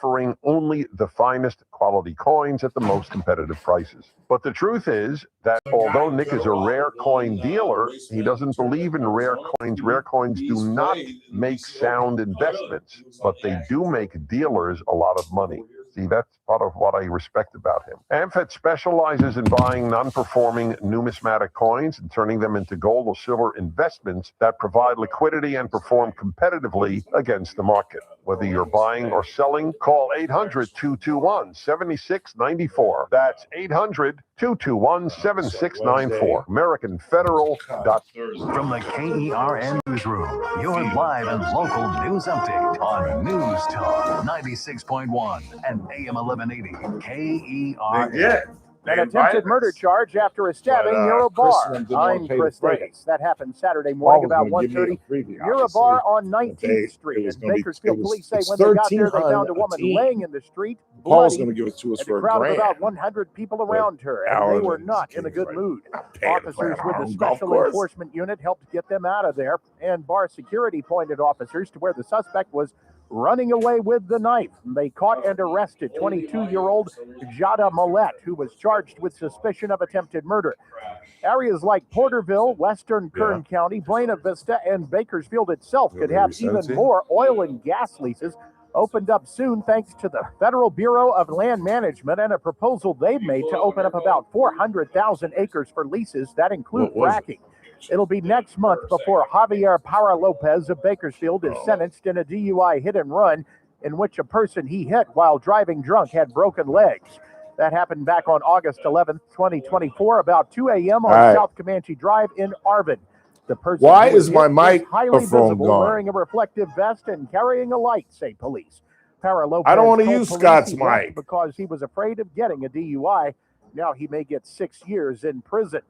offering only the finest quality coins at the most competitive prices. But the truth is that although Nick is a rare coin dealer, he doesn't believe in rare coins. Rare coins do not make sound investments, but they do make dealers a lot of money. See, that's part of what I respect about him. Amfet specializes in buying non-performing numismatic coins and turning them into gold or silver investments that provide liquidity and perform competitively against the market. Whether you're buying or selling, call 800-221-7694. That's 800-221-7694. AmericanFederal.com. From the KERN Newsroom, your live and local news update on News Talk 96.1 and AM 1180 KERN. An attempted murder charge after a stabbing near a bar. I'm Chris Davis. That happened Saturday morning about 1:30 near a bar on 19th Street. And Bakersfield police say when they got there, they found a woman laying in the street, bloody, and a crowd of about 100 people around her, and they were not in a good mood. Officers with the Special Enforcement Unit helped get them out of there, and bar security pointed officers to where the suspect was running away with the knife. They caught and arrested 22-year-old Jada Millette, who was charged with suspicion of attempted murder. Areas like Porterville, Western Kern County, Buena Vista, and Bakersfield itself could have even more oil and gas leases opened up soon thanks to the Federal Bureau of Land Management and a proposal they've made to open up about 400,000 acres for leases that include fracking. It'll be next month before Javier Parra Lopez of Bakersfield is sentenced in a DUI hit and run in which a person he hit while driving drunk had broken legs. That happened back on August 11th, 2024, about 2 a.m. on South Comanche Drive in Arvin. The person Why is my highly visible, gone? wearing a reflective vest and carrying a light, say police. Parra Lopez I don't want to told use police Scott's he left mic because he was afraid of getting a DUI. Now he may get 6 years in prison.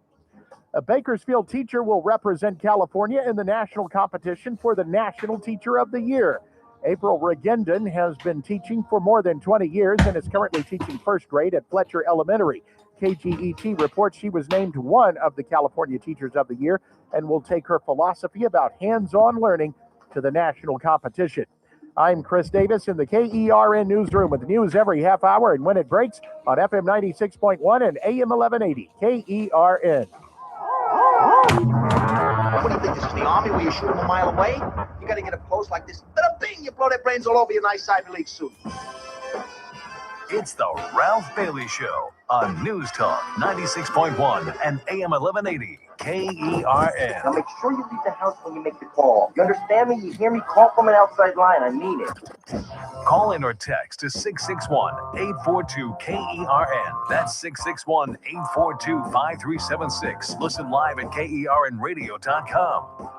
A Bakersfield teacher will represent California in the national competition for the National Teacher of the Year. April Regendon has been teaching for more than 20 years and is currently teaching first grade at Fletcher Elementary. KGET reports she was named one of the California Teachers of the Year and will take her philosophy about hands-on learning to the national competition. I'm Chris Davis in the KERN newsroom with news every half hour and when it breaks on FM 96.1 and AM 1180 KERN. What do you think, this is the Army where you shoot them a mile away? You got to get up close like this. Bada bing, you blow their brains all over your nice Ivy League suit. It's the Ralph Bailey Show on News Talk 96.1 and AM 1180 KERN. Now make sure you leave the house when you make the call. You understand me? You hear me? Call from an outside line. I mean it. Call in or text to 661-842-KERN. That's 661-842-5376. Listen live at KERNradio.com.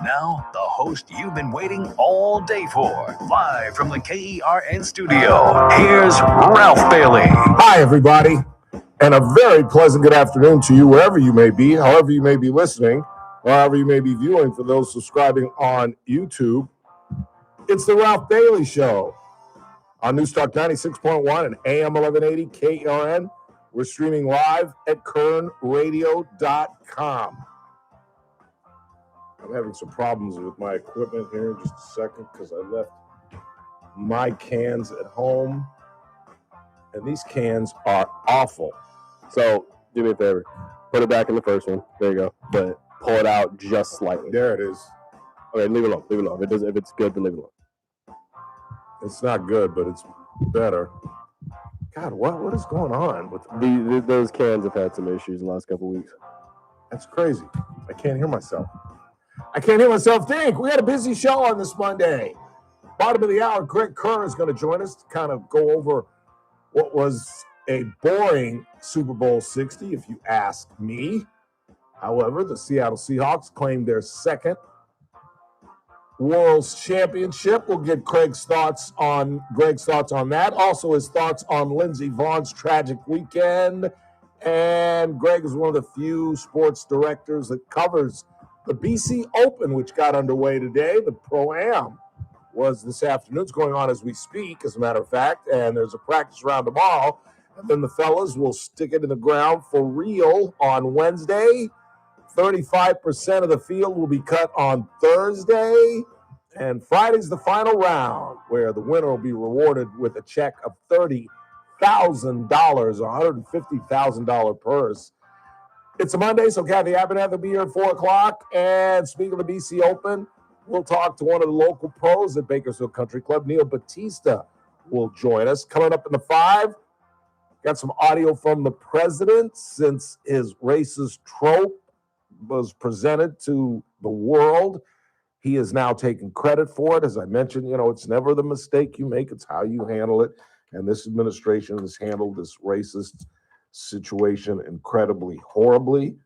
Now, the host you've been waiting all day for. Live from the KERN studio, here's Ralph Bailey. Hi, everybody, and a very pleasant good afternoon to you, wherever you may be, however you may be listening, or however you may be viewing for those subscribing on YouTube. It's the Ralph Bailey Show on News Talk 96.1 and AM 1180 KERN. We're streaming live at KERNradio.com. I'm having some problems with my equipment here in just a second because I left my cans at home, and these cans are awful. So do me a favor, put it back in the first one. There you go. But pull it out just slightly. There it is. Okay, leave it alone. Leave it alone. If it's good, then leave it alone. It's not good, but it's better. God, what is going on with those cans? Have had some issues in the last couple of weeks. That's crazy. I can't hear myself. I can't hear myself think. We had a busy show on this Monday. Bottom of the hour, Greg Kerr is going to join us to kind of go over what was a boring Super Bowl 60, if you ask me. However, the Seattle Seahawks claimed their second World's Championship. We'll get Greg's thoughts on that. Also, his thoughts on Lindsey Vaughn's tragic weekend. And Greg is one of the few sports directors that covers the BC Open, which got underway today. The Pro-Am was this afternoon. It's going on as we speak, as a matter of fact. And there's a practice round tomorrow. And then the fellas will stick it in the ground for real on Wednesday. 35% of the field will be cut on Thursday. And Friday's the final round where the winner will be rewarded with a check of $30,000, $150,000 purse. It's a Monday, so Kathy Abernathy will be here at 4 o'clock. And speaking of the BC Open, we'll talk to one of the local pros at Bakersfield Country Club. Neil Batista will join us. Coming up in the 5, got some audio from the president since his racist trope was presented to the world. He is now taking credit for it. As I mentioned, it's never the mistake you make, it's how you handle it. And this administration has handled this racist situation incredibly horribly.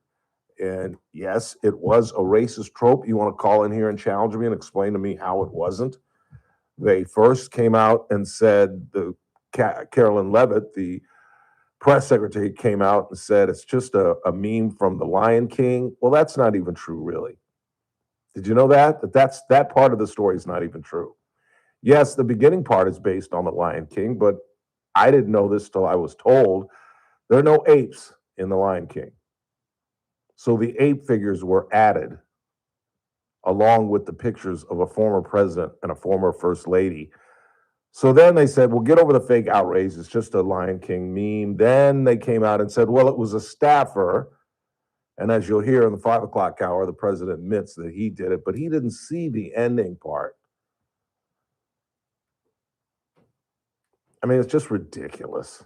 And yes, it was a racist trope. You want to call in here and challenge me and explain to me how it wasn't? They first came out and said, Carolyn Levitt, the press secretary, came out and said it's just a meme from The Lion King. Well, that's not even true, really. Did you know that part of the story is not even true? Yes, the beginning part is based on The Lion King, but I didn't know this till I was told there are no apes in The Lion King. So the ape figures were added along with the pictures of a former president and a former first lady. So then they said, well, get over the fake outrage. It's just a Lion King meme. Then they came out and said, well, it was a staffer. And as you'll hear in the 5 o'clock hour, the president admits that he did it, but he didn't see the ending part. I mean, it's just ridiculous.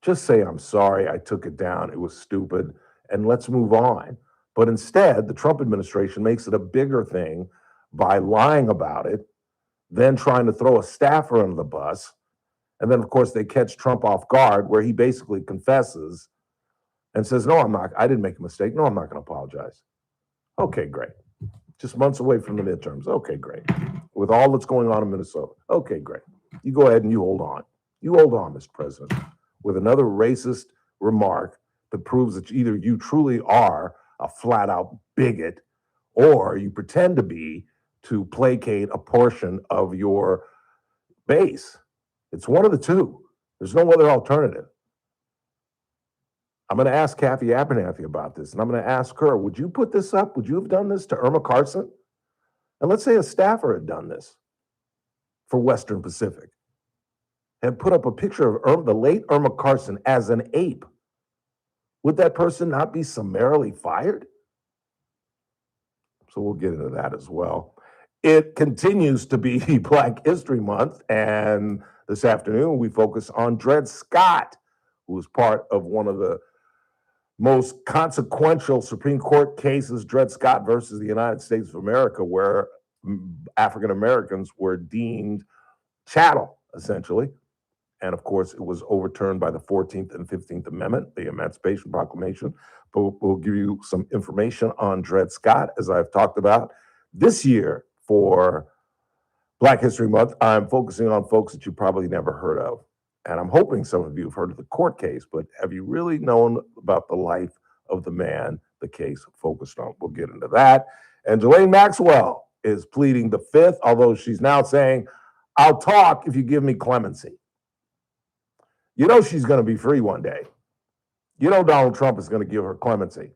Just say, I'm sorry, I took it down. It was stupid, and let's move on. But instead, the Trump administration makes it a bigger thing by lying about it, then trying to throw a staffer under the bus. And then, of course, they catch Trump off guard where he basically confesses and says, no, I didn't make a mistake. No, I'm not going to apologize. Okay, great. Just months away from the midterms. Okay, great. With all that's going on in Minnesota. Okay, great. You go ahead and you hold on. You hold on, Mr. President, with another racist remark that proves that either you truly are a flat out bigot or you pretend to be to placate a portion of your base. It's one of the two. There's no other alternative. I'm going to ask Kathy Abernathy about this, and I'm going to ask her, would you put this up? Would you have done this to Irma Carson? And let's say a staffer had done this for Western Pacific, had put up a picture of the late Irma Carson as an ape. Would that person not be summarily fired? So we'll get into that as well. It continues to be Black History Month, and this afternoon we focus on Dred Scott, who was part of one of the most consequential Supreme Court cases, Dred Scott versus the United States of America, where African Americans were deemed chattel, essentially. And of course, it was overturned by the 14th and 15th Amendment, the Emancipation Proclamation. But we'll give you some information on Dred Scott, as I've talked about. This year, for Black History Month, I'm focusing on folks that you probably never heard of. And I'm hoping some of you have heard of the court case, but have you really known about the life of the man the case focused on? We'll get into that. And Ghislaine Maxwell is pleading the fifth, although she's now saying, I'll talk if you give me clemency. You know she's going to be free one day. You know Donald Trump is going to give her clemency.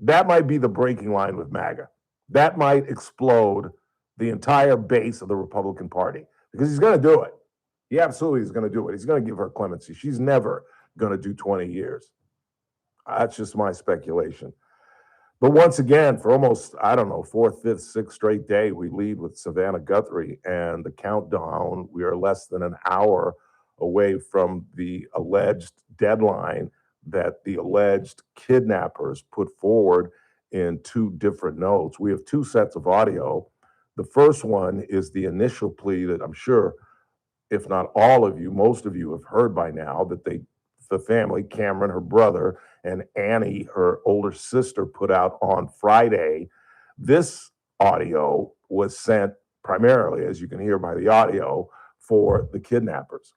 That might be the breaking line with MAGA. That might explode the entire base of the Republican Party because he's going to do it. He absolutely is going to do it. He's going to give her clemency. She's never going to do 20 years. That's just my speculation. But once again, for almost, fourth, fifth, sixth straight day, we lead with Savannah Guthrie and the countdown. We are less than an hour away from the alleged deadline that the alleged kidnappers put forward in two different notes. We have two sets of audio. The first one is the initial plea that I'm sure, if not all of you, most of you have heard by now, that the family, Cameron, her brother, and Annie, her older sister, put out on Friday. This audio was sent primarily, as you can hear by the audio, for the kidnappers.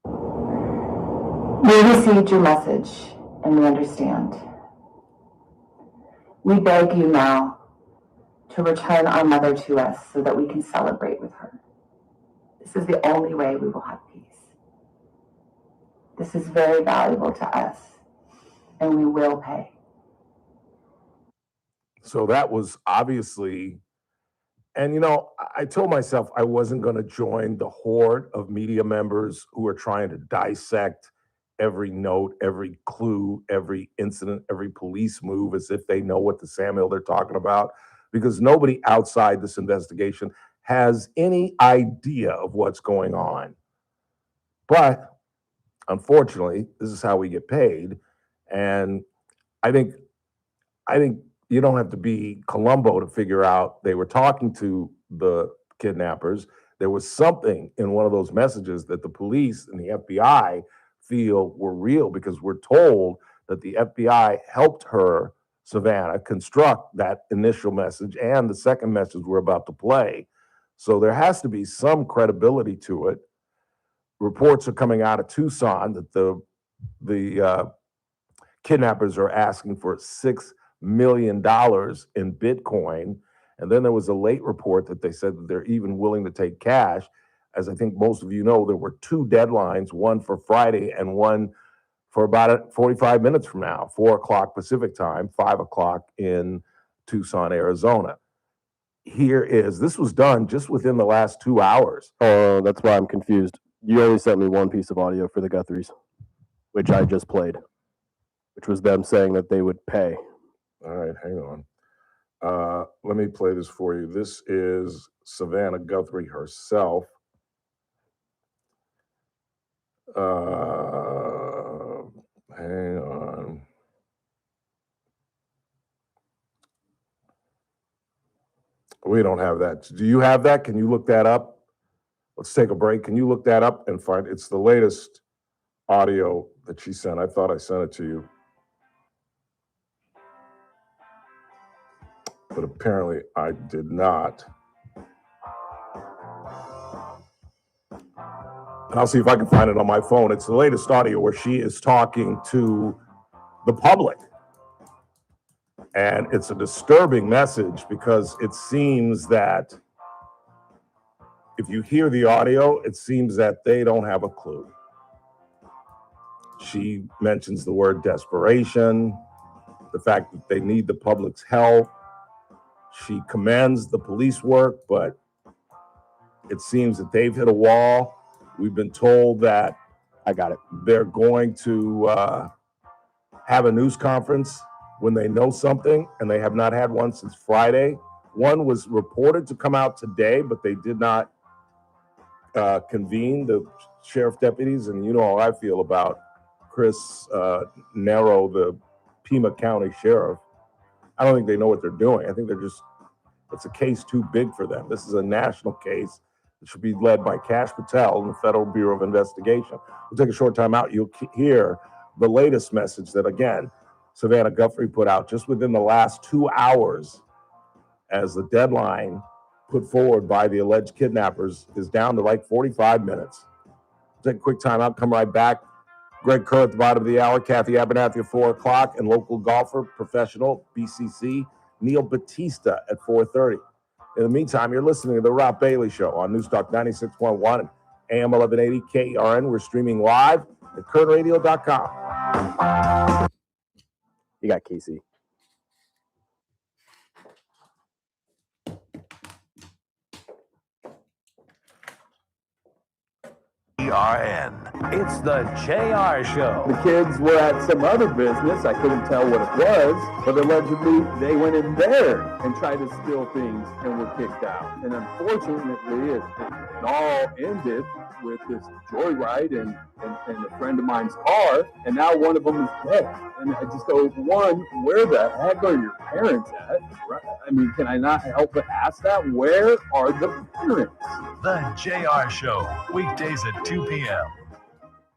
We received your message and we understand. We beg you now to return our mother to us so that we can celebrate with her. This is the only way we will have peace. This is very valuable to us, and we will pay. So that was obviously And, you know, I told myself I wasn't going to join the horde of media members who are trying to dissect every note, every clue, every incident, every police move as if they know what the Samuel they're talking about, because nobody outside this investigation has any idea of what's going on. But unfortunately, this is how we get paid. And I think you don't have to be Columbo to figure out they were talking to the kidnappers. There was something in one of those messages that the police and the FBI feel were real, because we're told that the FBI helped her, Savannah, construct that initial message and the second message we're about to play. So there has to be some credibility to it. Reports are coming out of Tucson that the kidnappers are asking for $6 million in Bitcoin. And then there was a late report that they said that they're even willing to take cash. As I think most of you know, there were two deadlines, one for Friday and one for about 45 minutes from now, 4 o'clock Pacific time, 5 o'clock in Tucson, Arizona. This was done just within the last 2 hours. Oh, that's why I'm confused. You only sent me one piece of audio for the Guthries, which I just played, which was them saying that they would pay. All right, hang on. Let me play this for you. This is Savannah Guthrie herself. Hang on. We don't have that. Do you have that? Can you look that up? Let's take a break. Can you look that up and find it's the latest audio that she sent. I thought I sent it to you, but apparently I did not. And I'll see if I can find it on my phone. It's the latest audio where she is talking to the public. And it's a disturbing message, because it seems that if you hear the audio, it seems that they don't have a clue. She mentions the word desperation, the fact that they need the public's help. She commends the police work, but it seems that they've hit a wall. We've been told that they're going to have a news conference when they know something, and they have not had one since Friday. One was reported to come out today, but they did not convene the sheriff deputies. And you know how I feel about Chris Nero, the Pima County sheriff. I don't think they know what they're doing. I think it's a case too big for them. This is a national case. It should be led by Kash Patel and the Federal Bureau of Investigation. We'll take a short time out. You'll hear the latest message that, again, Savannah Guthrie put out just within the last 2 hours, as the deadline put forward by the alleged kidnappers is down to like 45 minutes. We'll take a quick time out, come right back. Greg Kerr at the bottom of the hour, Kathy Abernathy at 4 o'clock, and local golfer, professional, BCC, Neil Batista at 4:30. In the meantime, you're listening to The Rob Bailey Show on News Talk 96.1 and AM 1180 KERN. We're streaming live at KernRadio.com. You got Casey. KERN. It's the JR Show. The kids were at some other business. I couldn't tell what it was, but allegedly they went in there and tried to steal things and were kicked out. And unfortunately, it all ended with this joyride and a friend of mine's car, and now one of them is dead. And I just go, one, where the heck are your parents at? I mean, can I not help but ask that? Where are the parents? The JR Show, weekdays at 2 p.m.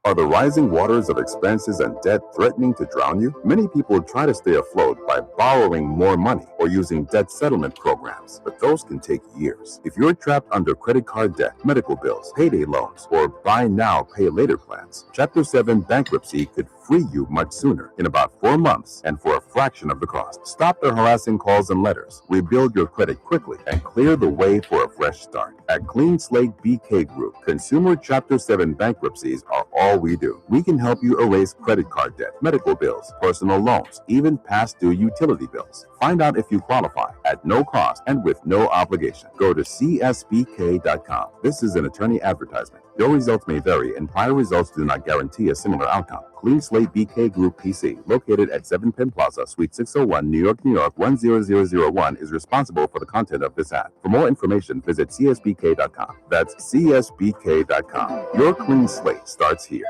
Are the rising waters of expenses and debt threatening to drown you? Many people try to stay afloat by borrowing more money or using debt settlement programs, but those can take years. If you're trapped under credit card debt, medical bills, payday loans, or buy now, pay later plans, Chapter 7 bankruptcy could free you much sooner, in about 4 months and for a fraction of the cost. Stop the harassing calls and letters, rebuild your credit quickly, and clear the way for a fresh start. At Clean Slate BK Group, consumer Chapter 7 bankruptcies are all we do. We can help you erase credit card debt, medical bills, personal loans, even past due utility bills. Find out if you qualify at no cost and with no obligation. Go to csbk.com. This is an attorney advertisement. Your results may vary, and prior results do not guarantee a similar outcome. Clean Slate BK Group PC, located at 7 Penn Plaza, Suite 601, New York, 10001, is responsible for the content of this ad. For more information, visit csbk.com. That's csbk.com. Your clean slate starts here.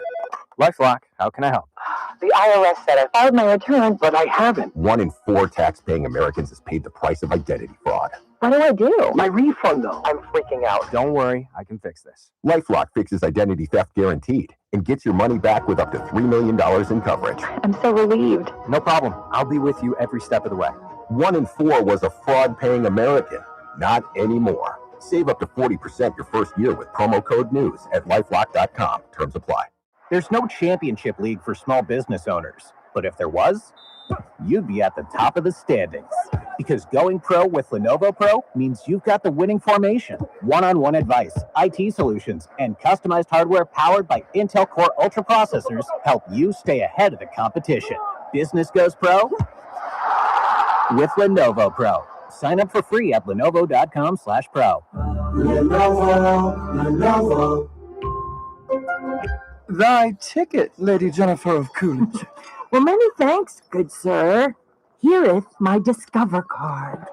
LifeLock, how can I help? The IRS said I filed my return, But I haven't. 1 in 4 tax-paying Americans has paid the price of identity fraud. What do I do? My refund, though. I'm freaking out. Don't worry, I can fix this. LifeLock fixes identity theft guaranteed and gets your money back with up to $3 million in coverage. I'm so relieved. No problem. I'll be with you every step of the way. 1 in 4 was a fraud-paying American. Not anymore. Save up to 40% your first year with promo code NEWS at LifeLock.com. Terms apply. There's no championship league for small business owners, but if there was, you'd be at the top of the standings. Because going pro with Lenovo Pro means you've got the winning formation, one-on-one advice, IT solutions, and customized hardware powered by Intel Core Ultra processors help you stay ahead of the competition. Business goes pro with Lenovo Pro. Sign up for free at lenovo.com/pro. Lenovo. Thy ticket, Lady Jennifer of Coolidge. Well, many thanks, good sir. Hereth my Discover card.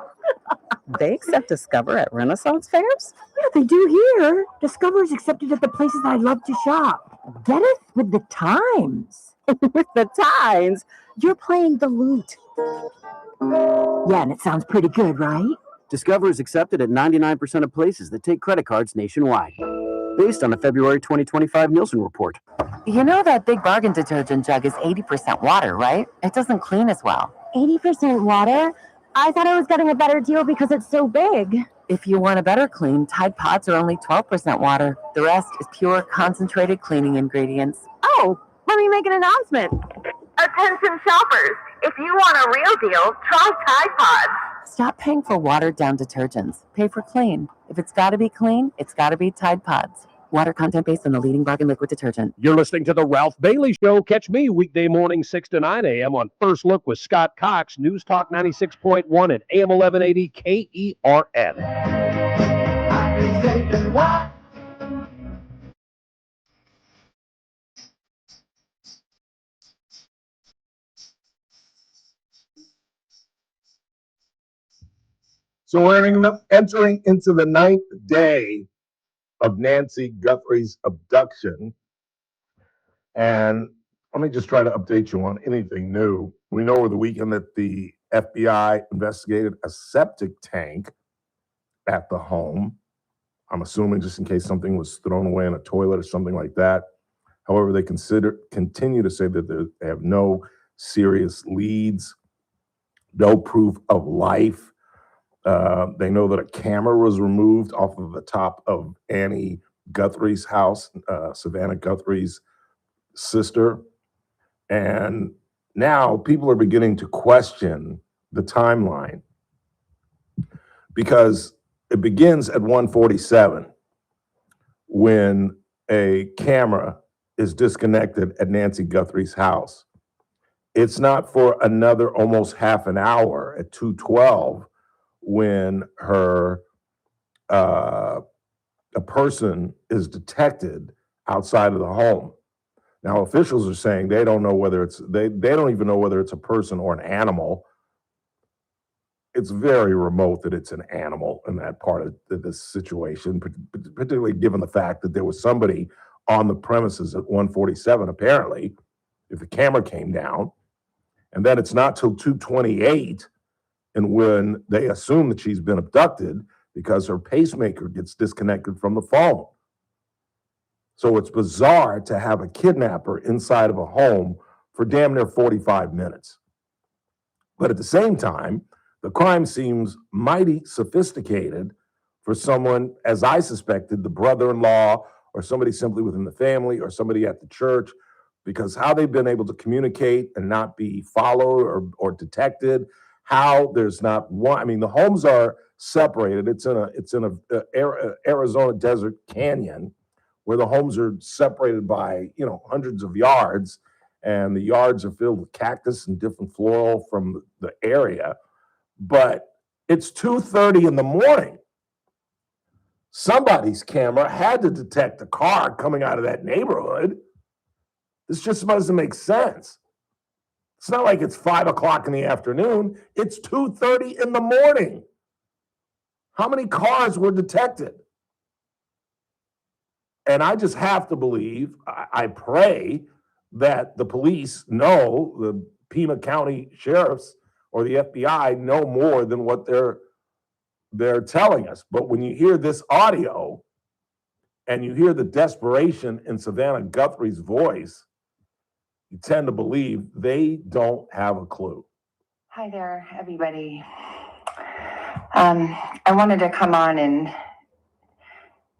They accept Discover at Renaissance fairs? Yeah, they do here. Discover is accepted at the places I love to shop. Getteth with the times. With the times? You're playing the lute. Yeah, and it sounds pretty good, right? Discover is accepted at 99% of places that take credit cards nationwide, based on a February 2025 Nielsen report. You know that big bargain detergent jug is 80% water, right? It doesn't clean as well. 80% water? I thought I was getting a better deal because it's so big. If you want a better clean, Tide Pods are only 12% water. The rest is pure concentrated cleaning ingredients. Oh, let me make an announcement. Attention shoppers, if you want a real deal, try Tide Pods. Stop paying for watered-down detergents. Pay for clean. If it's got to be clean, it's got to be Tide Pods. Water content based on the leading bargain liquid detergent. You're listening to The Ralph Bailey Show. Catch me weekday morning 6 to 9 a.m. on First Look with Scott Cox, News Talk 96.1 and AM 1180 KERN. So we're entering into the 9th day of Nancy Guthrie's abduction. And let me just try to update you on anything new. We know over the weekend that the FBI investigated a septic tank at the home. I'm assuming just in case something was thrown away in a toilet or something like that. However, they continue to say that they have no serious leads, no proof of life. They know that a camera was removed off of the top of Annie Guthrie's house, Savannah Guthrie's sister. And now people are beginning to question the timeline because it begins at 1:47 when a camera is disconnected at Nancy Guthrie's house. It's not for another almost half an hour at 2:12 when a person is detected outside of the home. Now, officials are saying they don't know whether they don't even know whether it's a person or an animal. It's very remote that it's an animal in that part of this situation, particularly given the fact that there was somebody on the premises at 1:47, apparently, if the camera came down. And then it's not till 2:28 and when they assume that she's been abducted because her pacemaker gets disconnected from the phone. So it's bizarre to have a kidnapper inside of a home for damn near 45 minutes. But at the same time, the crime seems mighty sophisticated for someone, as I suspected, the brother-in-law or somebody simply within the family or somebody at the church, because how they've been able to communicate and not be followed or detected, how there's not one. I mean, the homes are separated. It's in a Arizona desert canyon where the homes are separated by, hundreds of yards, and the yards are filled with cactus and different floral from the area. But it's 2:30 in the morning. Somebody's camera had to detect a car coming out of that neighborhood. This just doesn't make sense. It's not like it's 5 o'clock in the afternoon. It's 2:30 in the morning. How many cars were detected? And I just have to believe, I pray that the police know, the Pima County sheriffs or the FBI know more than what they're telling us. But when you hear this audio and you hear the desperation in Savannah Guthrie's voice, you tend to believe they don't have a clue. Hi there, everybody. I wanted to come on and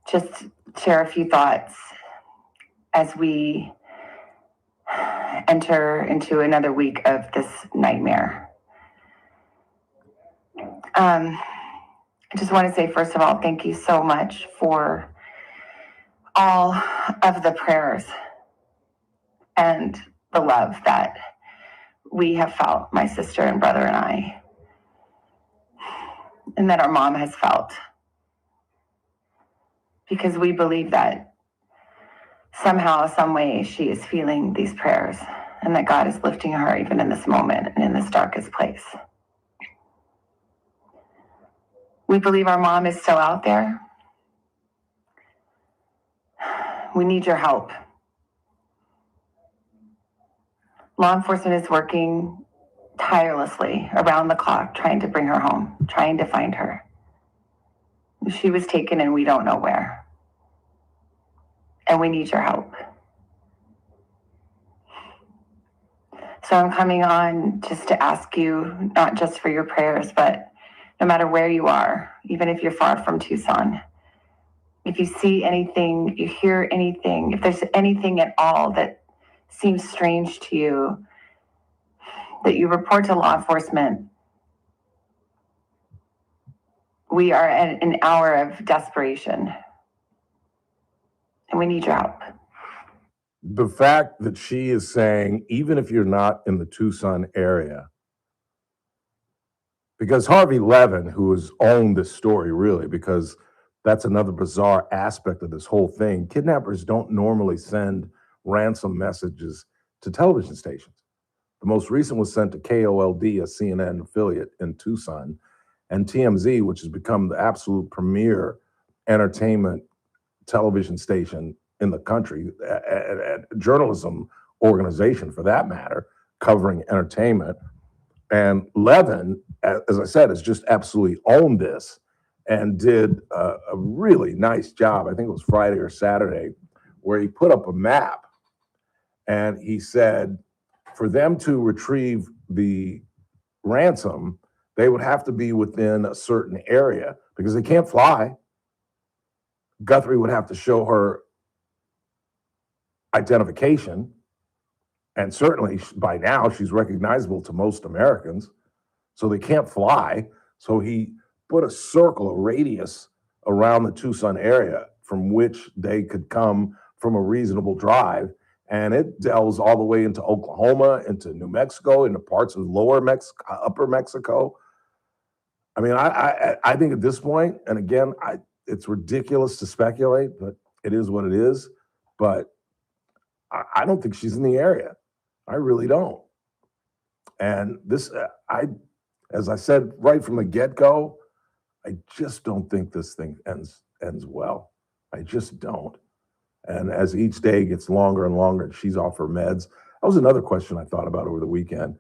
just share a few thoughts as we enter into another week of this nightmare. I just want to say, first of all, thank you so much for all of the prayers and the love that we have felt, my sister and brother and I, and that our mom has felt. Because we believe that somehow, some way, she is feeling these prayers and that God is lifting her even in this moment and in this darkest place. We believe our mom is still out there. We need your help. Law enforcement is working tirelessly around the clock, trying to bring her home, trying to find her. She was taken and we don't know where. And we need your help. So I'm coming on just to ask you, not just for your prayers, but no matter where you are, even if you're far from Tucson, if you see anything, you hear anything, if there's anything at all that seems strange to you, that you report to law enforcement. We are at an hour of desperation, and we need your help. The fact that she is saying, even if you're not in the Tucson area, because Harvey Levin, who has owned this story really, because that's another bizarre aspect of this whole thing. Kidnappers don't normally send ransom messages to television stations. The most recent was sent to KOLD, a CNN affiliate in Tucson, and TMZ, which has become the absolute premier entertainment television station in the country, a journalism organization for that matter, covering entertainment. And Levin, as I said, has just absolutely owned this and did a really nice job. I think it was Friday or Saturday, where he put up a map and he said, for them to retrieve the ransom, they would have to be within a certain area because they can't fly. Guthrie would have to show her identification. And certainly by now she's recognizable to most Americans. So they can't fly. So he put a circle, a radius around the Tucson area from which they could come from a reasonable drive. And it delves all the way into Oklahoma, into New Mexico, into parts of lower Mexico, upper Mexico. I mean, I think at this point, and again, it's ridiculous to speculate, but it is what it is. But I don't think she's in the area. I really don't. And this, as I said right from the get-go, I just don't think this thing ends well. I just don't. And as each day gets longer and longer and she's off her meds, that was another question I thought about over the weekend.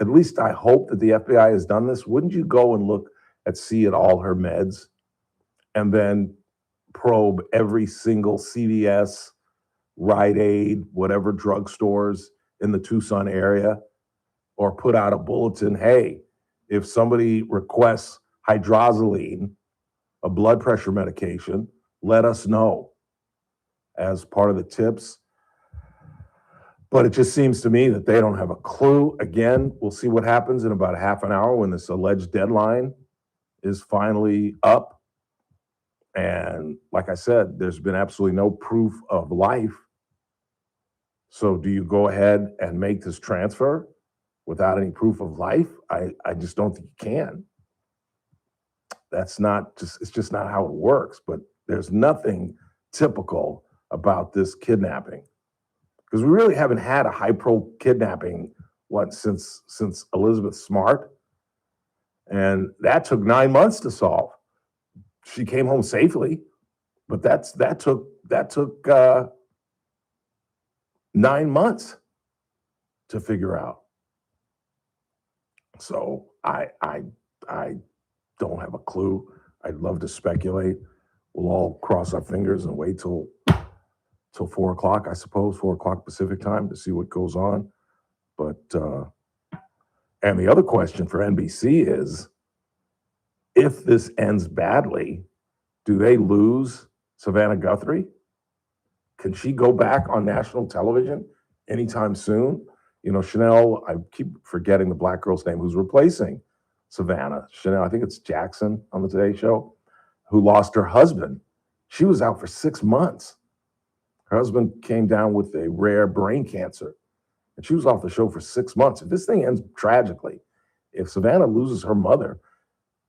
At least I hope that the FBI has done this. Wouldn't you go and look at all her meds and then probe every single CVS, Rite Aid, whatever drugstores in the Tucson area, or put out a bulletin, hey, if somebody requests hydroxyline, a blood pressure medication, let us know as part of the tips. But it just seems to me that they don't have a clue. Again, we'll see what happens in about a half an hour when this alleged deadline is finally up. And like I said, there's been absolutely no proof of life. So do you go ahead and make this transfer without any proof of life? I just don't think you can. It's just not how it works. But there's nothing typical about this kidnapping, because we really haven't had a high-pro kidnapping since Elizabeth Smart, and that took 9 months to solve. She came home safely, but that took 9 months to figure out. So I don't have a clue. I'd love to speculate. We'll all cross our fingers and wait till 4 o'clock, I suppose, 4 o'clock Pacific time, to see what goes on. But and the other question for NBC is, if this ends badly, do they lose Savannah Guthrie? Can she go back on national television anytime soon? You know, Chanel, I keep forgetting the black girl's name who's replacing Savannah. Chanel, I think it's Jackson on the Today Show, who lost her husband. She was out for 6 months. Her husband came down with a rare brain cancer, and she was off the show for 6 months. If this thing ends tragically, if Savannah loses her mother,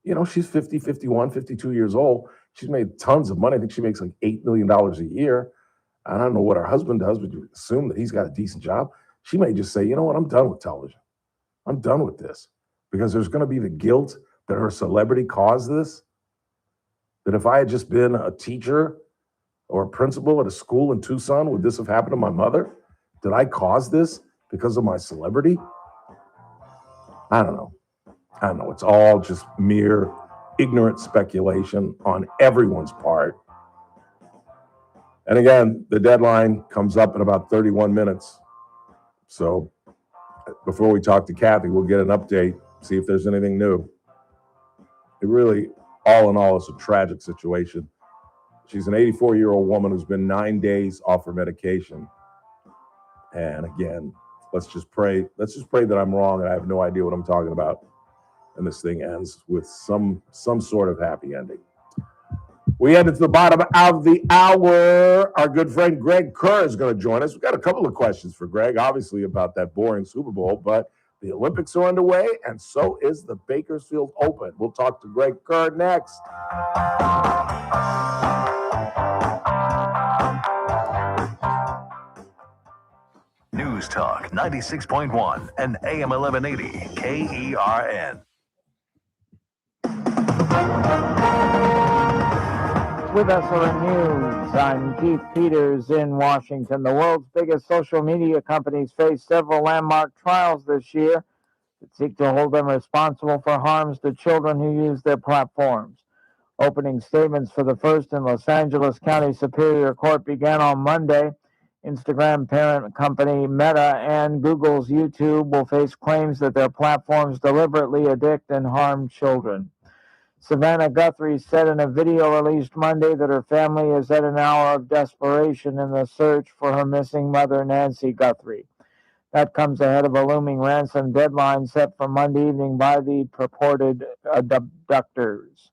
you know, she's 50, 51, 52 years old. She's made tons of money. I think she makes like $8 million a year. I don't know what her husband does, but you assume that he's got a decent job. She may just say, you know what, I'm done with television. I'm done with this. Because there's going to be the guilt that her celebrity caused this. That if I had just been a teacher or a principal at a school in Tucson, would this have happened to my mother? Did I cause this because of my celebrity? I don't know. It's all just mere ignorant speculation on everyone's part. And again, the deadline comes up in about 31 minutes. So before we talk to Kathy, we'll get an update, see if there's anything new. It really, all in all, is a tragic situation. She's an 84-year-old woman who's been 9 days off her medication. And again, let's just pray that I'm wrong and I have no idea what I'm talking about. And this thing ends with some sort of happy ending. We head to the bottom of the hour. Our good friend Greg Kerr is going to join us. We've got a couple of questions for Greg, obviously about that boring Super Bowl, but the Olympics are underway, and so is the Bakersfield Open. We'll talk to Greg Kerr next. News Talk 96.1 and AM 1180 KERN. With SRN News, I'm Keith Peters in Washington. The world's biggest social media companies face several landmark trials this year that seek to hold them responsible for harms to children who use their platforms. Opening statements for the first in Los Angeles County Superior Court began on Monday. Instagram parent company Meta and Google's YouTube will face claims that their platforms deliberately addict and harm children. Savannah Guthrie said in a video released Monday that her family is at an hour of desperation in the search for her missing mother, Nancy Guthrie. That comes ahead of a looming ransom deadline set for Monday evening by the purported abductors.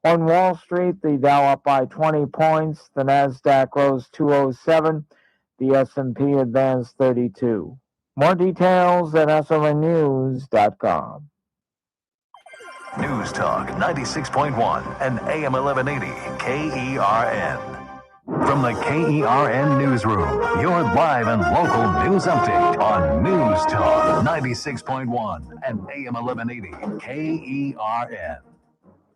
On Wall Street, the Dow up by 20 points, the NASDAQ rose 207, the S&P advanced 32. More details at srnnews.com. News Talk 96.1 and AM 1180 KERN. From the KERN Newsroom, your live and local news update on News Talk 96.1 and AM 1180 KERN.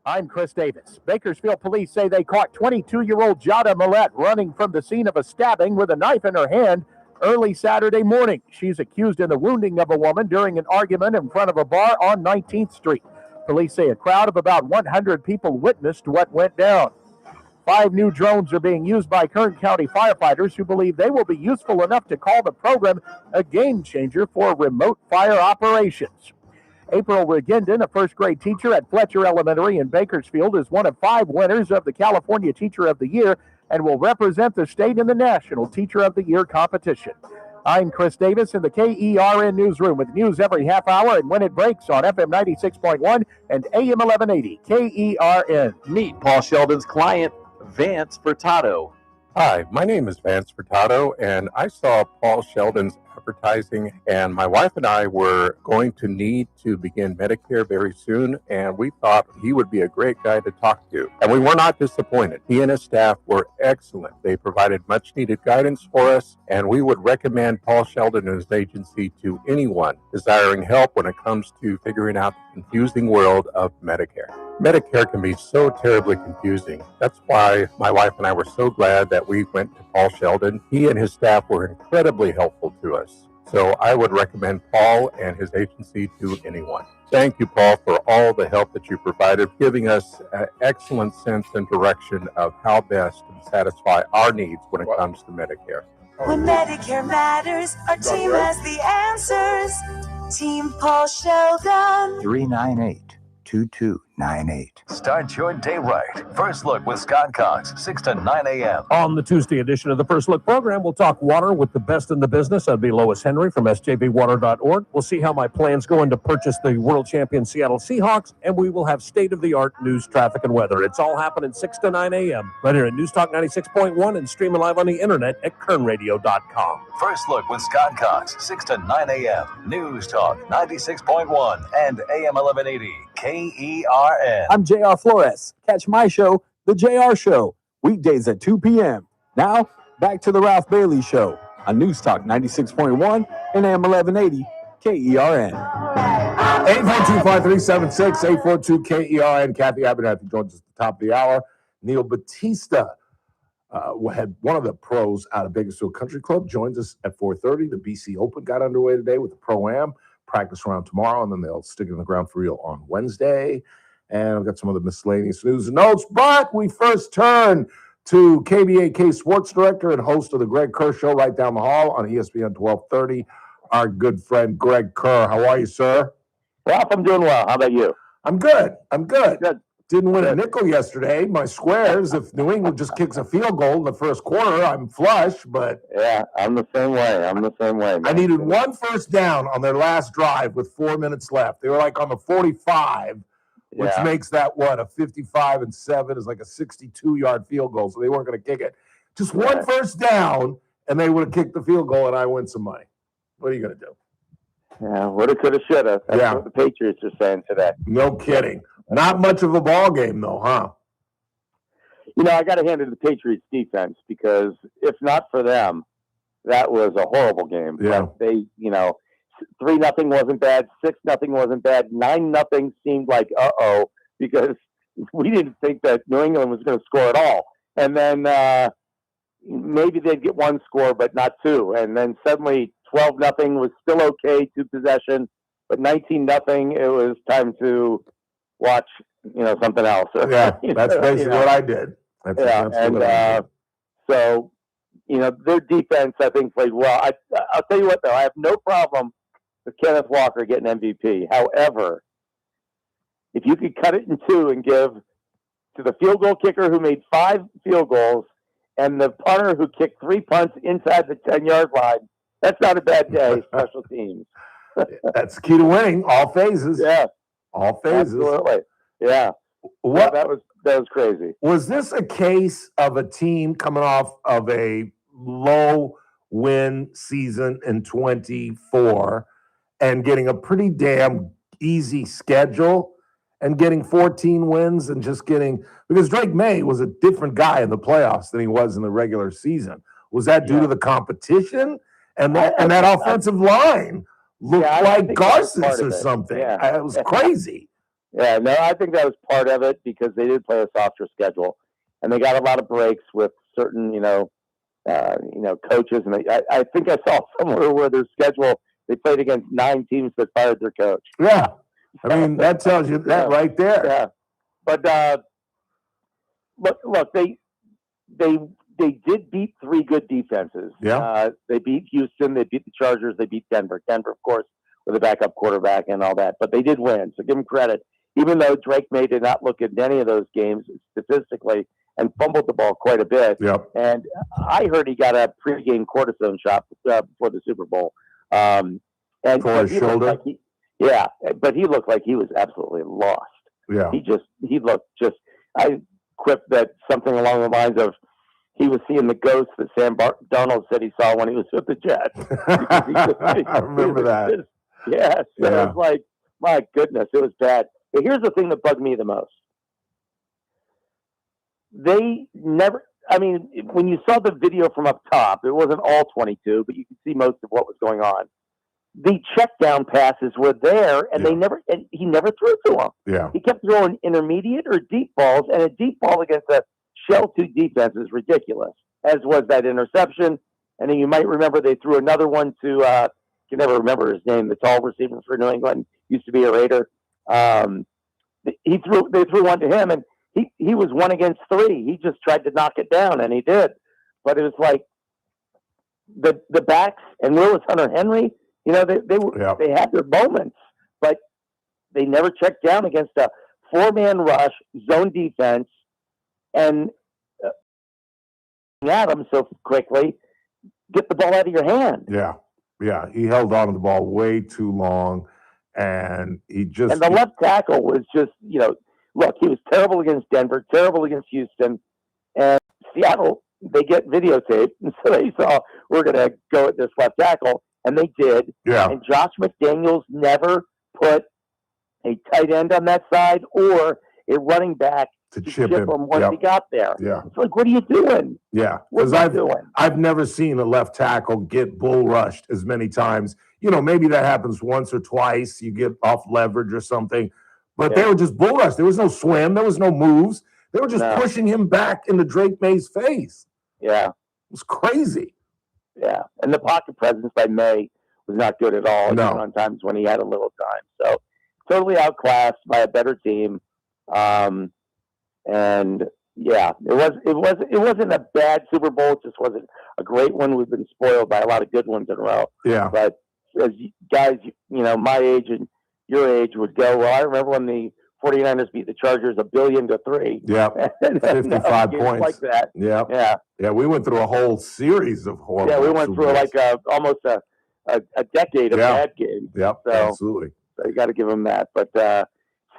I'm Chris Davis. Bakersfield police say they caught 22-year-old Jada Millette running from the scene of a stabbing with a knife in her hand early Saturday morning. She's accused in the wounding of a woman during an argument in front of a bar on 19th Street. Police say a crowd of about 100 people witnessed what went down. 5 new drones are being used by Kern County firefighters who believe they will be useful enough to call the program a game changer for remote fire operations. April Regendon, a first-grade teacher at Fletcher Elementary in Bakersfield, is one of 5 winners of the California Teacher of the Year and will represent the state in the National Teacher of the Year competition. I'm Chris Davis in the KERN Newsroom with news every half hour and when it breaks on FM 96.1 and AM 1180 KERN. Meet Paul Sheldon's client. Vance Furtado. Hi, my name is Vance Furtado, and I saw Paul Sheldon's advertising, and my wife and I were going to need to begin Medicare very soon, and we thought he would be a great guy to talk to. And we were not disappointed. He and his staff were excellent. They provided much needed guidance for us, and we would recommend Paul Sheldon and his agency to anyone desiring help when it comes to figuring out the confusing world of Medicare. Medicare can be so terribly confusing. That's why my wife and I were so glad that we went to Paul Sheldon. He and his staff were incredibly helpful to us. So I would recommend Paul and his agency to anyone. Thank you, Paul, for all the help that you provided, giving us an excellent sense and direction of how best to satisfy our needs when it comes to Medicare. When Medicare matters, our team has the answers. Team Paul Sheldon. 398-2298. Start your day right. First Look with Scott Cox, 6 to 9 a.m. On the Tuesday edition of the First Look program, we'll talk water with the best in the business. That'd be Lois Henry from sjbwater.org. We'll see how my plans go in to purchase the world champion Seattle Seahawks, and we will have state-of-the-art news, traffic, and weather. It's all happening 6 to 9 a.m. right here at News Talk 96.1 and streaming live on the internet at kernradio.com. First Look with Scott Cox, 6 to 9 a.m. News Talk 96.1 and AM 1180 KERN. I'm JR Flores. Catch my show, The JR Show, weekdays at 2 p.m. Now, back to the Ralph Bailey Show on News Talk 96.1 and AM 1180 KERN. 842-5376, 842-KERN. Kathy Abernathy joins us at the top of the hour. Neil Batista had one of the pros out of Bakersfield Country Club, joins us at 4:30. The BC Open got underway today with the Pro-Am. Practice round tomorrow, and then they'll stick it in the ground for real on Wednesday. And I've got some other miscellaneous news and notes, but we first turn to KBAK sports director and host of the Greg Kerr Show right down the hall on ESPN 1230, our good friend Greg Kerr. How are you, sir? Ralph, I'm doing well. How about you? I'm good. Good. Didn't win a nickel yesterday. My squares, if New England just kicks a field goal in the first quarter, I'm flush, but... Yeah, I'm the same way. Man. I needed one first down on their last drive with 4 minutes left. They were like on the 45, which makes that, a 55-7 is like a 62-yard field goal, so they weren't going to kick it. Just one first down, and they would have kicked the field goal, and I win some money. What are you going to do? Yeah, woulda, coulda, shoulda. That's what the Patriots are saying today. No kidding. Not much of a ball game, though, huh? You know, I got to hand it to the Patriots defense because if not for them, that was a horrible game. Yeah. Like they, 3-0 wasn't bad, 6-0 wasn't bad, 9-0 seemed like because we didn't think that New England was going to score at all. And then maybe they'd get one score, but not two. And then suddenly 12-0 was still okay, 2 possession, but 19-0, it was time to watch, something else. Yeah, that's basically what I did. So, their defense, I think, played well. I'll tell you what, though, I have no problem with Kenneth Walker getting MVP. However, if you could cut it in two and give to the field goal kicker who made 5 field goals and the punter who kicked 3 punts inside the 10-yard line, that's not a bad day, special teams. That's the key to winning, all phases. Yeah. All phases. Absolutely. Yeah. What that was crazy. Was this a case of a team coming off of a low win season in 24 and getting a pretty damn easy schedule and getting 14 wins and just getting, because Drake May was a different guy in the playoffs than he was in the regular season. Was that due to the competition and that offensive line? Looked like Garcias or something. Yeah. It was crazy. Yeah, no, I think that was part of it because they did play a softer schedule, and they got a lot of breaks with certain, coaches. And I think I saw somewhere where their schedule they played against 9 teams that fired their coach. Yeah, I mean that tells you that right there. Yeah, but look, they did beat 3 good defenses. Yeah. They beat Houston. They beat the Chargers. They beat Denver. Denver, of course, with a backup quarterback and all that. But they did win, so give them credit. Even though Drake May did not look at any of those games statistically and fumbled the ball quite a bit. Yep. And I heard he got a pregame cortisone shot before the Super Bowl. And for his shoulder? But he looked like he was absolutely lost. Yeah. He looked quip that something along the lines of he was seeing the ghost that Sam Darnold said he saw when he was with the Jets. I remember that. Yeah, so it was like, my goodness, it was bad. But here's the thing that bugged me the most. They never, I mean, when you saw the video from up top, it wasn't all 22, but you could see most of what was going on. The check down passes were there, and he never threw to them. Yeah. He kept throwing intermediate or deep balls, and a deep ball against a shell 2 defense is ridiculous, as was that interception. And then you might remember they threw another one to, I can never remember his name, the tall receiver for New England, used to be a Raider. They threw one to him, and he was 1 against 3. He just tried to knock it down, and he did. But it was like the backs and Willis Hunter Henry, you know, they had their moments, but they never checked down against a 4-man rush, zone defense, and Adam so quickly, get the ball out of your hand. Yeah. He held on to the ball way too long, and And the left tackle was just, you know, look, he was terrible against Denver, terrible against Houston, and Seattle, they get videotaped, and so they saw, we're going to go at this left tackle, and they did. Yeah. And Josh McDaniels never put a tight end on that side or a running back to chip him once he got there. Yeah. It's like, what are you doing? Yeah. What's Because he doing? I've never seen a left tackle get bull rushed as many times. You know, maybe that happens once or twice. You get off leverage or something. But they were just bull rushed. There was no swim. There was no moves. They were just pushing him back into Drake May's face. Yeah. It was crazy. Yeah. And the pocket presence by May was not good at all. No. Even on times when he had a little time. So totally outclassed by a better team. And yeah, it wasn't a bad Super Bowl. It just wasn't a great one. We've been spoiled by a lot of good ones in a row. Yeah. But as guys, you know, my age and your age would go, well, I remember when the 49ers beat the Chargers 1-3. Yeah. 55 points. Like that. Yeah. Yeah. Yeah. We went through a whole series of horrible. Yeah, we went through like almost a decade of bad games. Yep. So, absolutely. So you got to give them that. But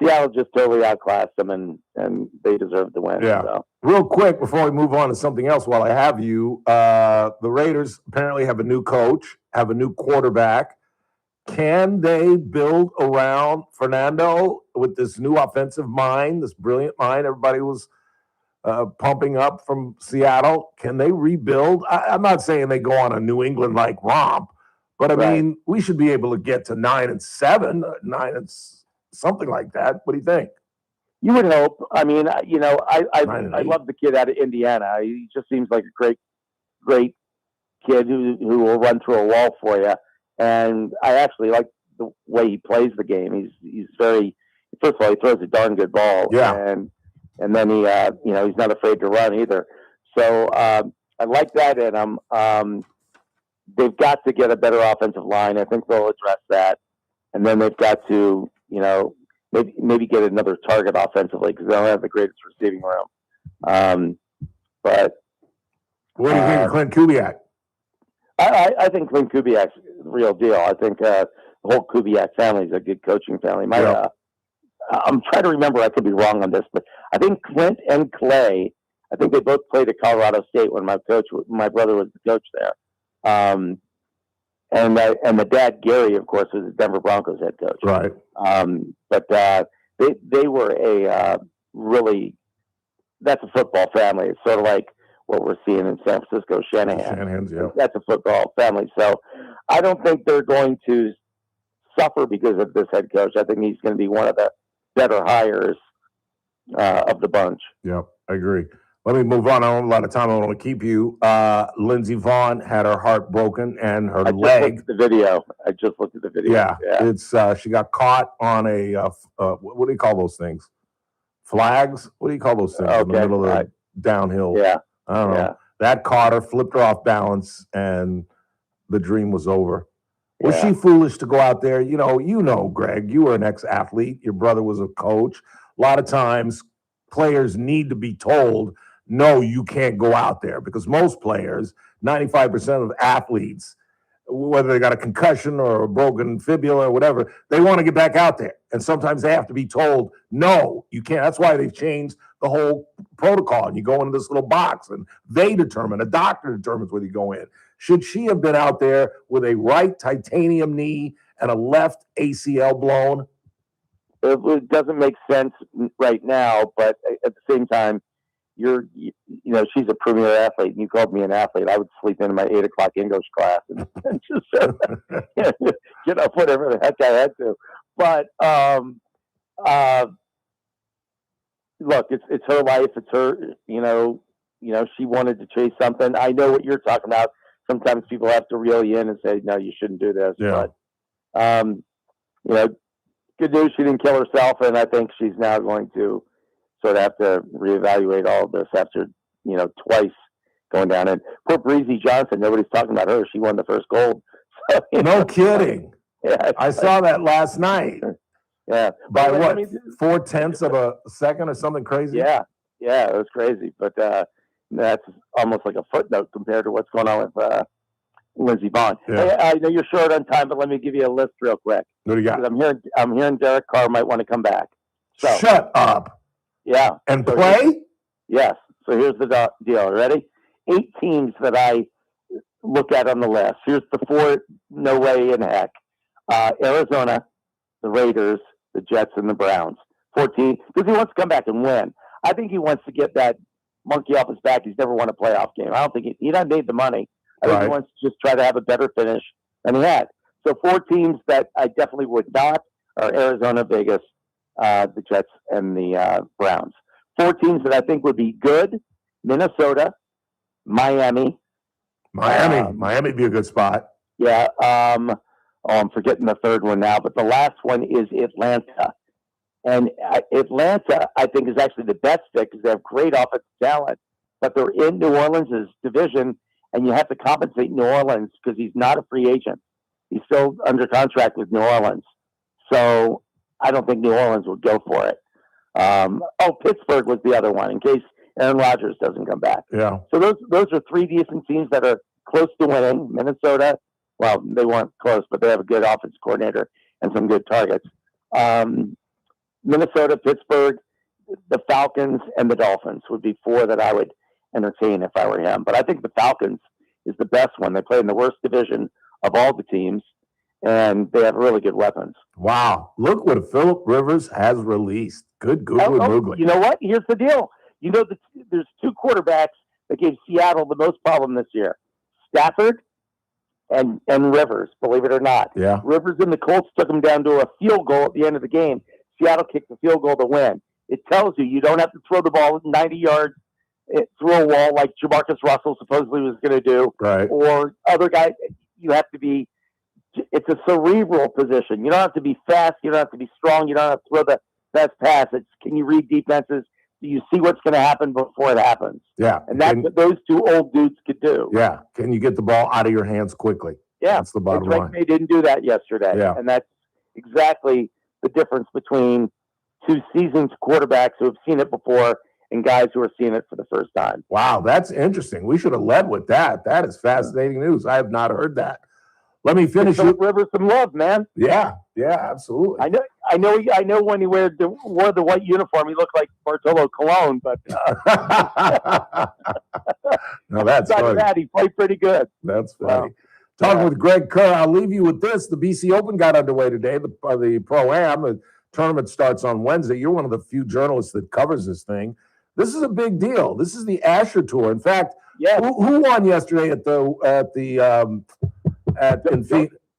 Seattle just totally outclassed them, and they deserve the win. Yeah. So. Real quick before we move on to something else, while I have you, the Raiders apparently have a new coach, have a new quarterback. Can they build around Fernando with this new offensive mind, this brilliant mind everybody was pumping up from Seattle? Can they rebuild? I'm not saying they go on a New England-like romp, but I mean, we should be able to get to 9-7, 9 and something like that. What do you think? You would hope. I mean, you know, I love the kid out of Indiana. He just seems like a great kid who will run through a wall for you. And I actually like the way he plays the game. He's very, first of all, he throws a darn good ball. Yeah. And then he, you know, he's not afraid to run either. So I like that in him. They've got to get a better offensive line. I think they'll address that. And then they've got to, you know, maybe get another target offensively because they don't have the greatest receiving room. But what do you think of Clint Kubiak? I think Clint Kubiak's the real deal. I think the whole Kubiak family is a good coaching family. I'm trying to remember. I could be wrong on this, but I think Clint and Clay. I think they both played at Colorado State when my brother was the coach there. And the dad Gary, of course, was the Denver Broncos head coach. Right. But they were a really, that's a football family. It's sort of like what we're seeing in San Francisco, Shanahan's, yeah. That's a football family. So I don't think they're going to suffer because of this head coach. I think he's going to be one of the better hires of the bunch. Yeah, I agree. Let me move on. I don't have a lot of time. I don't want to keep you. Lindsey Vonn had her heart broken and her leg. I just looked at the video. Yeah. It's she got caught on a what do you call those things? Flags? What do you call those things in the middle of the downhill? Yeah. I don't know. That caught her, flipped her off balance, and the dream was over. Was she foolish to go out there? You know, Greg, you were an ex-athlete. Your brother was a coach. A lot of times players need to be told, no, you can't go out there, because most players, 95% of athletes, whether they got a concussion or a broken fibula or whatever, they want to get back out there. And sometimes they have to be told, no, you can't. That's why they've changed the whole protocol. And you go into this little box, and a doctor determines whether you go in. Should she have been out there with a right titanium knee and a left ACL blown? It doesn't make sense right now, but at the same time, she's a premier athlete, and you called me an athlete. I would sleep in my 8 o'clock English class and just get up whatever the heck I had to. But look, it's her life. It's her. She wanted to chase something. I know what you're talking about. Sometimes people have to reel you in and say, "No, you shouldn't do this." Yeah. But good news, she didn't kill herself, and I think she's now going to sort of have to reevaluate all of this after, twice going down. And poor Breezy Johnson, nobody's talking about her. She won the first gold. So, no kidding. Yeah, I saw that last night. Yeah. By what, 0.4 of a second or something crazy? Yeah, it was crazy. But that's almost like a footnote compared to what's going on with Lindsey Vonn. Yeah. Hey, I know you're short on time, but let me give you a list real quick. What do you got? I'm hearing Derek Carr might want to come back. So, shut up. Yeah. And play? Yes. So here's the deal. Ready? 8 teams that I look at on the list. Here's the 4 no way in heck. Arizona, the Raiders, the Jets, and the Browns. 14, because he wants to come back and win. I think he wants to get that monkey off his back. He's never won a playoff game. I don't think he doesn't need the money. I think he wants to just try to have a better finish than he had. So 4 teams that I definitely would not are Arizona, Vegas, the Jets, and the Browns. 4 teams that I think would be good: Minnesota, Miami. Miami would be a good spot. Yeah. I'm forgetting the third one now, but the last one is Atlanta. And Atlanta, I think, is actually the best fit because they have great offensive talent, but they're in New Orleans' division, and you have to compensate New Orleans because he's not a free agent. He's still under contract with New Orleans. So I don't think New Orleans would go for it. Pittsburgh was the other one in case Aaron Rodgers doesn't come back. Yeah. So those are 3 decent teams that are close to winning. Minnesota, well, they weren't close, but they have a good offensive coordinator and some good targets. Minnesota, Pittsburgh, the Falcons, and the Dolphins would be 4 that I would entertain if I were him. But I think the Falcons is the best one. They play in the worst division of all the teams, and they have really good weapons. Wow. Look what Phillip Rivers has released. Good googly moogly. You know what? Here's the deal. There's 2 quarterbacks that gave Seattle the most problem this year. Stafford and Rivers, believe it or not. Yeah. Rivers and the Colts took them down to a field goal at the end of the game. Seattle kicked the field goal to win. It tells you don't have to throw the ball 90 yards through a wall like Jamarcus Russell supposedly was going to do. Right. Or other guys. You have to be – it's a cerebral position. You don't have to be fast. You don't have to be strong. You don't have to throw the best pass. It's can you read defenses? Do you see what's going to happen before it happens? Yeah. And that's what those 2 old dudes could do. Yeah. Can you get the ball out of your hands quickly? Yeah. That's the bottom line. They didn't do that yesterday. Yeah. And that's exactly the difference between 2 seasoned quarterbacks who have seen it before and guys who are seeing it for the first time. Wow, that's interesting. We should have led with that. That is fascinating news. I have not heard that. Let me finish. Rivers some love, man. Yeah, absolutely. I know. When he wore the white uniform, he looked like Bartolo Colon. But no, that's funny. That he played pretty good. That's funny. Talking with Greg Kerr, I'll leave you with this. The BC Open got underway today. The Pro-Am, the tournament starts on Wednesday. You're one of the few journalists that covers this thing. This is a big deal. This is the Asher Tour. In fact, who won yesterday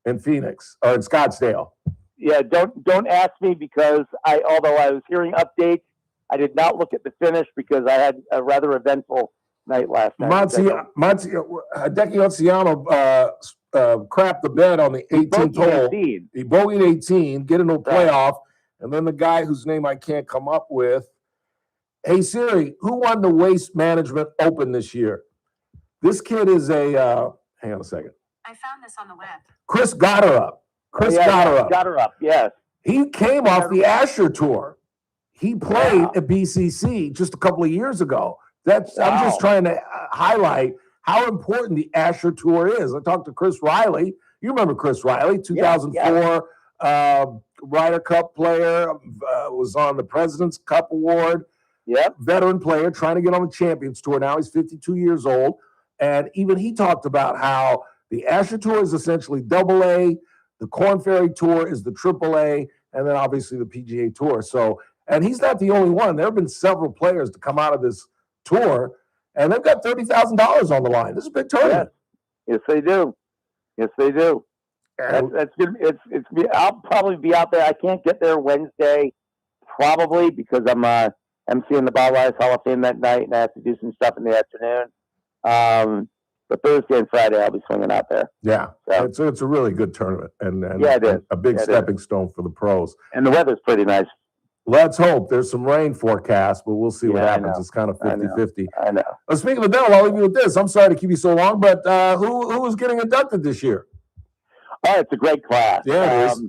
in Phoenix or in Scottsdale? Yeah, don't ask me because although I was hearing updates, I did not look at the finish because I had a rather eventful night last night. Hideki Matsuyama crapped the bed on the 18th hole. He bogeyed 18, get into a playoff, and then the guy whose name I can't come up with. Hey Siri, who won the Waste Management Open this year? This kid is hang on a second. I found this on the web. Chris Gotterup. Gotterup, yes. He came off the Asher Tour. He played at BCC just a couple of years ago. I'm just trying to highlight how important the Asher Tour is. I talked to Chris Riley. You remember Chris Riley, 2004 Ryder Cup player, was on the President's Cup Award. veteran player trying to get on the Champions Tour. Now he's 52 years old. And even he talked about how the Asher Tour is essentially AA, the Korn Ferry Tour is the AAA, and then obviously the PGA Tour. So, and he's not the only one. There have been several players to come out of this tour, and they've got $30,000 on the line. This is a big tournament. Yes, they do. Yes, they do. That's good. I'll probably be out there. I can't get there Wednesday, probably because I'm emceeing the Bob Wise Hall of Fame that night, and I have to do some stuff in the afternoon. But Thursday and Friday, I'll be swinging out there. Yeah, so it's a really good tournament, and it is. A big stepping stone for the pros. And the weather's pretty nice. Let's hope. There's some rain forecast, but we'll see what happens. It's kind of 50-50. I know. Speaking of the devil, I'll leave you with this. I'm sorry to keep you so long, but who is getting inducted this year? Oh, it's a great class. Yeah, it is.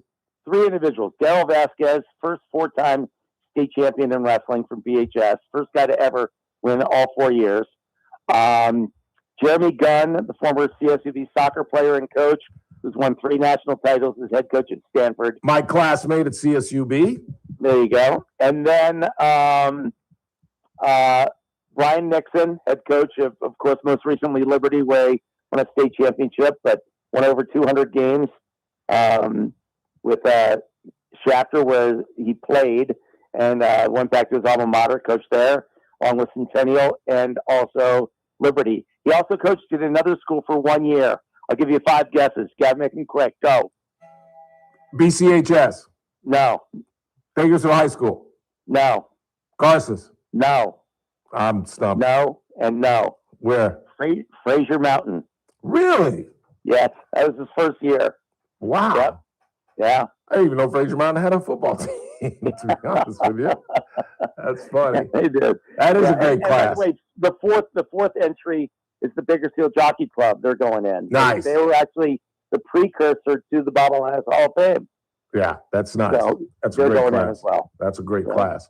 3 individuals. Darryl Vasquez, first 4-time state champion in wrestling from BHS. First guy to ever win all 4 years. Jeremy Gunn, the former CSUB soccer player and coach, who's won 3 national titles as head coach at Stanford. My classmate at CSUB. There you go. And then Brian Nixon, head coach of course, most recently Liberty, where he won a state championship, but won over 200 games with Shafter, where he played, and went back to his alma mater, coached there, along with Centennial and also Liberty. He also coached at another school for 1 year. I'll give you 5 guesses. Got to make them quick. Go. BCHS. No. Bakersfield High School. No. Garces. No. I'm stumped. No and no. Where? Fraser Mountain. Really? Yes. That was his first year. Wow. Yep. Yeah. I didn't even know Fraser Mountain had a football team, to be honest with you. That's funny. They did. That is a great class. And by the way, the fourth entry is the Bakersfield Jockey Club. They're going in. Nice. They were actually the precursor to the Bob Wise Hall of Fame. Yeah, that's nice. So that's a great going class. in as well. That's a great class.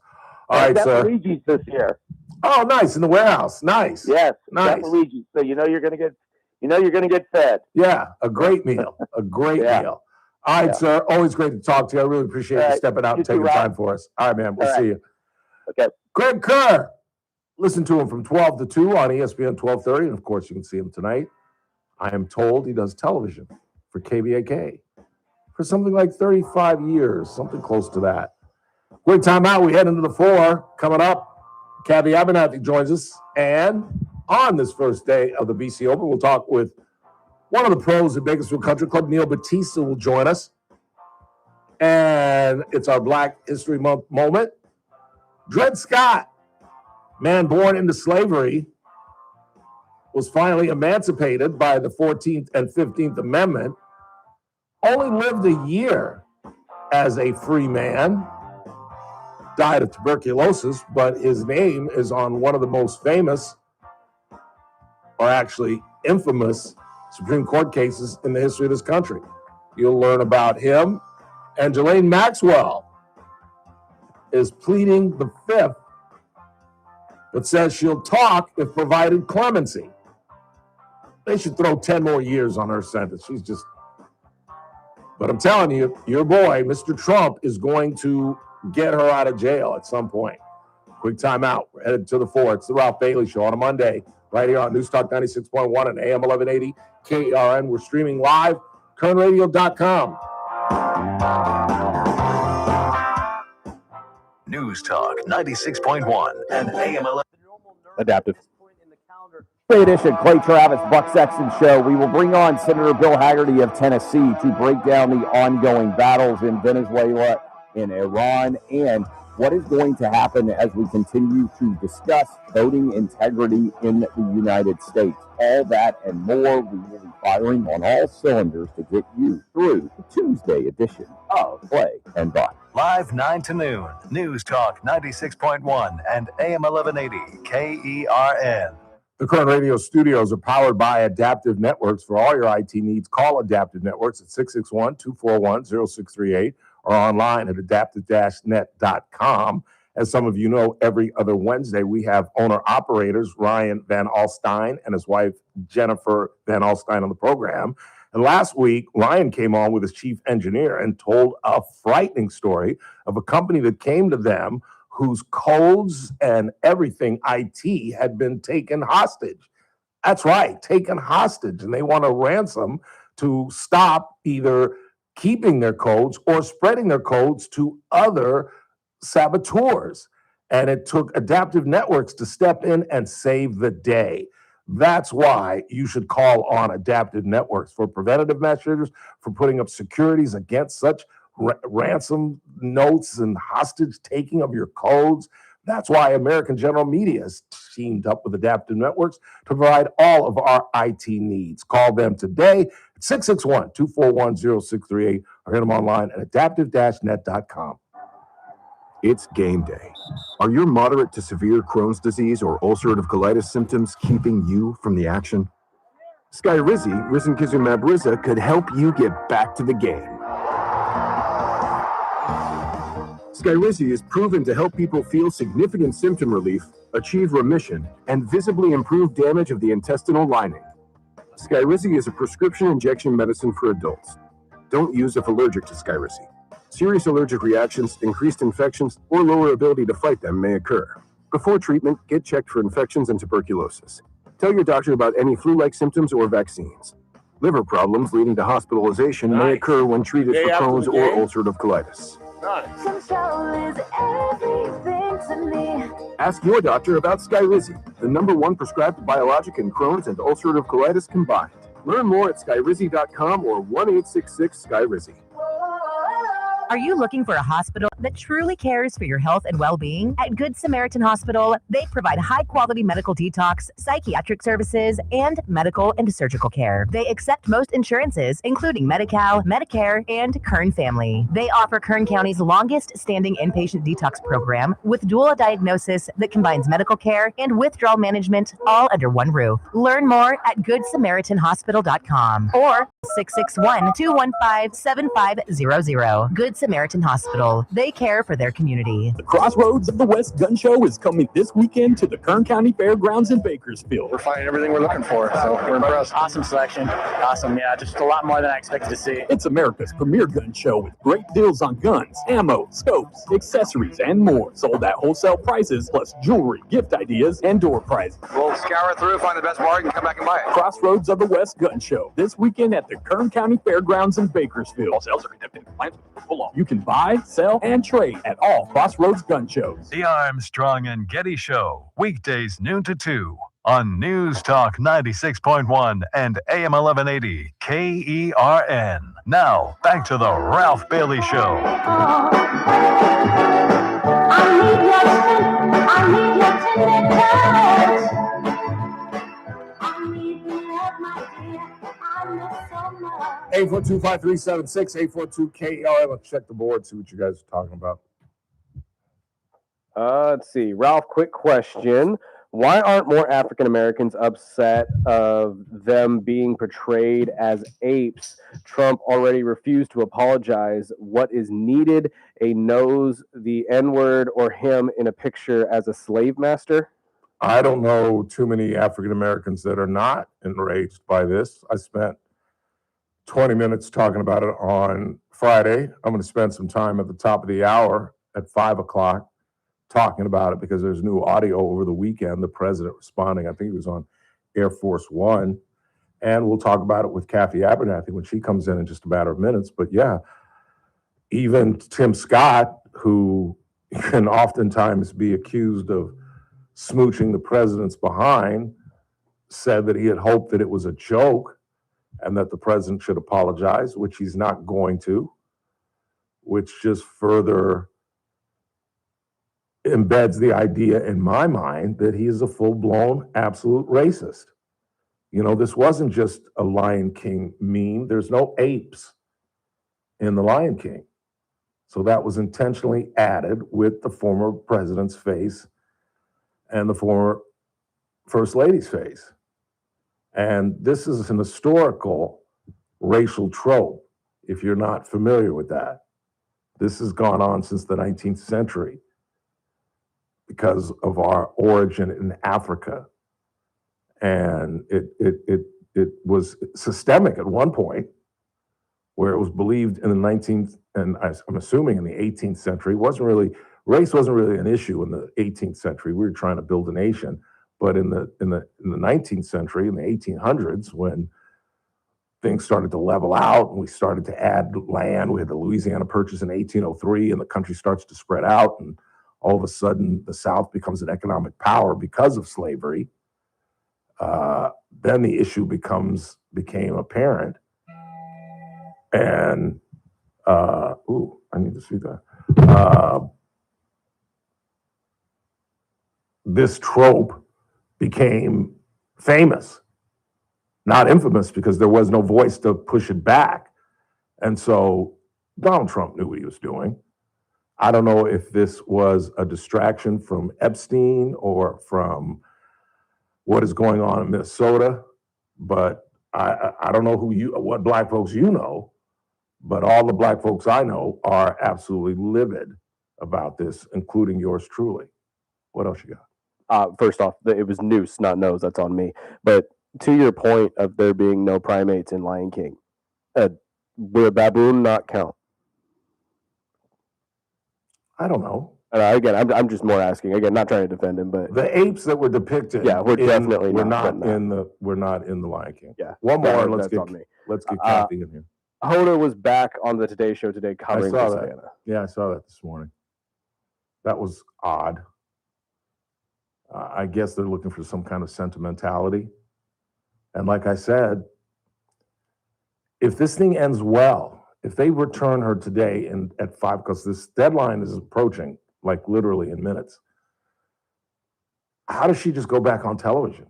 All right, sir. Luigi's this year. Oh, nice, in the warehouse. Nice. Yes, nice. Luigi's. So you're gonna get fed. Yeah, a great meal. A great meal. All right, sir. Always great to talk to you. I really appreciate you stepping out and taking time for us. All right, man. We'll see you. Okay. Greg Kerr. Listen to him from 12 to 2 on ESPN 1230. And, of course, you can see him tonight. I am told he does television for KBAK for something like 35 years, something close to that. Great time out. We head into the 4. Coming up, Cabby Abernathy joins us. And on this first day of the BC Open, we'll talk with one of the pros at Bakersfield Country Club. Neil Batista will join us. And it's our Black History Month moment. Dred Scott, man born into slavery, was finally emancipated by the 14th and 15th Amendment, only lived a year as a free man, died of tuberculosis, but his name is on one of the most famous, or actually infamous, Supreme Court cases in the history of this country. You'll learn about him. And Ghislaine Maxwell is pleading the 5th, but says she'll talk if provided clemency. They should throw 10 more years on her sentence. She's just... But I'm telling you, your boy, Mr. Trump, is going to get her out of jail at some point. Quick time out. We're headed to the 4. It's the Ralph Bailey Show on a Monday, right here on News Talk 96.1 and AM 1180 KERN. We're streaming live, kernradio.com. News Talk 96.1 and AM 11. Adaptive. Great edition, Clay Travis, Buck Sexton Show. We will bring on Senator Bill Haggerty of Tennessee to break down the ongoing battles in Venezuela, in Iran, and what is going to happen as we continue to discuss voting integrity in the United States. All that and more, we will be firing on all cylinders to get you through the Tuesday edition of Clay and Buck. Live 9 to noon. News Talk 96.1 and AM 1180 KERN. The Current Radio studios are powered by Adaptive Networks. For all your IT needs, call Adaptive Networks at 661-241-0638 or online at adaptive-net.com. As some of you know, every other Wednesday, we have owner-operators Ryan Van Alstyne and his wife Jennifer Van Alstyne on the program. And last week, Ryan came on with his chief engineer and told a frightening story of a company that came to them whose codes and everything IT had been taken hostage. That's right, taken hostage. And they want a ransom to stop either keeping their codes or spreading their codes to other saboteurs. And it took Adaptive Networks to step in and save the day. That's why you should call on Adaptive Networks for preventative measures, for putting up securities against such ransom notes and hostage taking of your codes. That's why American General Media has teamed up with Adaptive Networks to provide all of our IT needs. Call them today at 661-241-0638 or hit them online at adaptive-net.com. It's game day. Are your moderate to severe Crohn's disease or ulcerative colitis symptoms keeping you from the action? Skyrizi, risankizumab Riza, could help you get back to the game. Skyrizi is proven to help people feel significant symptom relief, achieve remission, and visibly improve damage of the intestinal lining. Skyrizi is a prescription injection medicine for adults. Don't use if allergic to Skyrizi. Serious allergic reactions, increased infections, or lower ability to fight them may occur. Before treatment, get checked for infections and tuberculosis. Tell your doctor about any flu-like symptoms or vaccines. Liver problems leading to hospitalization may occur when treated for Crohn's or ulcerative colitis. Ask your doctor about Skyrizi, the #1 prescribed biologic in Crohn's and ulcerative colitis combined. Learn more at skyrizi.com or 1-866-SKYRIZI. Are you looking for a hospital that truly cares for your health and well-being? At Good Samaritan Hospital, they provide high-quality medical detox, psychiatric services, and medical and surgical care. They accept most insurances, including Medi-Cal, Medicare, and Kern Family. They offer Kern County's longest-standing inpatient detox program with dual diagnosis that combines medical care and withdrawal management all under one roof. Learn more at GoodSamaritanHospital.com or 661-215-7500. Good Samaritan Hospital. They care for their community. The Crossroads of the West Gun Show is coming this weekend to the Kern County Fairgrounds in Bakersfield. We're finding everything we're looking for, so we're impressed. Awesome selection. Awesome, yeah, just a lot more than I expected to see. It's America's premier gun show with great deals on guns, ammo, scopes, accessories, and more. Sold at wholesale prices, plus jewelry, gift ideas, and door prizes. We'll scour through, find the best bargain, come back and buy it. Crossroads of the West Gun Show this weekend at the Kern County Fairgrounds in Bakersfield. All sales are conducted in compliance with the law. You can buy, sell, and trade at all Crossroads gun shows. The Armstrong and Getty Show, weekdays noon to 2 on News Talk 96.1 and AM 1180 KERN. Now, back to the Ralph Bailey Show. I need your tender touch. 842-5376, 842-KERN. Let's check the board, see what you guys are talking about. Let's see. Ralph, quick question. Why aren't more African Americans upset of them being portrayed as apes? Trump already refused to apologize. What is needed? A nose, the N-word, or him in a picture as a slave master? I don't know too many African Americans that are not enraged by this. I spent 20 minutes talking about it on Friday. I'm going to spend some time at the top of the hour at 5 o'clock talking about it because there's new audio over the weekend. The president responding, I think he was on Air Force One. And we'll talk about it with Kathy Abernathy when she comes in just a matter of minutes. But yeah, even Tim Scott, who can oftentimes be accused of smooching the president's behind, said that he had hoped that it was a joke and that the president should apologize, which he's not going to, which just further embeds the idea in my mind that he is a full-blown absolute racist. You know, this wasn't just a Lion King meme. There's no apes in the Lion King. So that was intentionally added with the former president's face and the former first lady's face. And this is an historical racial trope, if you're not familiar with that. This has gone on since the 19th century because of our origin in Africa. And it was systemic at one point, where it was believed in the 19th, and I'm assuming in the 18th century, it wasn't really Race wasn't really an issue in the 18th century. We were trying to build a nation. But in the 19th century, in the 1800s, when things started to level out and we started to add land, we had the Louisiana Purchase in 1803, and the country starts to spread out, and all of a sudden the South becomes an economic power because of slavery. Then the issue became apparent. And, I need to see that. This trope became famous, not infamous, because there was no voice to push it back. And so Donald Trump knew what he was doing. I don't know if this was a distraction from Epstein or from what is going on in Minnesota, but I don't know what black folks you know, but all the black folks I know are absolutely livid about this, including yours truly. What else you got? First off, it was noose, not nose. That's on me. But to your point of there being no primates in Lion King, would a baboon not count? I don't know. Again, I'm just more asking. Again, not trying to defend him, but the apes that were depicted, we're definitely not in the Lion King. Yeah, one more. Let's get Kathy in here. Hoda was back on the Today Show today covering I saw Savannah. that. Yeah, I saw that this morning. That was odd. I guess they're looking for some kind of sentimentality. And like I said, if this thing ends well, if they return her today at 5, because this deadline is approaching, like literally in minutes, how does she just go back on television?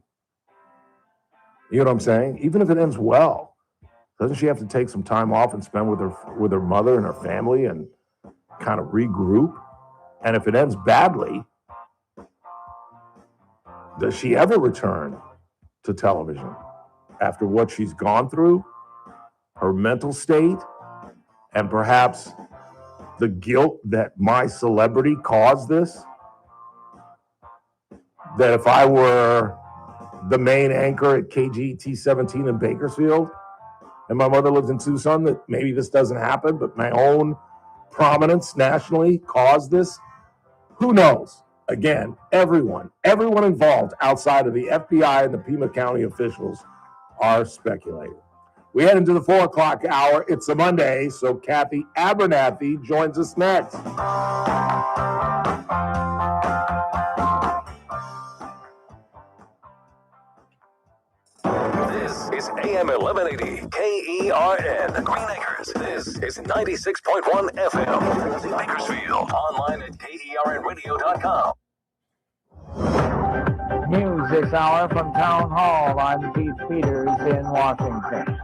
You know what I'm saying? Even if it ends well, doesn't she have to take some time off and spend with her mother and her family and kind of regroup? And if it ends badly, does she ever return to television after what she's gone through, her mental state, and perhaps the guilt that my celebrity caused this? That if I were the main anchor at KGT17 in Bakersfield and my mother lives in Tucson, that maybe this doesn't happen, but my own prominence nationally caused this? Who knows? Again, everyone involved outside of the FBI and the Pima County officials are speculating. We head into the 4 o'clock hour. It's a Monday, so Kathy Abernathy joins us next. This is AM 1180 KERN Green Acres. This is 96.1 FM Bakersfield. Online at KERNradio.com. News this hour from Town Hall. I'm Keith Peters in Washington.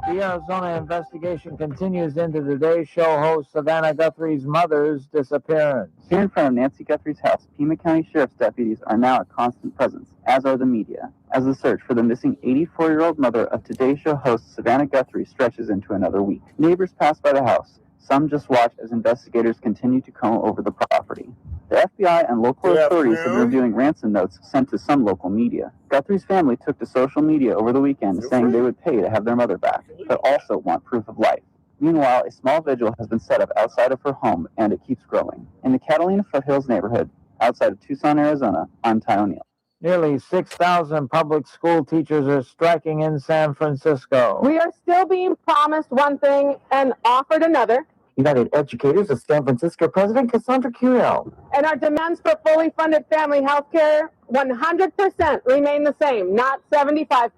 The Arizona investigation continues into today's show host Savannah Guthrie's mother's disappearance. Here in front of Nancy Guthrie's house, Pima County Sheriff's deputies are now a constant presence, as are the media, as the search for the missing 84-year-old mother of Today Show host Savannah Guthrie stretches into another week. Neighbors pass by the house. Some just watch as investigators continue to comb over the property. The FBI and local authorities have been reviewing ransom notes sent to some local media. Guthrie's family took to social media over the weekend saying they would pay to have their mother back, but also want proof of life. Meanwhile, a small vigil has been set up outside of her home, and it keeps growing. In the Catalina Foothills neighborhood, outside of Tucson, Arizona, I'm Ty O'Neill. Nearly 6,000 public school teachers are striking in San Francisco. We are still being promised one thing and offered another. United Educators of San Francisco President Cassandra Curiel. And our demands for fully funded family health care 100% remain the same, not 75%.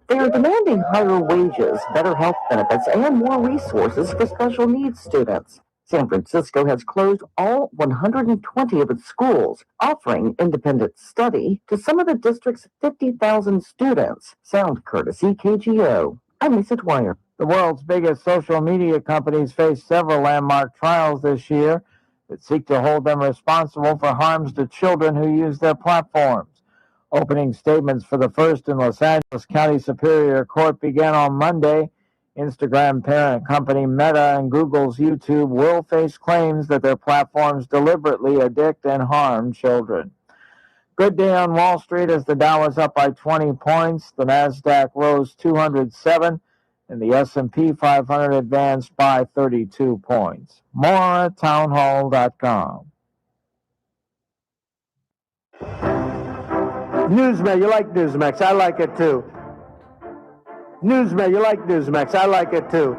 They are demanding higher wages, better health benefits, and more resources for special needs students. San Francisco has closed all 120 of its schools, offering independent study to some of the district's 50,000 students. Sound courtesy KGO. I'm Lisa Dwyer. The world's biggest social media companies face several landmark trials this year that seek to hold them responsible for harms to children who use their platforms. Opening statements for the first in Los Angeles County Superior Court began on Monday. Instagram parent company Meta and Google's YouTube will face claims that their platforms deliberately addict and harm children. Good day on Wall Street as the Dow was up by 20 points, the Nasdaq rose 207, and the S&P 500 advanced by 32 points. More at townhall.com. Newsman, you like Newsmax? I like it too. Newsman, you like Newsmax? I like it too.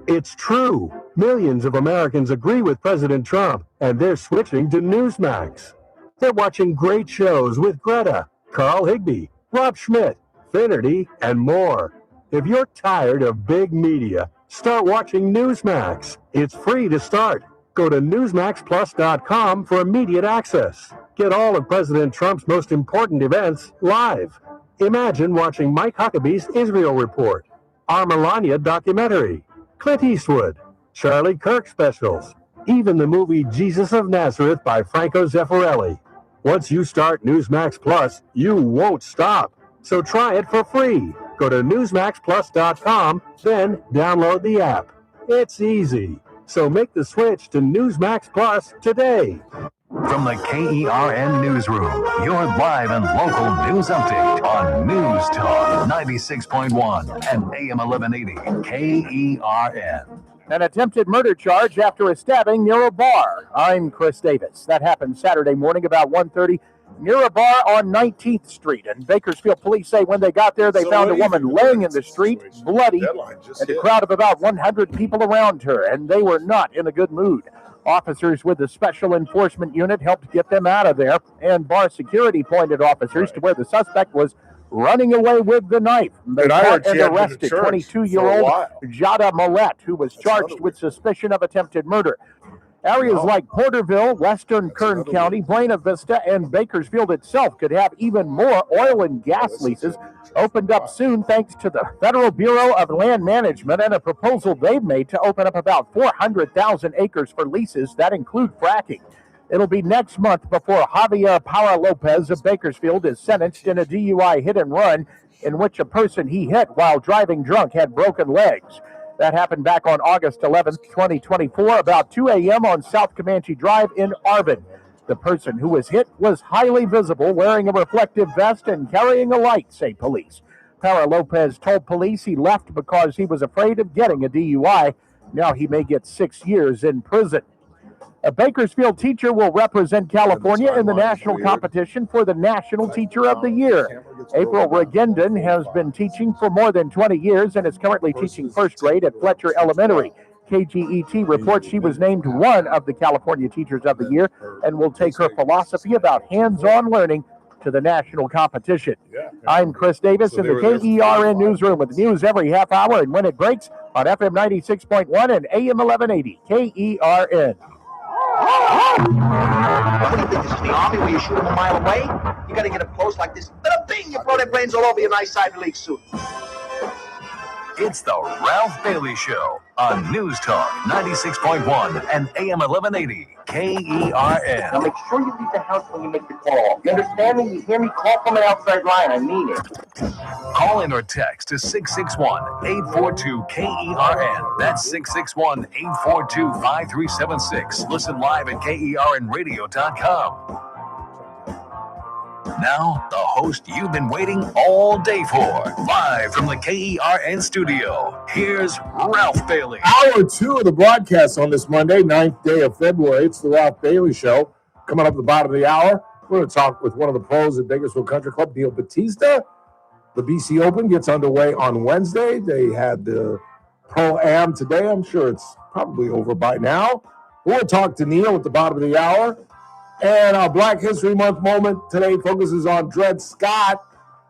It's true. Millions of Americans agree with President Trump, and they're switching to Newsmax. They're watching great shows with Greta, Carl Higbie, Rob Schmidt, Finnerty, and more. If you're tired of big media, start watching Newsmax. It's free to start. Go to newsmaxplus.com for immediate access. Get all of President Trump's most important events live. Imagine watching Mike Huckabee's Israel Report, our Melania documentary, Clint Eastwood, Charlie Kirk specials, even the movie Jesus of Nazareth by Franco Zeffirelli. Once you start Newsmax Plus, you won't stop. So try it for free. Go to newsmaxplus.com, then download the app. It's easy. So make the switch to Newsmax Plus today. From the KERN Newsroom, your live and local news update on News Talk 96.1 and AM 1180 KERN. An attempted murder charge after a stabbing near a bar. I'm Chris Davis. That happened Saturday morning about 1:30 near a bar on 19th Street. And Bakersfield police say when they got there, they found a woman laying in the street, bloody, and a crowd of about 100 people around her, and they were not in a good mood. Officers with the Special Enforcement Unit helped get them out of there, and bar security pointed officers to where the suspect was running away with the knife. They caught and arrested 22-year-old Jada Millette, who was charged with suspicion of attempted murder. Areas like Porterville, Western Kern County, Buena Vista, and Bakersfield itself could have even more oil and gas leases opened up soon thanks to the Federal Bureau of Land Management and a proposal they've made to open up about 400,000 acres for leases that include fracking. It'll be next month before Javier Para Lopez of Bakersfield is sentenced in a DUI hit and run in which a person he hit while driving drunk had broken legs. That happened back on August 11th, 2024, about 2 a.m. on South Comanche Drive in Arvin. The person who was hit was highly visible, wearing a reflective vest and carrying a light, say police. Para Lopez told police he left because he was afraid of getting a DUI. Now he may get 6 years in prison. A Bakersfield teacher will represent California in the national competition for the National Teacher of the Year. April Regendon has been teaching for more than 20 years and is currently teaching first grade at Fletcher Elementary. KGET reports she was named one of the California Teachers of the Year and will take her philosophy about hands-on learning to the national competition. I'm Chris Davis in the KERN Newsroom with news every half hour and when it breaks on FM 96.1 and AM 1180 KERN. What do you think, this is the Army where you shoot them a mile away? You gotta get up close like this. Bada bing, you blow their brains all over your nice Ivy League suit. It's the Ralph Bailey Show on News Talk 96.1 and AM 1180 KERN. Now make sure you leave the house when you make the call. You understand me? You hear me? Call from an outside line. I mean it. Call in or text to 661-842-KERN. That's 661-842-5376. Listen live at KERNradio.com. Now, the host you've been waiting all day for. Live from the KERN studio, here's Ralph Bailey. Hour 2 of the broadcast on this Monday, 9th day of February. It's the Ralph Bailey Show. Coming up at the bottom of the hour, we're going to talk with one of the pros at Bakersfield Country Club, Neil Batista. The BC Open gets underway on Wednesday. They had the Pro-Am today. I'm sure it's probably over by now. We'll talk to Neil at the bottom of the hour. And our Black History Month moment today focuses on Dred Scott,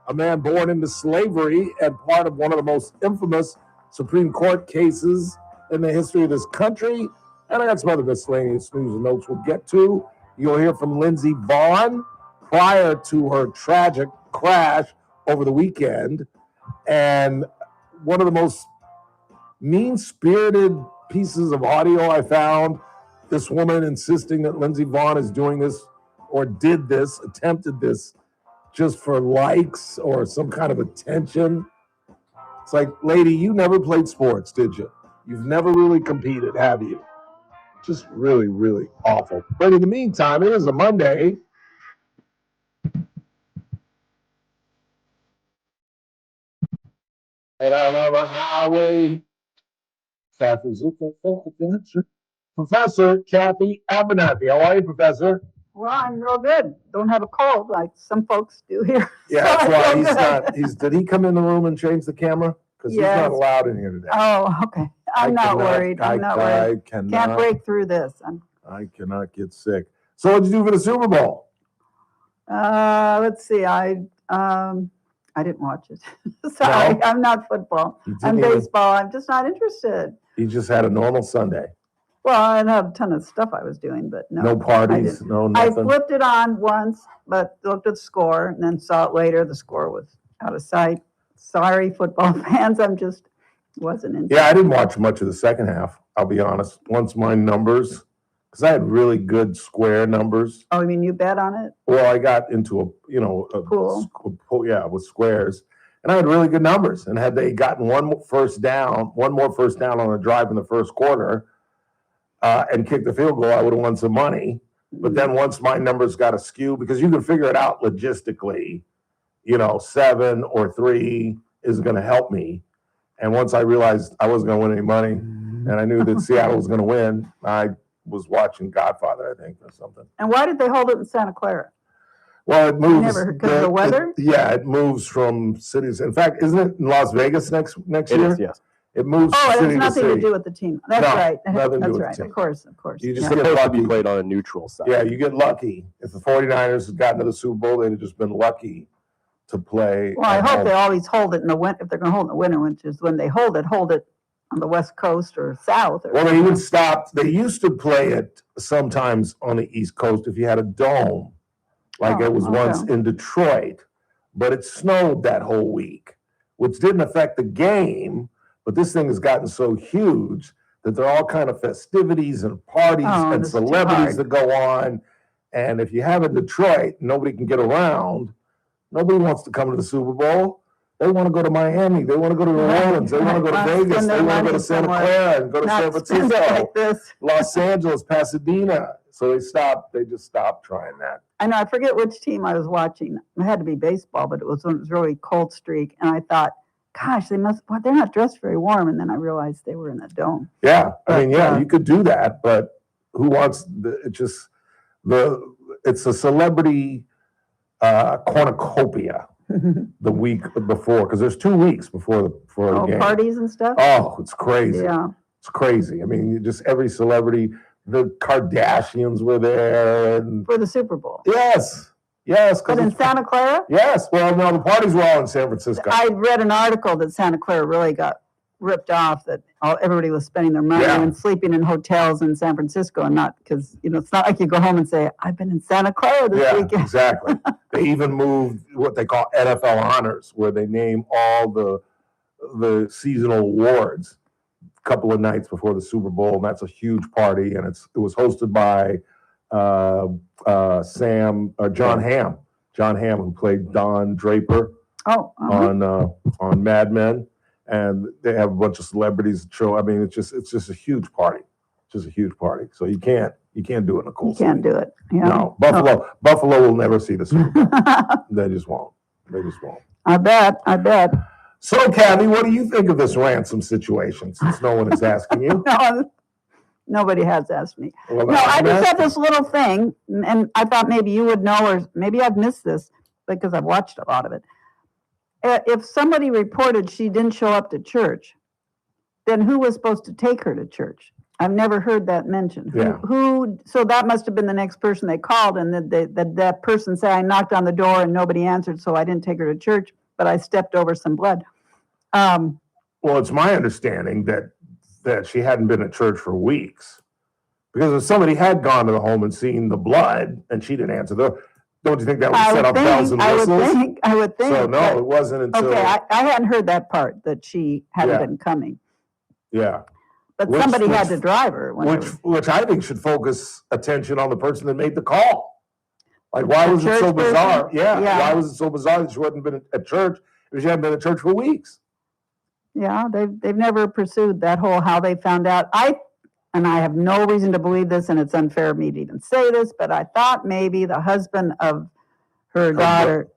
a man born into slavery and part of one of the most infamous Supreme Court cases in the history of this country. And I got some other miscellaneous news and notes we'll get to. You'll hear from Lindsey Vonn prior to her tragic crash over the weekend. And one of the most mean-spirited pieces of audio I found, this woman insisting that Lindsey Vonn is doing this or did this, attempted this just for likes or some kind of attention. It's like, lady, you never played sports, did you? You've never really competed, have you? Just really, really awful. But in the meantime, it is a Monday. And I love a highway. Professor Kathy Abernathy. How are you, Professor? Well, I'm real good. Don't have a cold like some folks do here. Yeah, So that's I why feel he's good. not. Did he come in the room and change the camera? Because he's Yes. not allowed in here today. Oh, okay. I'm not worried. I'm not worried. I cannot. Can't break through this. I cannot get sick. So what'd you do for the Super Bowl? Let's see. I didn't watch it. Sorry, No? I'm not football. I'm baseball. I'm just not interested. You just had a normal Sunday. Well, I had a ton of stuff I was doing, but no. No parties, no I nothing. flipped it on once, but looked at the score and then saw it later. The score was out of sight. Sorry, football fans. Wasn't into Yeah, I didn't watch much of the second half. I'll be honest. Once my numbers, because I had really good square numbers. Oh, you mean you bet on it? Well, I got into a Pool. Yeah, with squares, and I had really good numbers. And had they gotten one more first down on a drive in the first quarter, and kicked the field goal, I would have won some money. But then once my numbers got askew, because you can figure it out logistically, 7 or 3 is going to help me. And once I realized I wasn't going to win any money, and I knew that Seattle was going to win, I was watching Godfather, I think, or something. And why did they hold it in Santa Clara? Well, it moves. Never because of the weather? It moves from cities. In fact, isn't it in Las Vegas next year? It is, yes. It moves Oh, it city has nothing to to city. do with the team. That's No, right. nothing to do That's with the right. team. Of course. You just It's get supposed to be lucky. played on a neutral side. Yeah, you get lucky. If the 49ers had gotten to the Super Bowl, they'd have just been lucky to play. Well, I at hope home. they always hold it in the winter. If they're going to hold it in the winter, which is when they hold it on the West Coast or South. Or Well, they would stop. They used to play it sometimes on the East Coast if you had a dome, like it was once in Detroit. But it snowed that whole week, which didn't affect the game. But this thing has gotten so huge that there are all kind of festivities and parties and celebrities that go on. And if you have it in Detroit, nobody can get around. Nobody wants to come to the Super Bowl. They want to go to Miami. They want to go to New Orleans. They want to go to Vegas. They want to go to Santa Clara and go to San Francisco, Los Angeles, Pasadena. So they just stopped trying that. I know, I forget which team I was watching. It had to be baseball, but it was when it was really cold streak. And I thought, gosh, they're not dressed very warm. And then I realized they were in a dome. Yeah. You could do that, but who wants it's a celebrity cornucopia the week before, because there's 2 weeks before the game. Parties and stuff? Oh, it's crazy. Yeah. It's crazy. Just every celebrity, the Kardashians were there. And for the Super Bowl? Yes. But in Santa Clara? Yes. Well, no, the parties were all in San Francisco. I read an article that Santa Clara really got ripped off, that everybody was spending their money and sleeping in hotels in San Francisco, and not because, it's not like you go home and say, I've been in Santa Clara this weekend. Yeah, exactly. They even moved what they call NFL honors, where they name all the seasonal awards a couple of nights before the Super Bowl, and that's a huge party, and it was hosted by John Hamm. John Hamm, who played Don Draper on Mad Men. And they have a bunch of celebrities show. It's just a huge party. Just a huge party. So you can't do it in a cool city. You can't do it. Yeah. No, Buffalo will never see the Super Bowl. They just won't. I bet. So, Kathy, what do you think of this ransom situation, since no one is asking you? No, nobody has asked me. Well, no, I just have this little thing, and I thought maybe you would know, or maybe I've missed this because I've watched a lot of it. If somebody reported she didn't show up to church, then who was supposed to take her to church? I've never heard that mentioned. Yeah. So that must have been the next person they called, and that person said, I knocked on the door and nobody answered, so I didn't take her to church, but I stepped over some blood. Well, it's my understanding that she hadn't been at church for weeks, because if somebody had gone to the home and seen the blood and she didn't answer don't you think that would set up bells and whistles? I would think. So no, it wasn't until. Okay, I hadn't heard that part, that she hadn't been coming. Yeah. But somebody had to drive her. Which I think should focus attention on the person that made the call. Like, why was it so bizarre? Yeah. Why was it so bizarre that she hadn't been at church if she hadn't been at church for weeks? Yeah, they've never pursued that whole how they found out. And I have no reason to believe this, and it's unfair of me to even say this, but I thought maybe the husband of her daughter,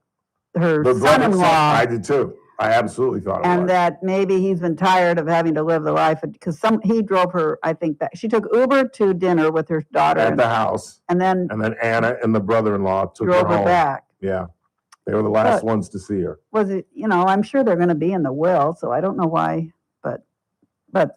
her son-in-law, I did too. I absolutely thought it and was. that maybe he's been tired of having to live the life because he drove her, I think, back. She took Uber to dinner with her daughter At the house. and then Anna and the brother-in-law took drove her home. back. Yeah. They were the last ones to see her. Was it, I'm sure they're going to be in the will, so I don't know why, but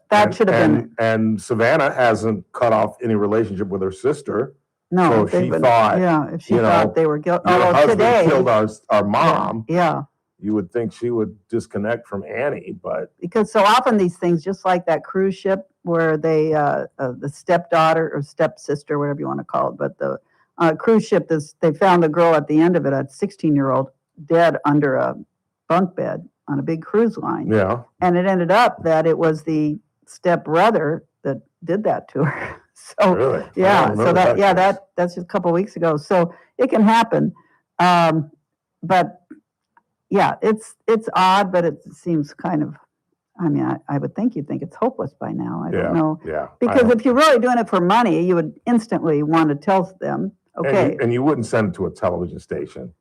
that should have been. And Savannah hasn't cut off any relationship with her sister. No, so she thought, if she thought they were guilty. Your Although husband today killed our mom. Yeah. You would think she would disconnect from Annie, but because so often these things, just like that cruise ship where they, the stepdaughter or stepsister, whatever you want to call it, but the cruise ship, they found a girl at the end of it, a 16-year-old, dead under a bunk bed on a big cruise line. Yeah. And it ended up that it was the stepbrother that did that to her. So really? yeah, so that's just a couple of weeks ago. So it can happen, but yeah, it's odd, but it seems kind of. I mean, I would think you'd think it's hopeless by now. I don't know. Yeah. Because if you're really doing it for money, you would instantly want to tell them, okay. And you wouldn't send it to a television station.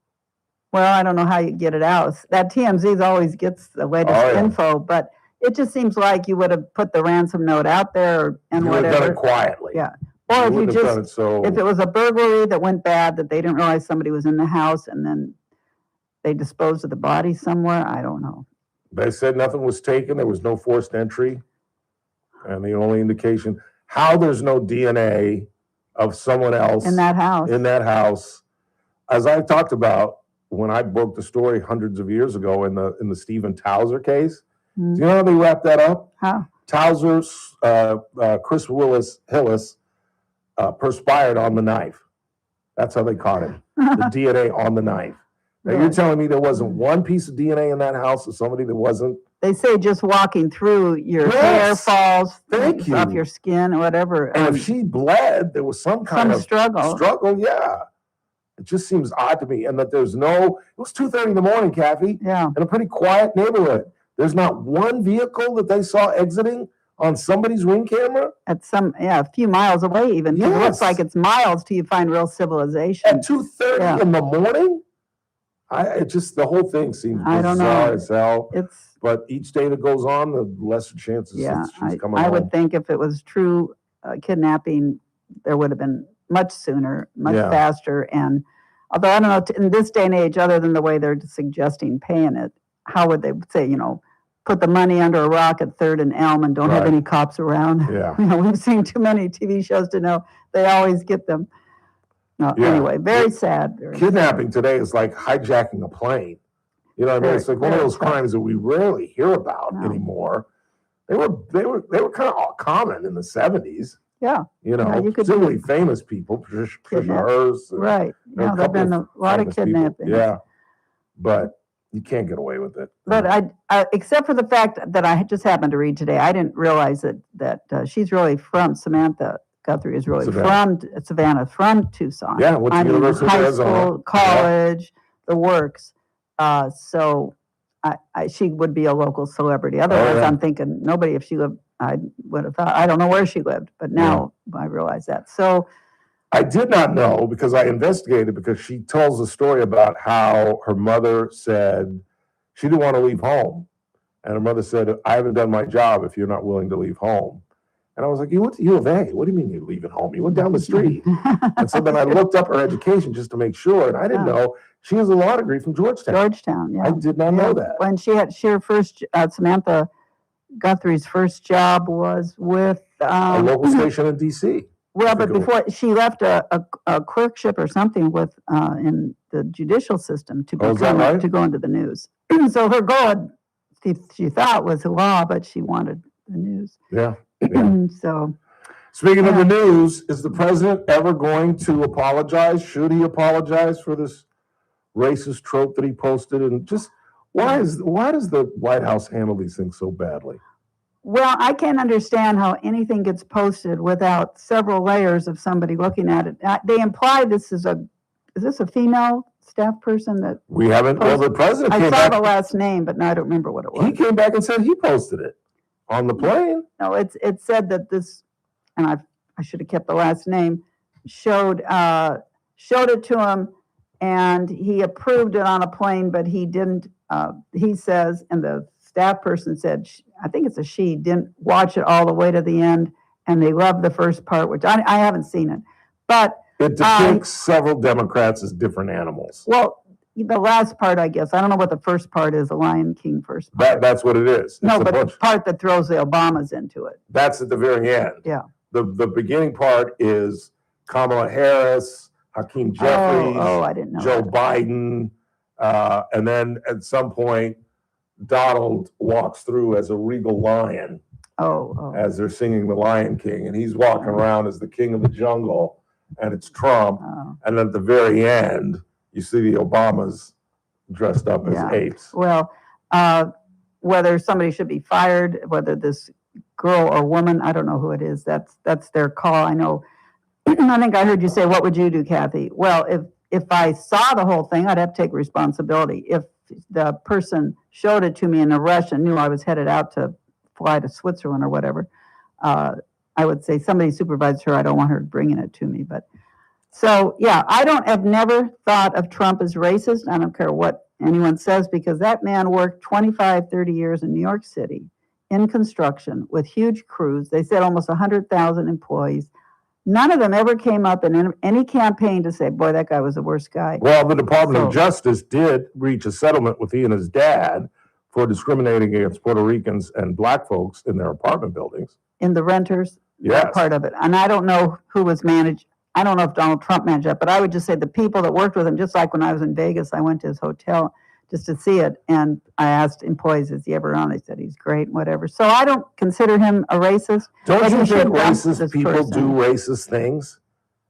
Well, I don't know how you get it out. That TMZ always gets the latest info, but it just seems like you would have put the ransom note out there and you whatever. would have done it quietly. Yeah. Or if you just, if it was a burglary that went bad, that they didn't realize somebody was in the house and then they disposed of the body somewhere, I don't know. They said nothing was taken. There was no forced entry. And the only indication, how there's no DNA of someone else in that house. As I talked about when I broke the story hundreds of years ago in the Stephen Towser case. Do you know how they wrapped that up? How? Towser's, Chris Hillis perspired on the knife. That's how they caught him. The DNA on the knife. Now you're telling me there wasn't one piece of DNA in that house of somebody that wasn't? They say just walking through, your hair falls off your skin or whatever. And if she bled, there was some kind of struggle, yeah. It just seems odd to me. And that it was 2:30 in the morning, Kathy. Yeah. In a pretty quiet neighborhood. There's not one vehicle that they saw exiting on somebody's ring camera? At a few miles away even. Yes. It looks like it's miles till you find real civilization. At 2:30 in the morning? The whole thing seems bizarre as hell. But each day that goes on, the lesser chances she's coming home. I would think if it was true kidnapping, there would have been much sooner, much faster. And although I don't know, in this day and age, other than the way they're suggesting paying it, how would they say, put the money under a rock at 3rd and Elm and don't have any cops around? Yeah. We've seen too many TV shows to know they always get them. No, anyway, very sad. Kidnapping today is like hijacking a plane. You know what I mean? It's like one of those crimes that we rarely hear about anymore. They were kind of common in the 70s. Yeah. You could really famous people, Patricia Hearst. Right. Yeah, there've been a lot of kidnappings. Yeah. But you can't get away with it. But I except for the fact that I just happened to read today, I didn't realize that she's really from Samantha Guthrie is really from Savannah, from Tucson. Yeah, went to University of Arizona. High school, college, the works. So she would be a local celebrity. Otherwise, I'm thinking nobody, if she lived, I would have thought, I don't know where she lived, but now I realize that. So I did not know because I investigated, because she tells a story about how her mother said she didn't want to leave home. And her mother said, I haven't done my job if you're not willing to leave home. And I was like, you went to U of A. What do you mean you're leaving home? You went down the street. And so then I looked up her education just to make sure. And I didn't know she has a law degree from Georgetown. Georgetown, yeah. I did not know that. When her first, Samantha Guthrie's first job was with a local station in D.C. Well, but before she left a clerkship or something with in the judicial system to to go into the news. So her goal, she thought, was law, but she wanted the news. Yeah. So, speaking of the news, is the president ever going to apologize? Should he apologize for this racist trope that he posted? And just why does the White House handle these things so badly? Well, I can't understand how anything gets posted without several layers of somebody looking at it. They imply is this a female staff person that we haven't? Well, the president. I saw the last name, but now I don't remember what it was. He came back and said he posted it on the plane. No, it said that this, and I should have kept the last name. Showed it to him, and he approved it on a plane, but he didn't he says, and the staff person said, I think it's a she, didn't watch it all the way to the end, and they loved the first part, which I haven't seen it. But it depicts several Democrats as different animals. Well, the last part, I guess. I don't know what the first part is, the Lion King first part. That's what it is. No, but the part that throws the Obamas into it. That's at the very end. Yeah. The beginning part is Kamala Harris, Hakeem Jeffries, I didn't know Joe that. Biden, and then at some point, Donald walks through as a regal lion as they're singing the Lion King, and he's walking around as the king of the jungle, and it's Trump. And then at the very end, you see the Obamas dressed up as apes. Well, whether somebody should be fired, whether this girl or woman, I don't know who it is, that's their call. I know. I think I heard you say, what would you do, Kathy? Well, if I saw the whole thing, I'd have to take responsibility. If the person showed it to me in a rush and knew I was headed out to fly to Switzerland or whatever, I would say, somebody supervised her. I don't want her bringing it to me. But so, yeah, I've never thought of Trump as racist. I don't care what anyone says, because that man worked 25, 30 years in New York City in construction with huge crews. They said almost 100,000 employees. None of them ever came up in any campaign to say, boy, that guy was the worst guy. Well, the Department of Justice did reach a settlement with he and his dad for discriminating against Puerto Ricans and black folks in their apartment buildings. In the renters? Yes. That part of it. And I don't know who was managed. I don't know if Donald Trump managed that, but I would just say the people that worked with him, just like when I was in Vegas, I went to his hotel just to see it. And I asked employees, is he ever on? They said he's great, whatever. So I don't consider him a racist. Don't you think racist people do racist things?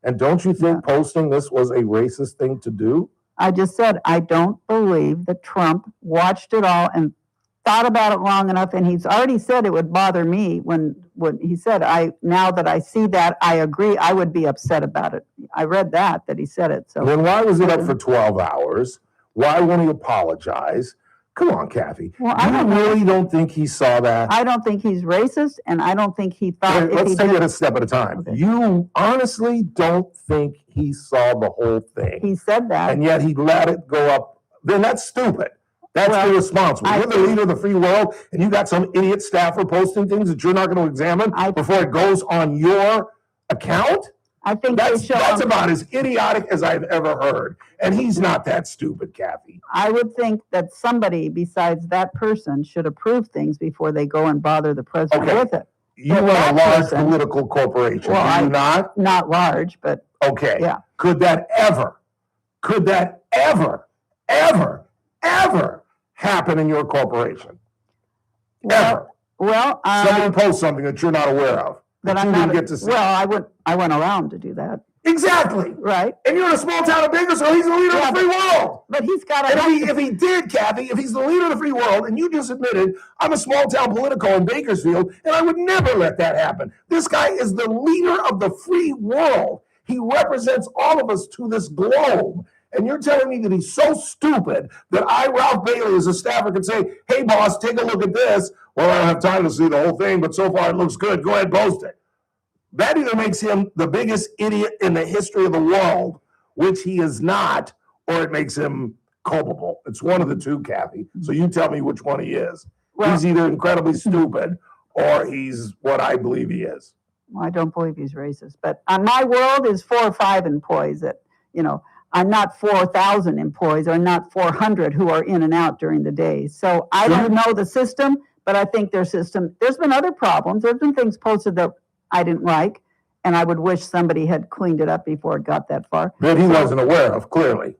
And don't you think posting this was a racist thing to do? I just said, I don't believe that Trump watched it all and thought about it long enough. And he's already said it would bother me when he said, now that I see that, I agree, I would be upset about it. I read that he said it. So then why was it up for 12 hours? Why won't he apologize? Come on, Kathy. Well, you really don't think he saw that? I don't think he's racist, and I don't think he thought. Wait, let's take it a step at a time. Okay. You honestly don't think he saw the whole thing? He said that. And yet he let it go up. Then that's stupid. That's irresponsible. You're the leader of the free world, and you got some idiot staffer posting things that you're not going to examine before it goes on your account? I think that's about as idiotic as I've ever heard. And he's not that stupid, Kathy. I would think that somebody besides that person should approve things before they go and bother the president with it. You run a large political corporation, do you not? Not large, but okay. Yeah. Could that ever happen in your corporation? Ever? Well, somebody posts something that you're not aware of. That I'm not get to see. Well, I went around to do that. Exactly. Right. And you're in a small town of Bakersfield. He's the leader of the free world. But he's got if he did, Kathy, if he's the leader of the free world, and you just admitted I'm a small town politico in Bakersfield, and I would never let that happen. This guy is the leader of the free world. He represents all of us to this globe. And you're telling me that he's so stupid that I, Ralph Bailey, as a staffer, could say, hey, boss, take a look at this. Well, I don't have time to see the whole thing, but so far it looks good. Go ahead and post it. That either makes him the biggest idiot in the history of the world, which he is not, or it makes him culpable. It's one of the two, Kathy. So you tell me which one he is. Well, he's either incredibly stupid or he's what I believe he is. Well, I don't believe he's racist. But my world is 4 or 5 employees that, I'm not 4,000 employees or not 400 who are in and out during the day. So I don't know the system, but I think their system, there's been other problems. There's been things posted that I didn't like, and I would wish somebody had cleaned it up before it got that far. That he wasn't aware of, clearly.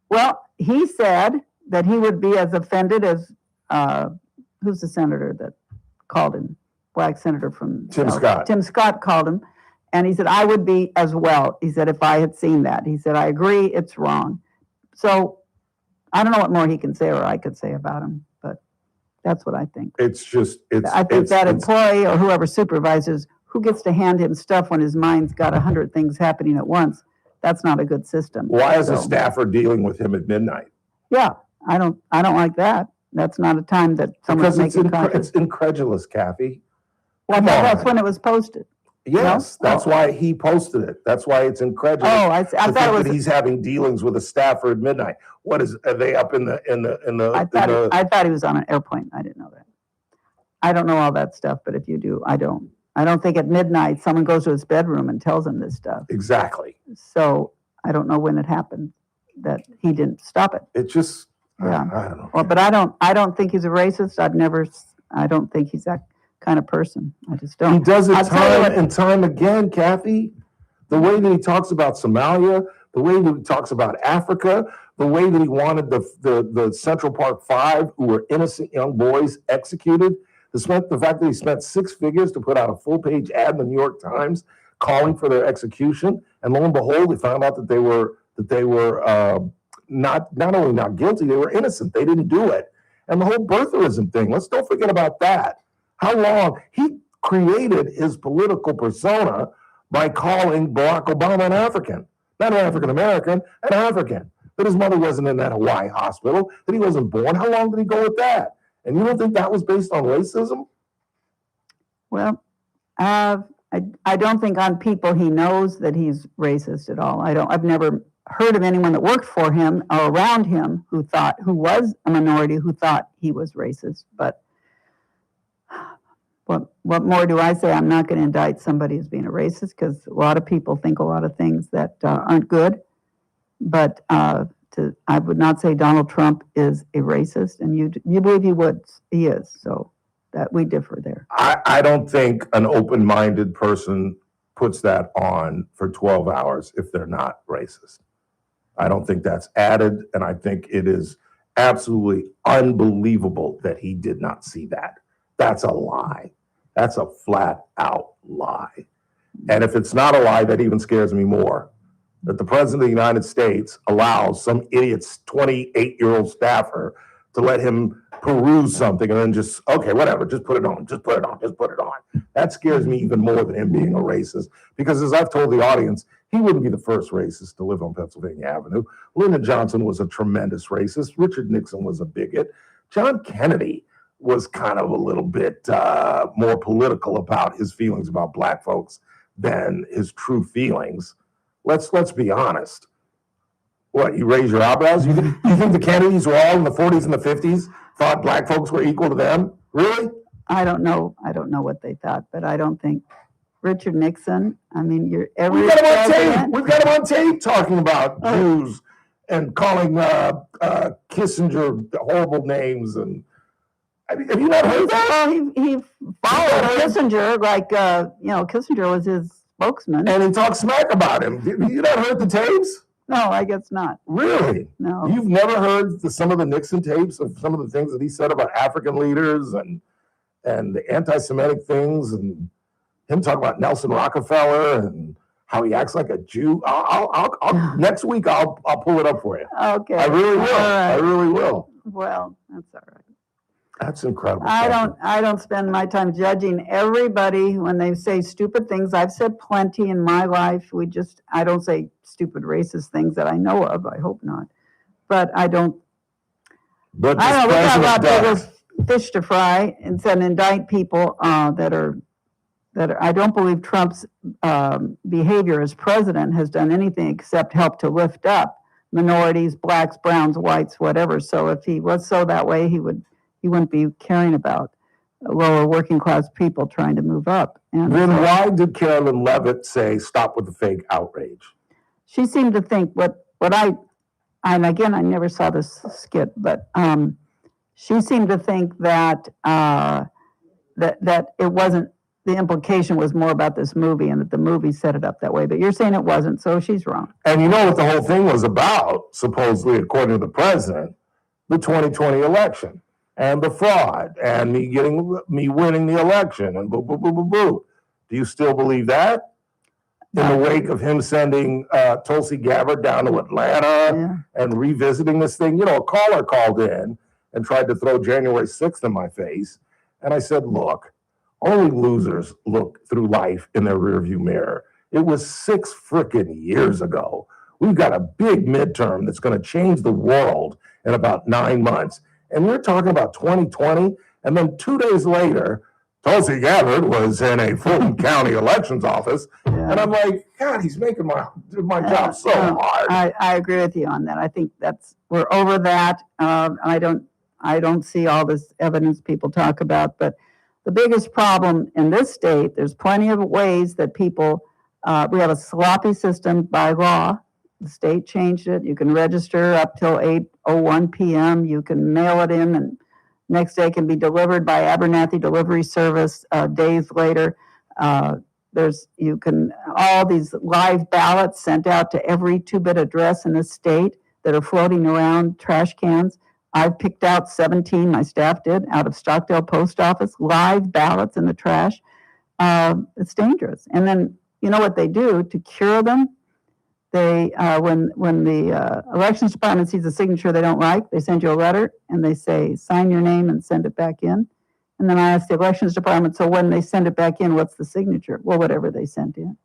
Well, he said that he would be as offended as, who's the senator that called him? Black senator from Tim Scott. Tim Scott called him. And he said, I would be as well. He said, if I had seen that. He said, I agree, it's wrong. So I don't know what more he can say or I could say about him, but that's what I think. I think that employee or whoever supervises, who gets to hand him stuff when his mind's got 100 things happening at once, that's not a good system. Why is a staffer dealing with him at midnight? Yeah, I don't like that. That's not a time that someone's making conscious. It's incredulous, Kathy. Well, that's when it was posted. Yes, No? that's why he posted it. That's why it's incredible. Oh, I thought it was. That he's having dealings with a staffer at midnight. What is? Are they up in the? I thought he was on an airplane. I didn't know that. I don't know all that stuff, but if you do, I don't. I don't think at midnight someone goes to his bedroom and tells him this stuff. Exactly. So I don't know when it happened that he didn't stop it. It just. Yeah. I don't know. Well, but I don't think he's a racist. I don't think he's that kind of person. I just don't. He does it time and time again, Kathy. The way that he talks about Somalia, the way that he talks about Africa, the way that he wanted the Central Park Five, who were innocent young boys, executed. The fact that he spent six figures to put out a full-page ad in the New York Times calling for their execution, and lo and behold, we found out that they were not only not guilty, they were innocent. They didn't do it. And the whole birtherism thing, don't forget about that. How long? He created his political persona by calling Barack Obama an African. Not an African-American, an African. That his mother wasn't in that Hawaii hospital, that he wasn't born. How long did he go with that? And you don't think that was based on racism? Well, I don't think on people he knows that he's racist at all. I've never heard of anyone that worked for him or around him who was a minority who thought he was racist. But what more do I say? I'm not going to indict somebody as being a racist because a lot of people think a lot of things that aren't good. But I would not say Donald Trump is a racist, and you believe he is. So that we differ there. I don't think an open-minded person puts that on for 12 hours if they're not racist. I don't think that's added, and I think it is absolutely unbelievable that he did not see that. That's a lie. That's a flat-out lie. And if it's not a lie, that even scares me more. That the President of the United States allows some idiot's 28-year-old staffer to let him peruse something and then just, okay, whatever, just put it on. That scares me even more than him being a racist. Because as I've told the audience, he wouldn't be the first racist to live on Pennsylvania Avenue. Lyndon Johnson was a tremendous racist. Richard Nixon was a bigot. John Kennedy was kind of a little bit more political about his feelings about black folks than his true feelings. Let's be honest. What, you raise your eyebrows? You think the Kennedys were all in the 40s and the 50s, thought black folks were equal to them? Really? I don't know what they thought, but I don't think Richard Nixon, I mean, We've got him on tape talking about Jews and calling Kissinger horrible names. And have you not heard that? Well, he followed Kissinger, like, Kissinger was his spokesman. And he talked smack about him. You not heard the tapes? No, I guess not. Really? No. You've never heard some of the Nixon tapes of some of the things that he said about African leaders and the anti-Semitic things, and him talking about Nelson Rockefeller and how he acts like a Jew. I'll next week I'll pull it up for you. Okay. I really will. Right. I really will. Well, that's all right. That's incredible. I don't spend my time judging everybody when they say stupid things. I've said plenty in my life. I don't say stupid racist things that I know of. I hope not. But I don't. But I don't know. We got a lot bigger fish to fry and then indict people that are. I don't believe Trump's behavior as president has done anything except help to lift up minorities, blacks, browns, whites, whatever. So if he was so that way, he wouldn't be caring about lower working class people trying to move up. And then why did Carolyn Levitt say, stop with the fake outrage? She seemed to think and again, I never saw this skit, but she seemed to think that that it wasn't, the implication was more about this movie and that the movie set it up that way. But you're saying it wasn't, so she's wrong. And you know what the whole thing was about, supposedly, according to the president? The 2020 election. And the fraud, and me winning the election, and boo, boo, boo, boo, boo. Do you still believe that? In the wake of him sending Tulsi Gabbard down to Atlanta and revisiting this thing, a caller called in and tried to throw January 6th in my face. And I said, look, only losers look through life in their rearview mirror. It was 6 frickin' years ago. We've got a big midterm that's going to change the world in about 9 months. And we're talking about 2020, and then 2 days later, Tulsi Gabbard was in a Fulton County elections office, and I'm like, God, he's making my job so hard. I agree with you on that. I think we're over that. I don't see all this evidence people talk about, but the biggest problem in this state, there's plenty of ways that people, we have a sloppy system by law. The state changed it. You can register up till 8:01 p.m. You can mail it in, and next day can be delivered by Abernathy Delivery Service days later. You can all these live ballots sent out to every 2-bit address in the state that are floating around trash cans. I've picked out 17, my staff did, out of Stockdale Post Office, live ballots in the trash. It's dangerous. And then, you know what they do to cure them? They, when the elections department sees a signature they don't like, they send you a letter and they say, sign your name and send it back in. And then I ask the elections department, so when they send it back in, what's the signature? Well, whatever they sent in.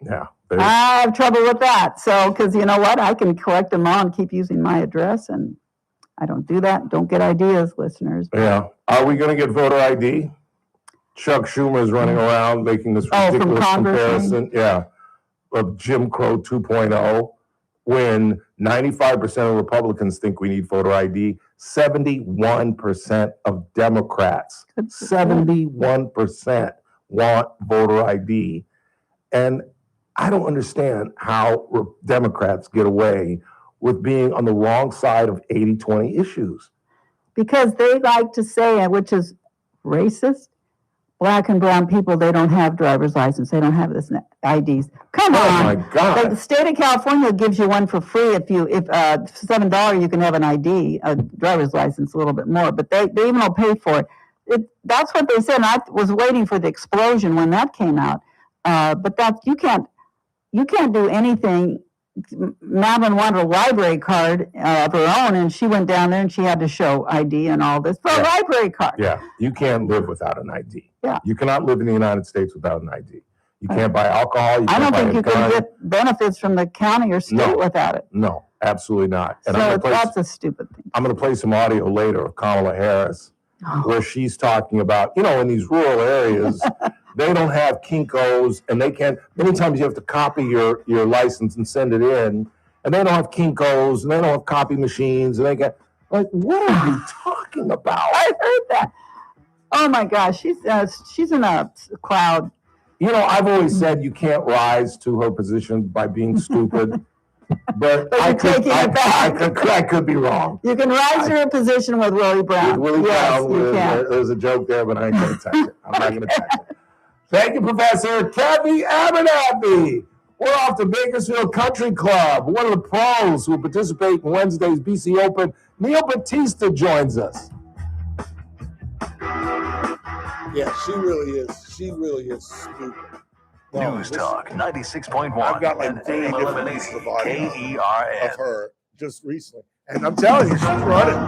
Yeah. I have trouble with that. So, because you know what? I can collect them all and keep using my address, and I don't do that. Don't get ideas, listeners. Yeah. Are we going to get voter ID? Chuck Schumer is running around making this ridiculous comparison. Yeah. Of Jim Crow 2.0, when 95% of Republicans think we need voter ID, 71% of Democrats, 71% want voter ID. And I don't understand how Democrats get away with being on the wrong side of 80-20 issues. Because they like to say, which is racist, Black and brown people, they don't have driver's license. They don't have this IDs. Come on. Oh my God. The state of California gives you one for free. If $7, you can have an ID, a driver's license, a little bit more, but they even will pay for it. That's what they said. And I was waiting for the explosion when that came out. But you can't do anything. Madeline wanted a library card of her own, and she went down there and she had to show ID and all this for a library card. Yeah, you can't live without an ID. Yeah. You cannot live in the United States without an ID. You can't buy alcohol. I don't think you can get benefits from the county or state without it. No, absolutely not. And so that's a stupid thing. I'm going to play some audio later of Kamala Harris, where she's talking about, in these rural areas, they don't have Kinkos, and they can't. Many times you have to copy your license and send it in, and they don't have Kinkos, and they don't have copy machines, and they get what are you talking about? I heard that. Oh my gosh, she's in a cloud. I've always said you can't rise to her position by being stupid, but I could be wrong. You can rise to her position with Willie Brown. With Willie Brown, you can. There's a joke there, but I ain't going to touch it. I'm not going to touch it. Thank you, Professor Kathy Abernathy. We're off to Bakersfield Country Club. One of the pros who will participate in Wednesday's BC Open, Neil Bautista, joins us. Yeah, she really is. She really is stupid. News Talk 96.1. I've got like 30 different pieces of audio KERN. of her just recently. And I'm telling you, she's running.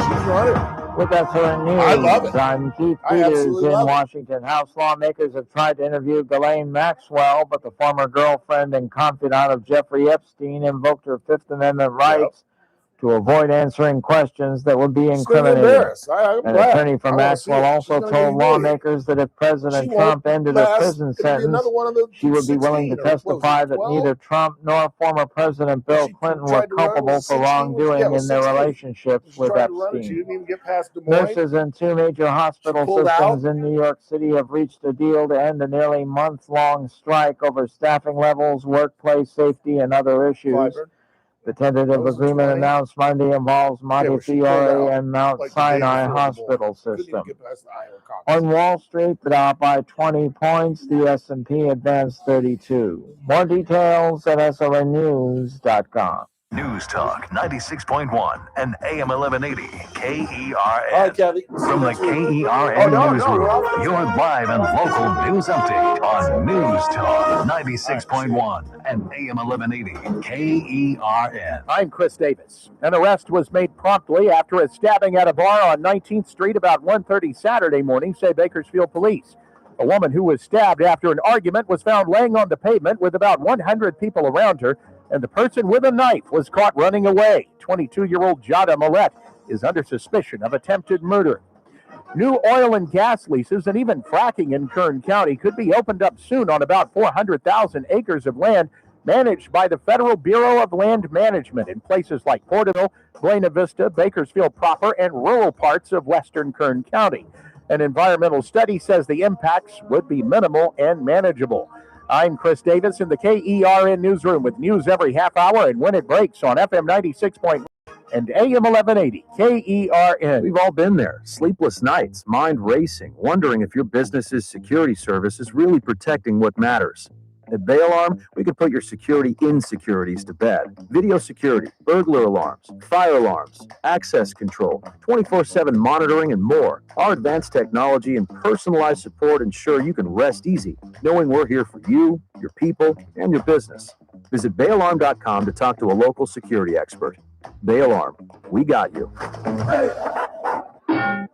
She's running. With SRN News, I love it. I'm Keith I Peters absolutely in love it. Washington. House lawmakers have tried to interview Ghislaine Maxwell, but the former girlfriend and confidant of Jeffrey Epstein invoked her Fifth Amendment rights to avoid answering questions that would be incriminating. An attorney for Maxwell also told lawmakers that if President Trump ended a prison sentence, she would be willing to testify that neither Trump nor former President Bill Clinton were culpable for wrongdoing in their relationships with Epstein. Nurses in 2 major hospital systems in New York City have reached a deal to end a nearly month-long strike over staffing levels, workplace safety, and other issues. The tentative agreement announced Monday involves Montefiore and Mount Sinai hospital system. On Wall Street, the Dow by 20 points, the S&P advanced 32. More details at srnnews.com. News Talk 96.1 and AM 1180 KERN. Right, Kathy. From the KERN newsroom, your live and local news update on News Talk 96.1 and AM 1180 KERN. I'm Chris Davis. An arrest was made promptly after a stabbing at a bar on 19th Street about 1:30 Saturday morning, say Bakersfield police. A woman who was stabbed after an argument was found laying on the pavement with about 100 people around her, and the person with a knife was caught running away. 22-year-old Jada Millette is under suspicion of attempted murder. New oil and gas leases and even fracking in Kern County could be opened up soon on about 400,000 acres of land managed by the Federal Bureau of Land Management in places like Porterville, Buena Vista, Bakersfield proper, and rural parts of western Kern County. An environmental study says the impacts would be minimal and manageable. I'm Chris Davis in the KERN newsroom with news every half hour and when it breaks on FM 96.1 and AM 1180 KERN. We've all been there. Sleepless nights, mind racing, wondering if your business's security service is really protecting what matters. At Bay Alarm, we can put your security insecurities to bed. Video security, burglar alarms, fire alarms, access control, 24/7 monitoring, and more. Our advanced technology and personalized support ensure you can rest easy, knowing we're here for you, your people, and your business. Visit bayalarm.com to talk to a local security expert. Bay Alarm, we got you.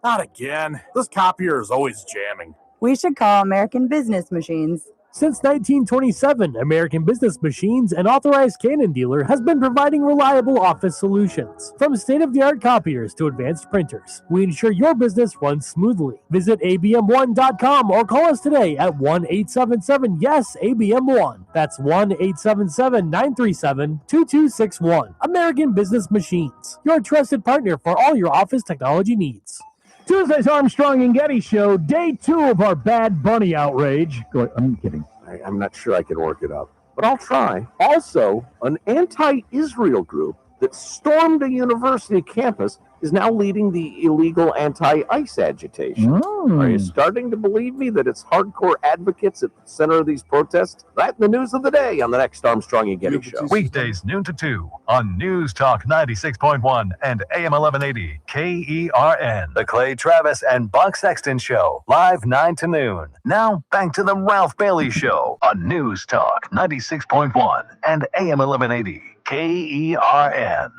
Not again. This copier is always jamming. We should call American Business Machines. Since 1927, American Business Machines, an authorized Canon dealer, has been providing reliable office solutions. From state-of-the-art copiers to advanced printers, we ensure your business runs smoothly. Visit abm1.com or call us today at 1-877-YES-ABM1. That's 1-877-937-2261. American Business Machines, your trusted partner for all your office technology needs. Tuesday's Armstrong and Getty Show, day 2 of our Bad Bunny outrage. I'm kidding. I'm not sure I can work it up, but I'll try. Also, an anti-Israel group that stormed a university campus is now leading the illegal anti-ICE agitation. Are you starting to believe me that it's hardcore advocates at the center of these protests? That's the news of the day on the next Armstrong and Getty Show. Weekdays noon to 2 on News Talk 96.1 and AM 1180 KERN. The Clay Travis and Buck Sexton Show, live 9 to noon. Now back to the Ralph Bailey Show on News Talk 96.1 and AM 1180 KERN.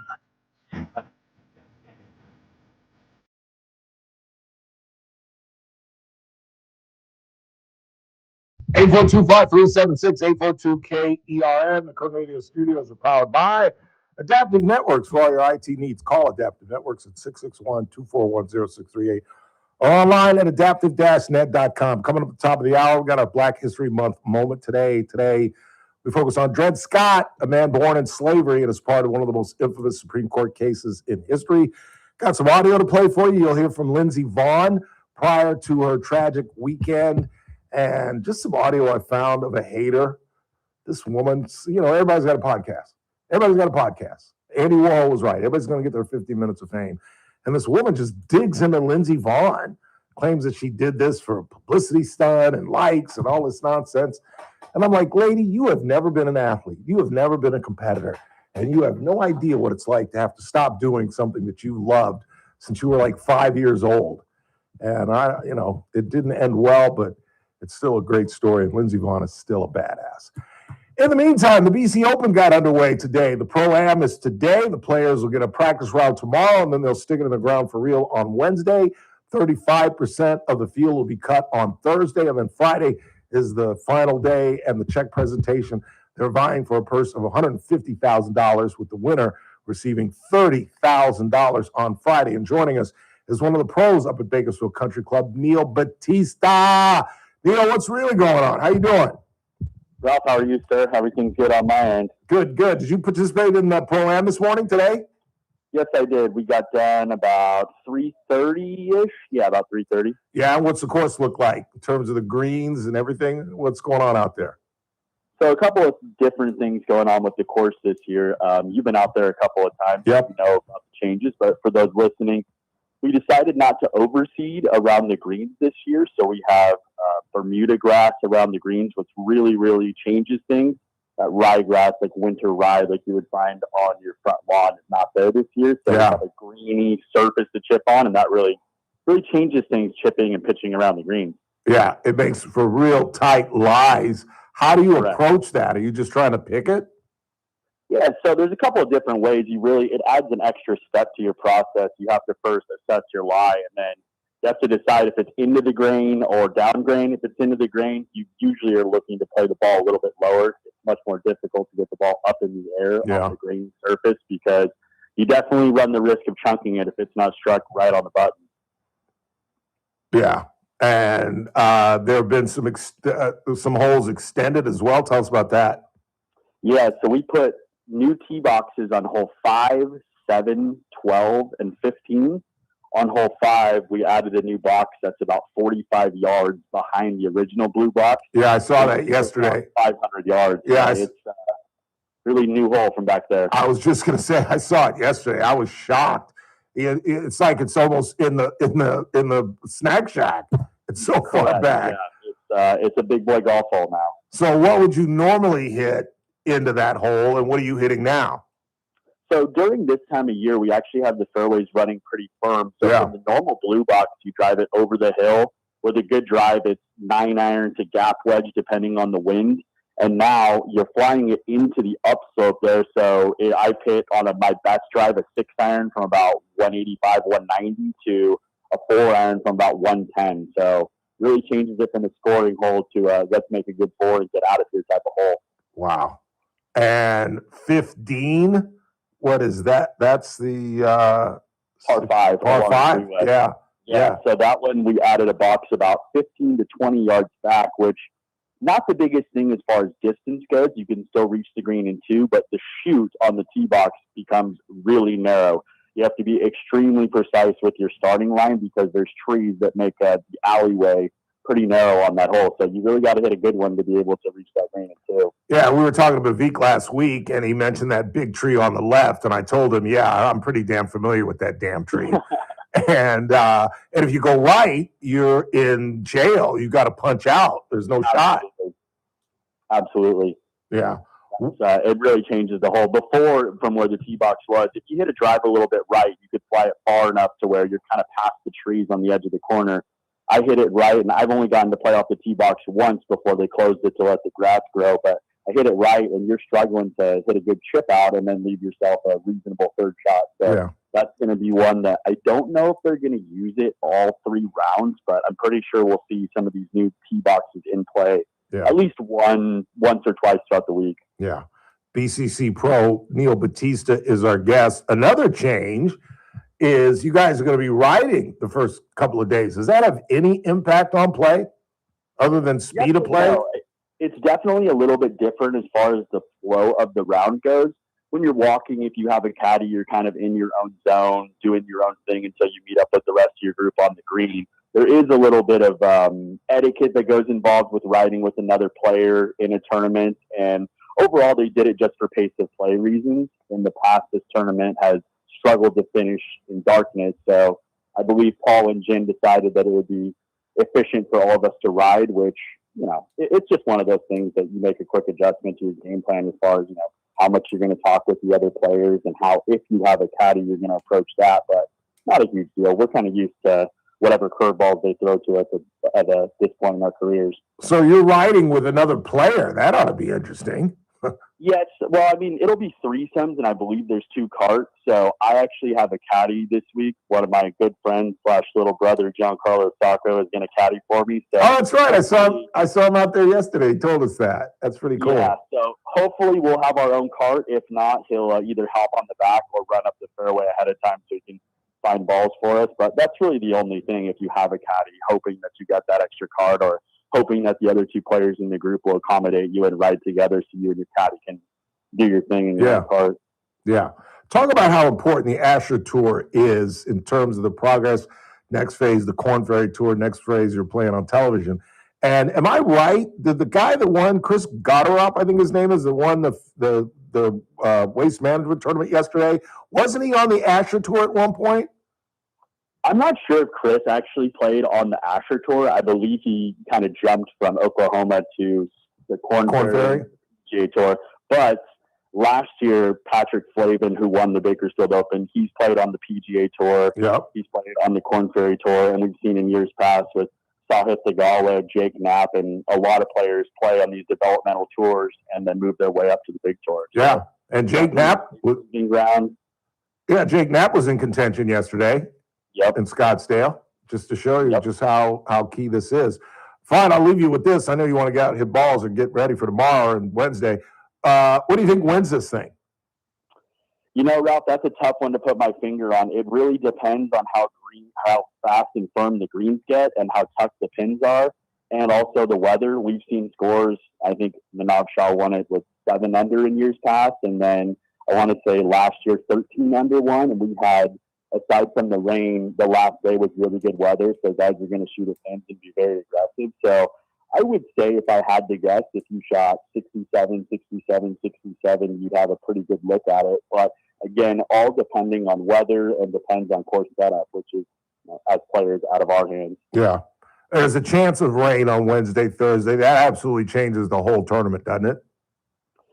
842-5376-842-KERN. The Kern Radio Studios are powered by Adaptive Networks. For all your IT needs, call Adaptive Networks at 661-241-0638 or online at adaptive-net.com. Coming up at the top of the hour, we got our Black History Month moment today. Today, we focus on Dred Scott, a man born in slavery and is part of one of the most infamous Supreme Court cases in history. Got some audio to play for you. You'll hear from Lindsey Vonn prior to her tragic weekend. And just some audio I found of a hater. This woman, everybody's got a podcast. Andy Warhol was right. Everybody's going to get their 15 minutes of fame. And this woman just digs into Lindsey Vonn, claims that she did this for a publicity stunt and likes and all this nonsense. And I'm like, lady, you have never been an athlete. You have never been a competitor. And you have no idea what it's like to have to stop doing something that you loved since you were like 5 years old. And it didn't end well, but it's still a great story, and Lindsey Vonn is still a badass. In the meantime, the BC Open got underway today. The Pro-Am is today. The players will get a practice round tomorrow, and then they'll stick it in the ground for real on Wednesday. 35% of the field will be cut on Thursday, and then Friday is the final day and the check presentation. They're vying for a purse of $150,000, with the winner receiving $30,000 on Friday. And joining us is one of the pros up at Bakersfield Country Club, Neil Batista. Neil, what's really going on? How you doing? Ralph, how are you, sir? Everything's good on my end. Good. Did you participate in the Pro-Am this morning today? Yes, I did. We got done about 3:30-ish. Yeah, about 3:30. Yeah, and what's the course look like in terms of the greens and everything? What's going on out there? So a couple of different things going on with the course this year. You've been out there a couple of times. Yep. You know about the changes, but for those listening, we decided not to overseed around the greens this year, so we have Bermuda grass around the greens, which really, really changes things. That ryegrass, like winter rye, like you would find on your front lawn, is not there this year. So we have a greeny surface to chip on, and that really, really changes things, chipping and pitching around the greens. Yeah, it makes for real tight lies. How do you approach that? Are you just trying to pick it? Yeah, so there's a couple of different ways. It adds an extra step to your process. You have to first assess your lie, and then you have to decide if it's into the grain or down grain. If it's into the grain, you usually are looking to play the ball a little bit lower. It's much more difficult to get the ball up in the air on the grain surface because you definitely run the risk of chunking it if it's not struck right on the button. Yeah. And there have been some holes extended as well. Tell us about that. Yeah, so we put new tee boxes on hole 5, 7, 12, and 15. On hole 5, we added a new box that's about 45 yards behind the original blue box. Yeah, I saw that yesterday. 500 yards. Yeah, it's really new hole from back there. I was just going to say, I saw it yesterday. I was shocked. It's like it's almost in the snack shack. It's so far back. Yeah, it's a big boy golf hole now. So what would you normally hit into that hole, and what are you hitting now? So during this time of year, we actually have the fairways running pretty firm. So from the normal blue box, you drive it over the hill. With a good drive, it's 9 iron to gap wedge, depending on the wind. And now you're flying it into the upslope there. So I hit on my best drive a 6 iron from about 185, 190 to a 4 iron from about 110. So really changes it from a scoring hole to let's make a good 4 and get out of here type of hole. Wow. And 15, what is that? That's the par 5. Par 5? Yeah. So that one we added a box about 15 to 20 yards back, which not the biggest thing as far as distance goes. You can still reach the green in 2, but the chute on the tee box becomes really narrow. You have to be extremely precise with your starting line because there's trees that make the alleyway pretty narrow on that hole. So you really got to hit a good one to be able to reach that green in 2. Yeah, we were talking to Vivek last week, and he mentioned that big tree on the left, and I told him, yeah, I'm pretty damn familiar with that damn tree. And if you go right, you're in jail. You got to punch out. There's no shot. Absolutely. Yeah. It really changes the hole. Before, from where the tee box was, if you hit a drive a little bit right, you could fly it far enough to where you're kind of past the trees on the edge of the corner. I hit it right, and I've only gotten to play off the tee box once before they closed it to let the grass grow. But I hit it right, and you're struggling to hit a good chip out and then leave yourself a reasonable third shot. So that's going to be one that I don't know if they're going to use it all 3 rounds, but I'm pretty sure we'll see some of these new tee boxes in play at least once or twice throughout the week. Yeah. BCC Pro Neil Batista is our guest. Another change is you guys are going to be riding the first couple of days. Does that have any impact on play other than speed of play? No. It's definitely a little bit different as far as the flow of the round goes. When you're walking, if you have a caddy, you're kind of in your own zone, doing your own thing until you meet up with the rest of your group on the green. There is a little bit of etiquette that goes involved with riding with another player in a tournament. And overall, they did it just for pace of play reasons. In the past, this tournament has struggled to finish in darkness. So I believe Paul and Jim decided that it would be efficient for all of us to ride, which, it's just one of those things that you make a quick adjustment to your game plan as far as, how much you're going to talk with the other players and how, if you have a caddy, you're going to approach that. But not a huge deal. We're kind of used to whatever curveballs they throw to us at this point in our careers. So you're riding with another player. That ought to be interesting. Yes. Well, I mean, it'll be threesomes, and I believe there's 2 carts. So I actually have a caddy this week. One of my good friends / little brother, Giancarlo Sacco, is going to caddy for me. So that's right. I saw him out there yesterday. He told us that. That's pretty cool. Yeah. So hopefully we'll have our own cart. If not, he'll either hop on the back or run up the fairway ahead of time so he can find balls for us. But that's really the only thing. If you have a caddy, hoping that you got that extra cart, or hoping that the other 2 players in the group will accommodate you and ride together so you and your caddy can do your thing in your cart. Yeah. Talk about how important the Asher Tour is in terms of the progress. Next phase, the Korn Ferry Tour. Next phase, you're playing on television. And am I right? Did the guy that won, Chris Gotterup, I think his name is, that won the waste management tournament yesterday, wasn't he on the Asher Tour at one point? I'm not sure if Chris actually played on the Asher Tour. I believe he kind of jumped from Oklahoma to the Korn Ferry PGA Tour. But last year, Patrick Flavin, who won the Bakersfield Open, he's played on the PGA Tour. Yep. He's played on the Korn Ferry Tour, and we've seen in years past with Sahith Theegala, Jake Knapp, and a lot of players play on these developmental tours and then move their way up to the big tour. Yeah, and Jake Knapp was Jake Knapp was in contention yesterday. Yep. In Scottsdale, just to show you just how key this is. Fine, I'll leave you with this. I know you want to get out and hit balls and get ready for tomorrow and Wednesday. What do you think wins this thing? You know, Ralph, that's a tough one to put my finger on. It really depends on how fast and firm the greens get and how tucked the pins are, and also the weather. We've seen scores. I think Manav Shah won it with 7 under in years past, and then I want to say last year 13 under won, and we had, aside from the rain, the last day was really good weather, so guys are going to shoot at pins and be very aggressive. So I would say if I had to guess, if you shot 67, 67, 67, you'd have a pretty good look at it. But again, all depending on weather and depends on course setup, which is, as players, out of our hands. Yeah. There's a chance of rain on Wednesday, Thursday. That absolutely changes the whole tournament, doesn't it?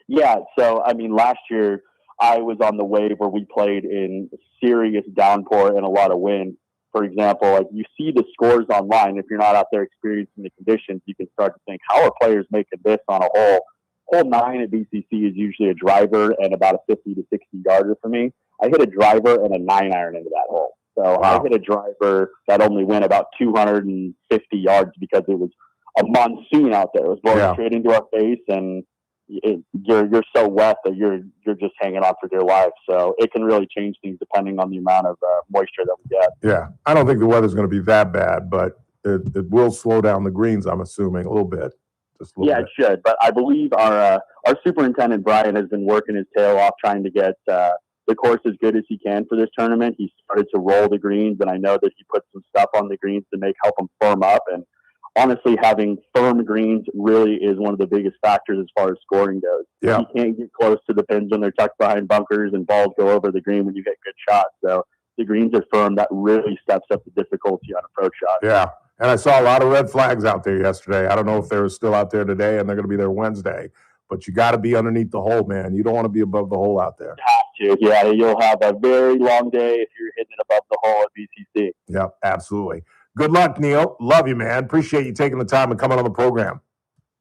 Yeah. So, I mean, last year I was on the wave where we played in serious downpour and a lot of wind. For example, like you see the scores online. If you're not out there experiencing the conditions, you can start to think, how are players making this on a hole? Hole 9 at BCC is usually a driver and about a 50 to 60 yarder for me. I hit a driver and a 9-iron into that hole. So I hit a driver that only went about 250 yards because it was a monsoon out there. It was blowing straight into our face, and you're so wet that you're just hanging on for dear life. So it can really change things depending on the amount of moisture that we get. Yeah, I don't think the weather's going to be that bad, but it will slow down the greens, I'm assuming, a little bit. Yeah, it should. But I believe our superintendent, Brian, has been working his tail off trying to get the course as good as he can for this tournament. He started to roll the greens, and I know that he put some stuff on the greens to help them firm up. And honestly, having firm greens really is one of the biggest factors as far as scoring goes. Yeah. You can't get close to the pins when they're tucked behind bunkers and balls go over the green when you get good shots. So the greens are firm. That really steps up the difficulty on approach shots. Yeah. And I saw a lot of red flags out there yesterday. I don't know if they're still out there today, and they're going to be there Wednesday. But you got to be underneath the hole, man. You don't want to be above the hole out there. You have to. Yeah, you'll have a very long day if you're hitting it above the hole at BCC. Yep, absolutely. Good luck, Neil. Love you, man. Appreciate you taking the time and coming on the program.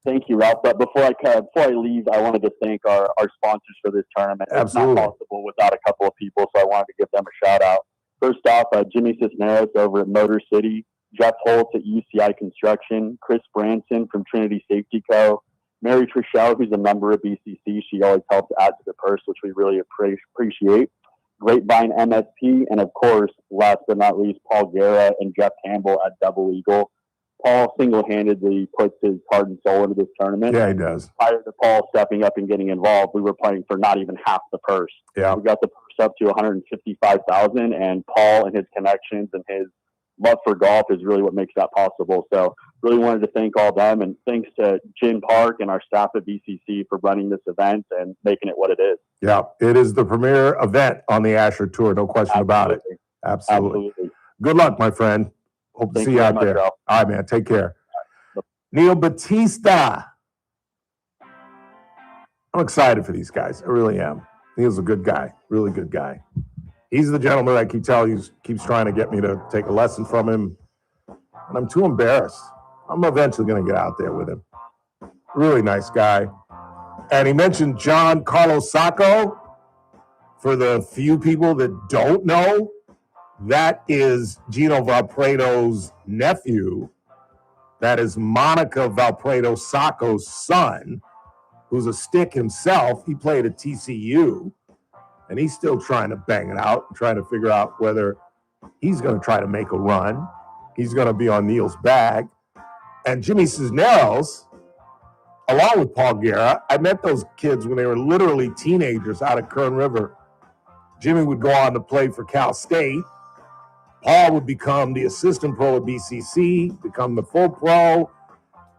Thank you, Ralph. But before I leave, I wanted to thank our sponsors for this tournament. Absolutely. It's not possible without a couple of people, so I wanted to give them a shout out. First off, Jimmy Cisneros over at Motor City, Jeff Holtz at UCI Construction, Chris Branson from Trinity Safety Co., Mary Trichelle, who's a member of BCC. She always helps add to the purse, which we really appreciate. Grapevine MSP, and of course, last but not least, Paul Guerra and Jeff Campbell at Double Eagle. Paul single-handedly puts his heart and soul into this tournament. Yeah, he does. Prior to Paul stepping up and getting involved, we were playing for not even half the purse. Yeah. We got the purse up to $155,000, and Paul and his connections and his love for golf is really what makes that possible. So really wanted to thank all them, and thanks to Jim Park and our staff at BCC for running this event and making it what it is. Yeah, it is the premier event on the Asher Tour, no question about it. Absolutely. Good luck, my friend. Hope to see you out there. All right, man. Take care. Neil Batista. I'm excited for these guys. I really am. Neil's a good guy, really good guy. He's the gentleman that I keep telling you keeps trying to get me to take a lesson from him, and I'm too embarrassed. I'm eventually going to get out there with him. Really nice guy. And he mentioned John Carlos Sacco. For the few people that don't know, that is Gino Valpredo's nephew. That is Monica Valpredo Sacco's son, who's a stick himself. He played at TCU, and he's still trying to bang it out, trying to figure out whether he's going to try to make a run. He's going to be on Neil's bag. And Jimmy Cisneros, along with Paul Guerra, I met those kids when they were literally teenagers out of Kern River. Jimmy would go on to play for Cal State. Paul would become the assistant pro at BCC, become the full pro,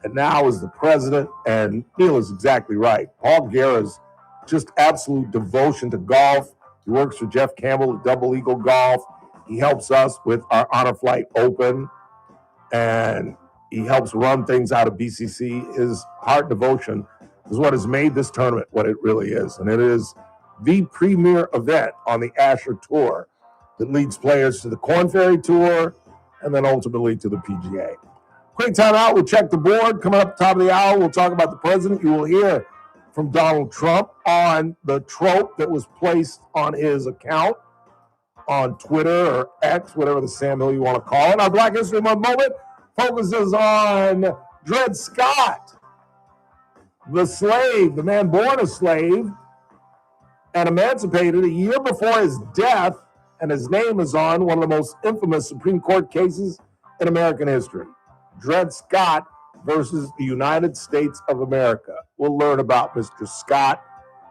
and now is the president. And Neil is exactly right. Paul Guerra's just absolute devotion to golf. He works for Jeff Campbell at Double Eagle Golf. He helps us with our Honor Flight Open, and he helps run things out of BCC. His heart devotion is what has made this tournament what it really is. And it is the premier event on the Asher Tour that leads players to the Korn Ferry Tour and then ultimately to the PGA. Quick time out. We'll check the board. Coming up top of the hour, we'll talk about the president. You will hear from Donald Trump on the trope that was placed on his account on Twitter or X, whatever the Samuel you want to call it. Our Black History Month moment focuses on Dred Scott, the slave, the man born a slave, and emancipated a year before his death, and his name is on one of the most infamous Supreme Court cases in American history. Dred Scott versus the United States of America. We'll learn about Mr. Scott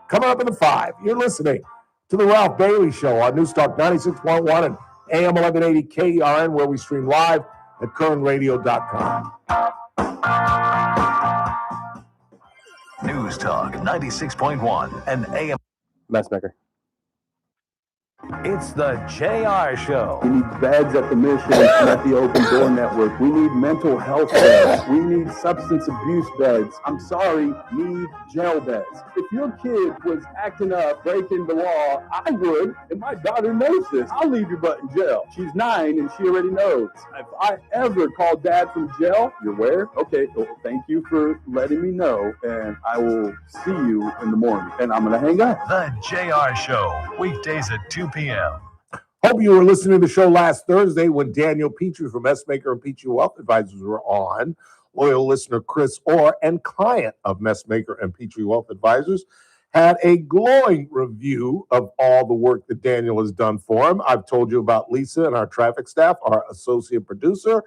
coming up in the 5. You're listening to the Ralph Bailey Show on News Talk 96.1 and AM 1180 KERN, where we stream live at KernRadio.com. News Talk 96.1 and AM. Messmaker. It's the JR Show. We need beds at the Mission and at the Open Door Network. We need mental health beds. We need substance abuse beds. I'm sorry, need jail beds. If your kid was acting up, breaking the law, I would, and my daughter knows this. I'll leave your butt in jail. She's 9 and she already knows. If I ever call dad from jail, you're where? Okay, well, thank you for letting me know, and I will see you in the morning. And I'm going to hang up. The JR Show, weekdays at 2 p.m. Hope you were listening to the show last Thursday when Daniel Petrie from Messmaker and Petrie Wealth Advisors were on. Loyal listener Chris Orr and client of Messmaker and Petrie Wealth Advisors had a glowing review of all the work that Daniel has done for him. I've told you about Lisa and our traffic staff, our associate producer.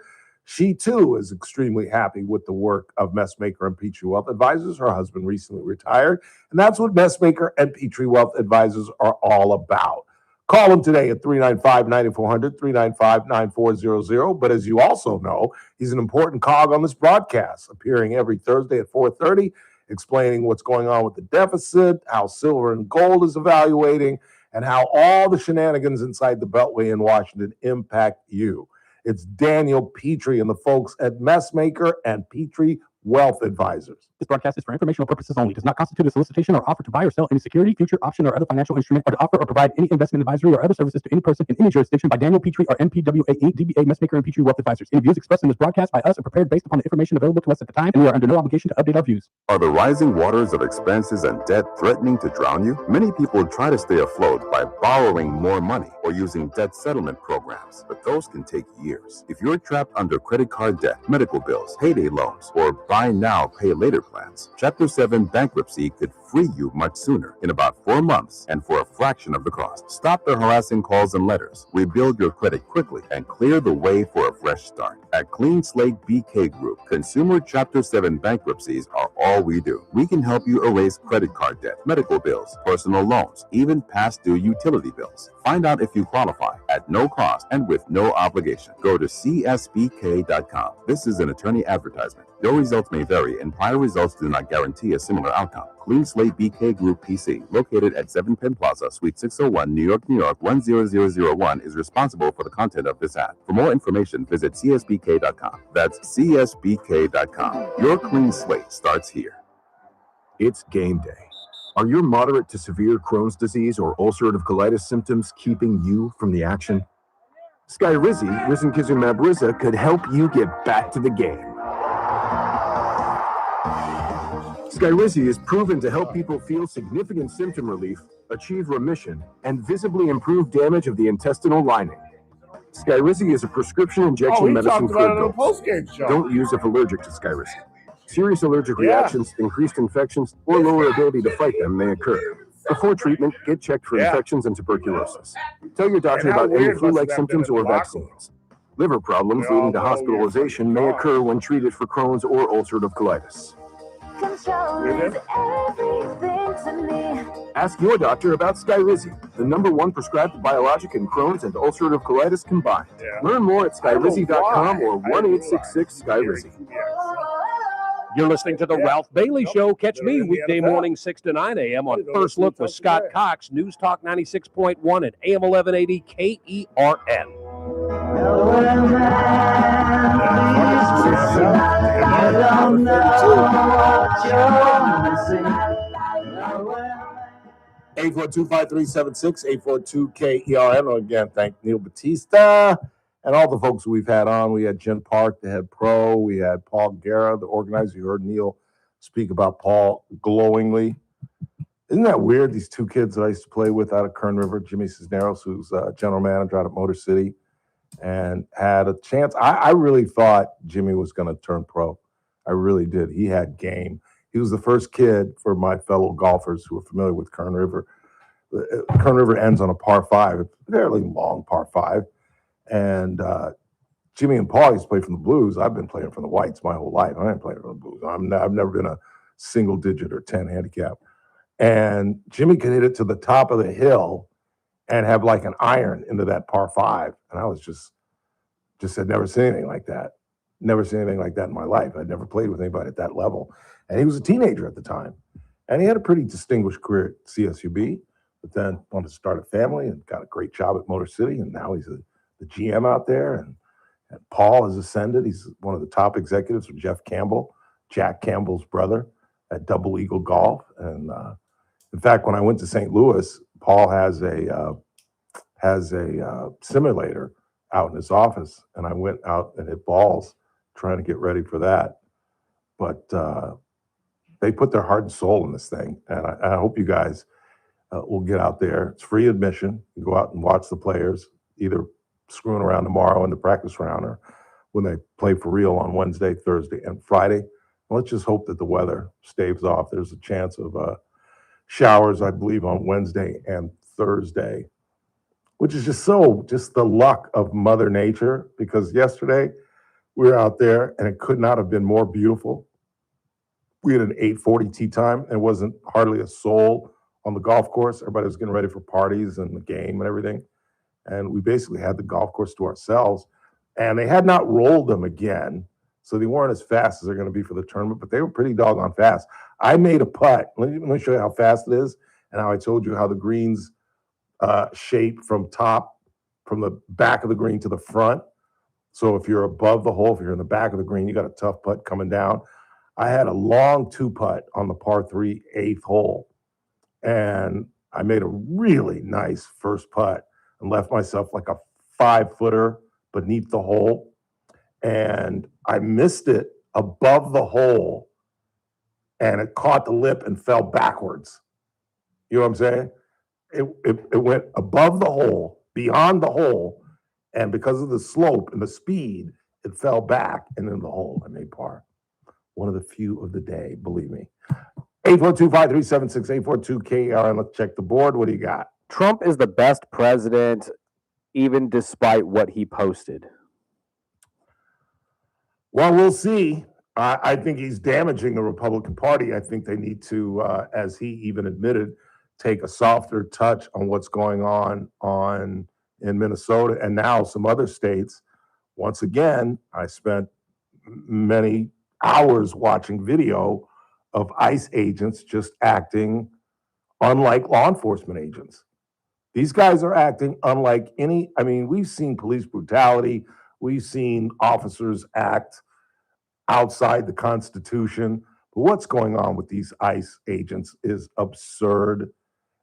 She, too, is extremely happy with the work of Messmaker and Petrie Wealth Advisors. Her husband recently retired, and that's what Messmaker and Petrie Wealth Advisors are all about. Call them today at 395-9400, 395-9400. But as you also know, he's an important cog on this broadcast, appearing every Thursday at 4:30, explaining what's going on with the deficit, how silver and gold is evaluating, and how all the shenanigans inside the Beltway in Washington impact you. It's Daniel Petrie and the folks at Messmaker and Petrie Wealth Advisors. This broadcast is for informational purposes only. Does not constitute a solicitation or offer to buy or sell any security, future option, or other financial instrument, or to offer or provide any investment advisory or other services to any person in any jurisdiction by Daniel Petrie or NPWA Inc., DBA Messmaker and Petrie Wealth Advisors. Any views expressed in this broadcast by us are prepared based upon the information available to us at the time, and we are under no obligation to update our views. Are the rising waters of expenses and debt threatening to drown you? Many people try to stay afloat by borrowing more money or using debt settlement programs, but those can take years. If you're trapped under credit card debt, medical bills, payday loans, or buy now, pay later plans, Chapter 7 bankruptcy could free you much sooner, in about 4 months and for a fraction of the cost. Stop the harassing calls and letters. Rebuild your credit quickly and clear the way for a fresh start. At Clean Slate BK Group, consumer Chapter 7 bankruptcies are all we do. We can help you erase credit card debt, medical bills, personal loans, even past due utility bills. Find out if you qualify at no cost and with no obligation. Go to csbk.com. This is an attorney advertisement. Your results may vary, and prior results do not guarantee a similar outcome. Clean Slate BK Group PC, located at 7 Penn Plaza, Suite 601, New York, 10001, is responsible for the content of this ad. For more information, visit csbk.com. That's csbk.com. Your clean slate starts here. It's game day. Are your moderate to severe Crohn's disease or ulcerative colitis symptoms keeping you from the action? Skyrizi, risankizumab Riza, could help you get back to the game. Skyrizi is proven to help people feel significant symptom relief, achieve remission, and visibly improve damage of the intestinal lining. Skyrizi is a prescription injection medicine for adults. Don't use if allergic to Skyrizi. Serious allergic reactions, increased infections, or lower ability to fight them may occur. Before treatment, get checked for infections and tuberculosis. Tell your doctor about any flu-like symptoms or vaccines. Liver problems leading to hospitalization may occur when treated for Crohn's or ulcerative colitis. Control is everything to me. Ask your doctor about Skyrizi, the #1 prescribed biologic in Crohn's and ulcerative colitis combined. Learn more at skyrizi.com or 1-866-SKYRIZI. You're listening to The Ralph Bailey Show. Catch me weekday morning 6 to 9 a.m. on First Look with Scott Cox, News Talk 96.1 at AM 1180 KERN. Eight 842-5376, 842-KERN. Again, thank Neil Batista and all the folks we've had on. We had Jen Park, the head pro. We had Paul Guerra, the organizer. You heard Neil speak about Paul glowingly. Isn't that weird? These two kids that I used to play with out of Kern River, Jimmy Cisneros, who's general manager out at Motor City, and had a chance. I really thought Jimmy was going to turn pro. I really did. He had game. He was the first kid for my fellow golfers who are familiar with Kern River. the Kern River ends on a par 5, a fairly long par 5. And Jimmy and Paul used to play from the Blues. I've been playing from the Whites my whole life. I ain't playing from the Blues. I've never been a single digit or 10 handicap. And Jimmy could hit it to the top of the hill and have like an iron into that par 5. And I was just had never seen anything like that. Never seen anything like that in my life. I'd never played with anybody at that level. And he was a teenager at the time. And he had a pretty distinguished career at CSUB, but then wanted to start a family and got a great job at Motor City. And now he's the GM out there. And Paul has ascended. He's one of the top executives with Jeff Campbell, Jack Campbell's brother at Double Eagle Golf. And in fact, when I went to St. Louis, Paul has a simulator out in his office, and I went out and hit balls trying to get ready for that. But they put their heart and soul in this thing, and I hope you guys will get out there. It's free admission. You go out and watch the players, either screwing around tomorrow in the practice round or when they play for real on Wednesday, Thursday, and Friday. Let's just hope that the weather staves off. There's a chance of showers, I believe, on Wednesday and Thursday, which is just the luck of Mother Nature, because yesterday we were out there and it could not have been more beautiful. We had an 8:40 tee time and wasn't hardly a soul on the golf course. Everybody was getting ready for parties and the game and everything. And we basically had the golf course to ourselves. And they had not rolled them again, so they weren't as fast as they're going to be for the tournament, but they were pretty doggone fast. I made a putt. Let me show you how fast it is and how I told you how the greens shape from the back of the green to the front. So if you're above the hole, if you're in the back of the green, you got a tough putt coming down. I had a long 2-putt on the par 3 8th hole, and I made a really nice first putt and left myself like a 5-footer beneath the hole, and I missed it above the hole, and it caught the lip and fell backwards. You know what I'm saying? It went above the hole, beyond the hole, and because of the slope and the speed, it fell back and in the hole. I made par. One of the few of the day, believe me. 842-537-6842-KER, and let's check the board. What do you got? Trump is the best president, even despite what he posted. Well, we'll see. I think he's damaging the Republican Party. I think they need to, as he even admitted, take a softer touch on what's going on in Minnesota and now some other states. Once again, I spent many hours watching video of ICE agents just acting unlike law enforcement agents. These guys are acting unlike we've seen police brutality. We've seen officers act outside the Constitution. But what's going on with these ICE agents is absurd.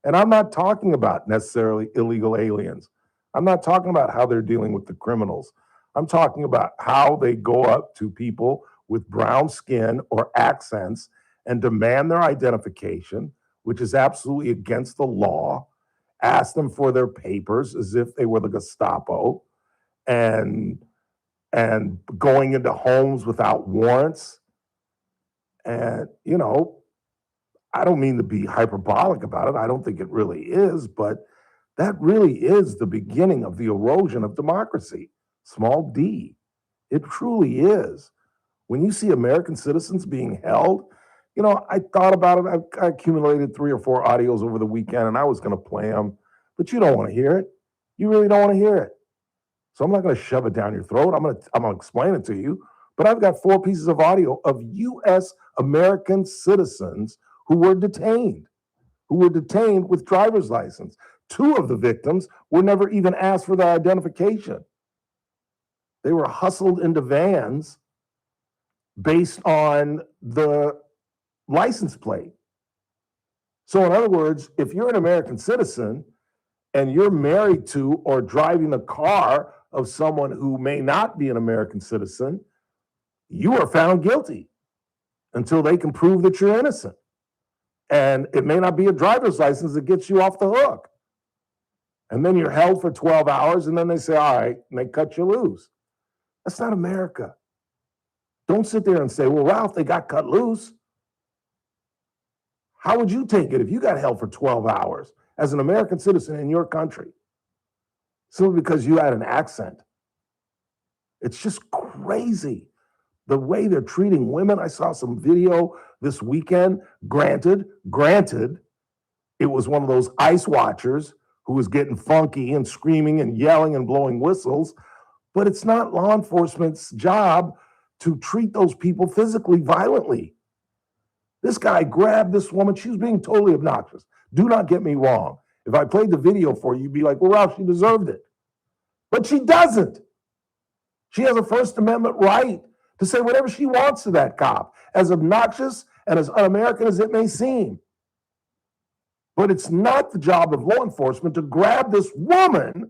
And I'm not talking about necessarily illegal aliens. I'm not talking about how they're dealing with the criminals. I'm talking about how they go up to people with brown skin or accents and demand their identification, which is absolutely against the law, ask them for their papers as if they were the Gestapo, and going into homes without warrants. And, I don't mean to be hyperbolic about it. I don't think it really is, but that really is the beginning of the erosion of democracy. Small d. It truly is. When you see American citizens being held, I thought about it. I accumulated 3 or 4 audios over the weekend, and I was going to play them, but you don't want to hear it. You really don't want to hear it. So I'm not going to shove it down your throat. I'm going to explain it to you. But I've got 4 pieces of audio of U.S. American citizens who were detained with driver's license. 2 of the victims were never even asked for their identification. They were hustled into vans based on the license plate. So in other words, if you're an American citizen and you're married to or driving a car of someone who may not be an American citizen, you are found guilty until they can prove that you're innocent. And it may not be a driver's license that gets you off the hook. And then you're held for 12 hours, and then they say, all right, and they cut you loose. That's not America. Don't sit there and say, well, Ralph, they got cut loose. How would you take it if you got held for 12 hours as an American citizen in your country simply because you had an accent. It's just crazy the way they're treating women. I saw some video this weekend. Granted, it was one of those ice watchers who was getting funky and screaming and yelling and blowing whistles, but it's not law enforcement's job to treat those people physically violently. This guy grabbed this woman. She was being totally obnoxious. Do not get me wrong. If I played the video for you, you'd be like, well, Ralph, she deserved it. But she doesn't. She has a First Amendment right to say whatever she wants to that cop, as obnoxious and as un-American as it may seem. But it's not the job of law enforcement to grab this woman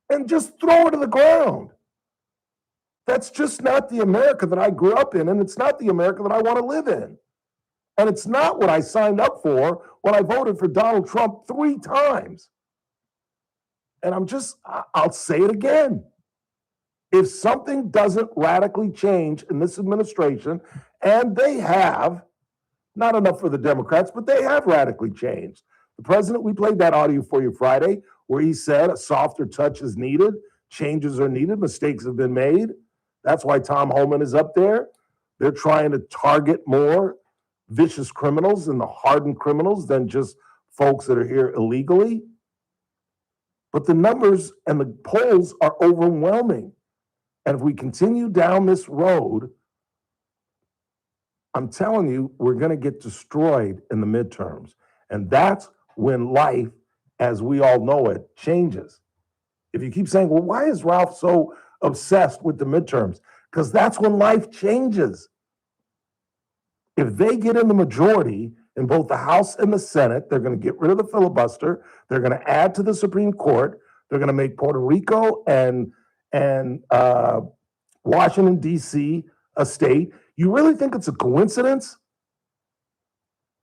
and just throw her to the ground. That's just not the America that I grew up in, and it's not the America that I want to live in. And it's not what I signed up for when I voted for Donald Trump 3 times. And I'll say it again. If something doesn't radically change in this administration, and they have, not enough for the Democrats, but they have radically changed. The president, we played that audio for you Friday, where he said a softer touch is needed, changes are needed, mistakes have been made. That's why Tom Homan is up there. They're trying to target more vicious criminals and the hardened criminals than just folks that are here illegally. But the numbers and the polls are overwhelming. And if we continue down this road, I'm telling you, we're going to get destroyed in the midterms. And that's when life, as we all know it, changes. If you keep saying, well, why is Ralph so obsessed with the midterms? Because that's when life changes. If they get in the majority in both the House and the Senate, they're going to get rid of the filibuster. They're going to add to the Supreme Court. They're going to make Puerto Rico and Washington, D.C. a state. You really think it's a coincidence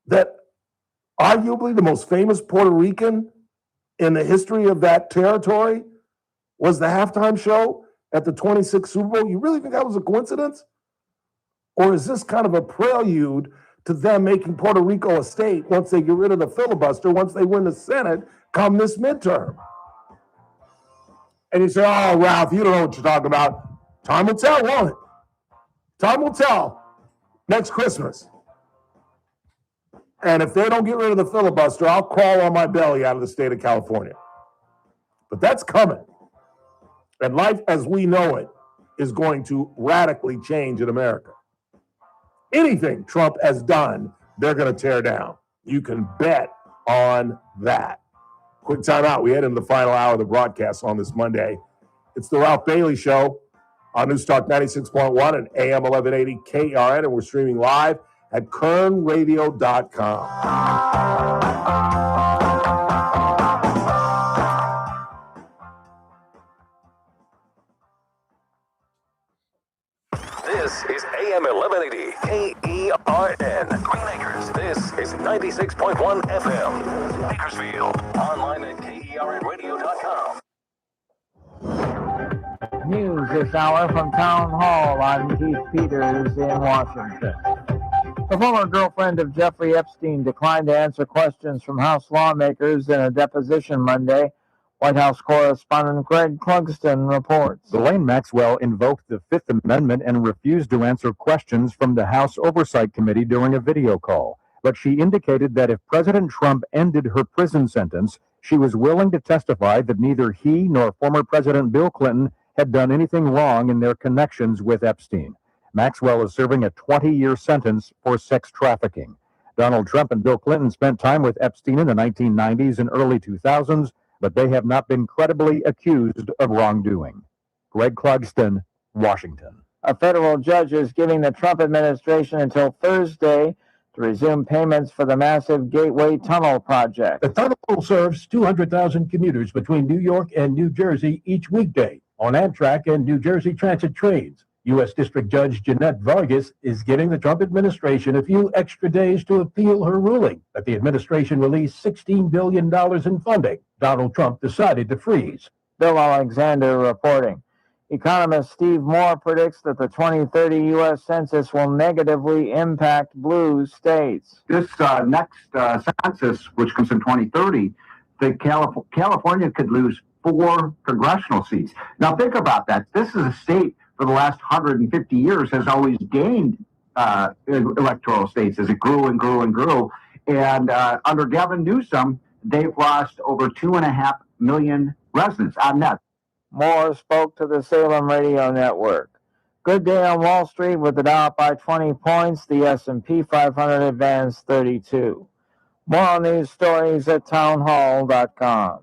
that arguably the most famous Puerto Rican in the history of that territory was the halftime show at the 26th Super Bowl? You really think that was a coincidence? Or is this kind of a prelude to them making Puerto Rico a state once they get rid of the filibuster, once they win the Senate come this midterm? And you say, oh, Ralph, you don't know what you're talking about. Time will tell, won't it? Time will tell next Christmas. And if they don't get rid of the filibuster, I'll crawl on my belly out of the state of California. But that's coming. And life as we know it is going to radically change in America. Anything Trump has done, they're going to tear down. You can bet on that. Quick time out. We head into the final hour of the broadcast on this Monday. It's the Ralph Bailey Show on News Talk 96.1 and AM 1180 KRN, and we're streaming live at kernradio.com. This is AM 1180 KERN. Green Acres. This is 96.1 FM. Bakersfield. Online at KERNradio.com. News this hour from Town Hall. I'm Keith Peters in Washington. The former girlfriend of Jeffrey Epstein declined to answer questions from House lawmakers in a deposition Monday. White House correspondent Greg Clugston reports. Ghislaine Maxwell invoked the Fifth Amendment and refused to answer questions from the House Oversight Committee during a video call. But she indicated that if President Trump ended her prison sentence, she was willing to testify that neither he nor former President Bill Clinton had done anything wrong in their connections with Epstein. Maxwell is serving a 20-year sentence for sex trafficking. Donald Trump and Bill Clinton spent time with Epstein in the 1990s and early 2000s, but they have not been credibly accused of wrongdoing. Greg Clugston, Washington. A federal judge is giving the Trump administration until Thursday to resume payments for the massive Gateway Tunnel project. The tunnel serves 200,000 commuters between New York and New Jersey each weekday on Amtrak and New Jersey Transit trains. U.S. District Judge Jeanette Vargas is giving the Trump administration a few extra days to appeal her ruling that the administration release $16 billion in funding Donald Trump decided to freeze. Bill Alexander reporting. Economist Steve Moore predicts that the 2030 U.S. Census will negatively impact blue states. This next census, which comes in 2030, California could lose 4 congressional seats. Now think about that. This is a state for the last 150 years has always gained electoral states as it grew and grew and grew. And under Gavin Newsom, they've lost over 2.5 million residents on net. Moore spoke to the Salem Radio Network. Good day on Wall Street with the Dow up by 20 points. The S&P 500 advanced 32. More on these stories at townhall.com.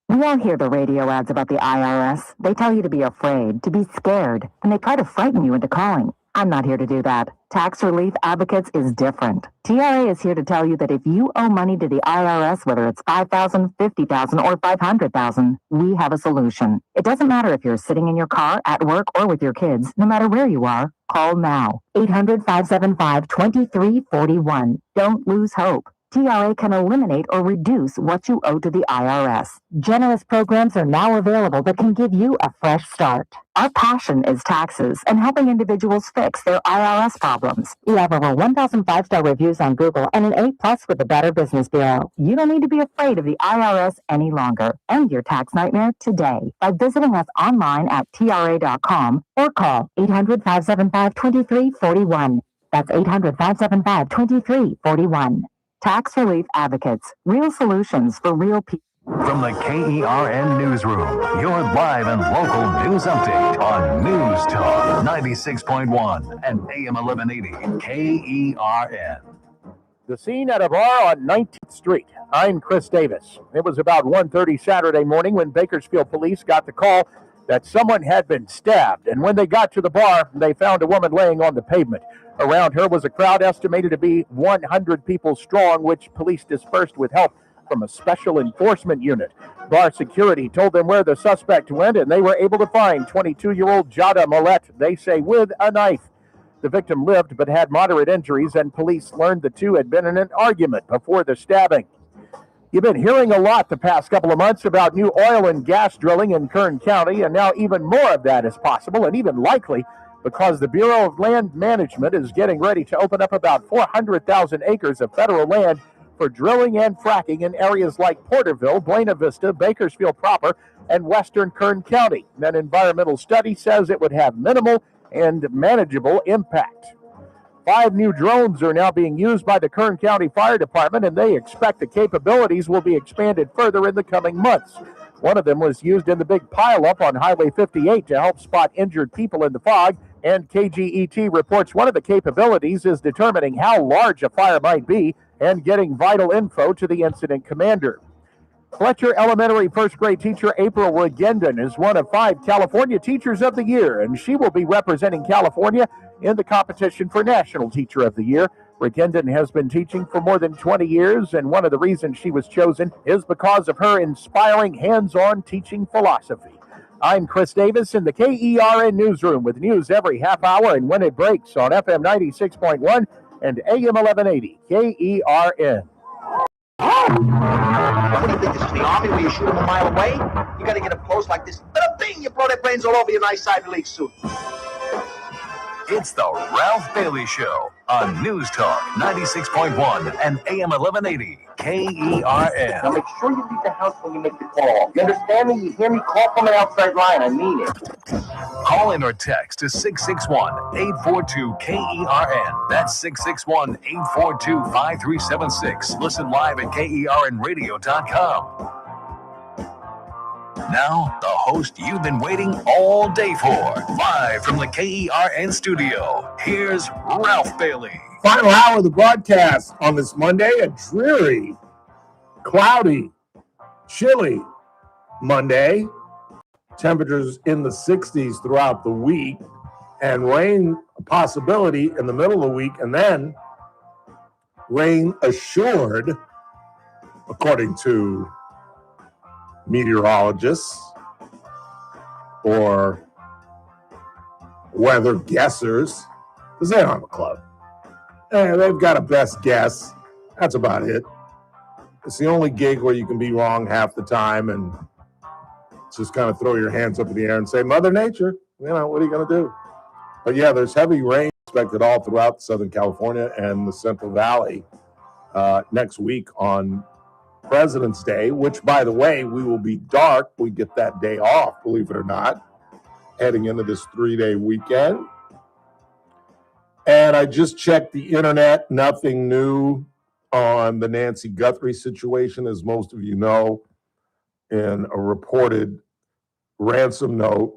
We all hear the radio ads about the IRS. They tell you to be afraid, to be scared, and they try to frighten you into calling. I'm not here to do that. Tax Relief Advocates is different. TRA is here to tell you that if you owe money to the IRS, whether it's $5,000, $50,000, or $500,000, we have a solution. It doesn't matter if you're sitting in your car, at work, or with your kids. No matter where you are, call now. 800-575-2341. Don't lose hope. TRA can eliminate or reduce what you owe to the IRS. Generous programs are now available that can give you a fresh start. Our passion is taxes and helping individuals fix their IRS problems. We have over 1,000 5-star reviews on Google and an A+ with the Better Business Bureau. You don't need to be afraid of the IRS any longer. End your tax nightmare today by visiting us online at TRA.com or call 800-575-2341. That's 800-575-2341. Tax Relief Advocates. Real solutions for real people. From the KERN Newsroom, your live and local news update on News Talk 96.1 and AM 1180 KERN. The scene at a bar on 19th Street. I'm Chris Davis. It was about 1:30 Saturday morning when Bakersfield police got the call that someone had been stabbed. And when they got to the bar, they found a woman laying on the pavement. Around her was a crowd estimated to be 100 people strong, which police dispersed with help from a special enforcement unit. Bar security told them where the suspect went, and they were able to find 22-year-old Jada Millette, they say, with a knife. The victim lived but had moderate injuries, and police learned the two had been in an argument before the stabbing. You've been hearing a lot the past couple of months about new oil and gas drilling in Kern County, and now even more of that is possible and even likely because the Bureau of Land Management is getting ready to open up about 400,000 acres of federal land for drilling and fracking in areas like Porterville, Buena Vista, Bakersfield proper, and western Kern County. An environmental study says it would have minimal and manageable impact. 5 new drones are now being used by the Kern County Fire Department, and they expect the capabilities will be expanded further in the coming months. One of them was used in the big pileup on Highway 58 to help spot injured people in the fog, and KGET reports one of the capabilities is determining how large a fire might be and getting vital info to the incident commander. Fletcher Elementary first grade teacher April Regendon is one of 5 California Teachers of the Year, and she will be representing California in the competition for National Teacher of the Year. Regendon has been teaching for more than 20 years, and one of the reasons she was chosen is because of her inspiring hands-on teaching philosophy. I'm Chris Davis in the KERN Newsroom with news every half hour and when it breaks on FM 96.1 and AM 1180 KERN. What do you think, this is the Army where you shoot them a mile away? You gotta get up close like this. Bada bing, you blow their brains all over your nice Ivy League suit. It's the Ralph Bailey Show on News Talk 96.1 and AM 1180 KERN. Now make sure you leave the house when you make the call. You understand me? You hear me? Call from an outside line. I mean it. Call in or text to 661-842-KERN. That's 661-842-5376. Listen live at KERNradio.com. Now, the host you've been waiting all day for. Live from the KERN studio, here's Ralph Bailey. Final hour of the broadcast on this Monday, a dreary, cloudy, chilly Monday. Temperatures in the 60s throughout the week, and rain a possibility in the middle of the week, and then rain assured, according to meteorologists or weather guessers, because they don't have a club. They've got a best guess. That's about it. It's the only gig where you can be wrong half the time and just kind of throw your hands up in the air and say, Mother Nature, what are you going to do? But yeah, there's heavy rain expected all throughout Southern California and the Central Valley next week on President's Day, which, by the way, we will be dark. We get that day off, believe it or not, heading into this 3-day weekend. And I just checked the internet. Nothing new on the Nancy Guthrie situation, as most of you know, in a reported ransom note.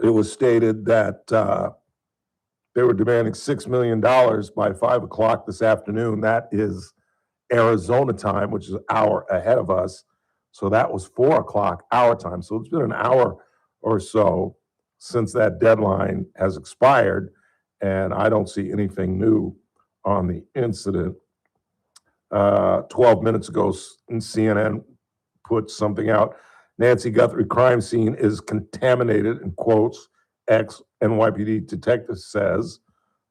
It was stated that they were demanding $6 million by 5 o'clock this afternoon. That is Arizona time, which is an hour ahead of us. So that was 4 o'clock our time. So it's been an hour or so since that deadline has expired, and I don't see anything new on the incident. 12 minutes ago, CNN put something out. Nancy Guthrie crime scene is contaminated, in quotes, ex-NYPD detective says.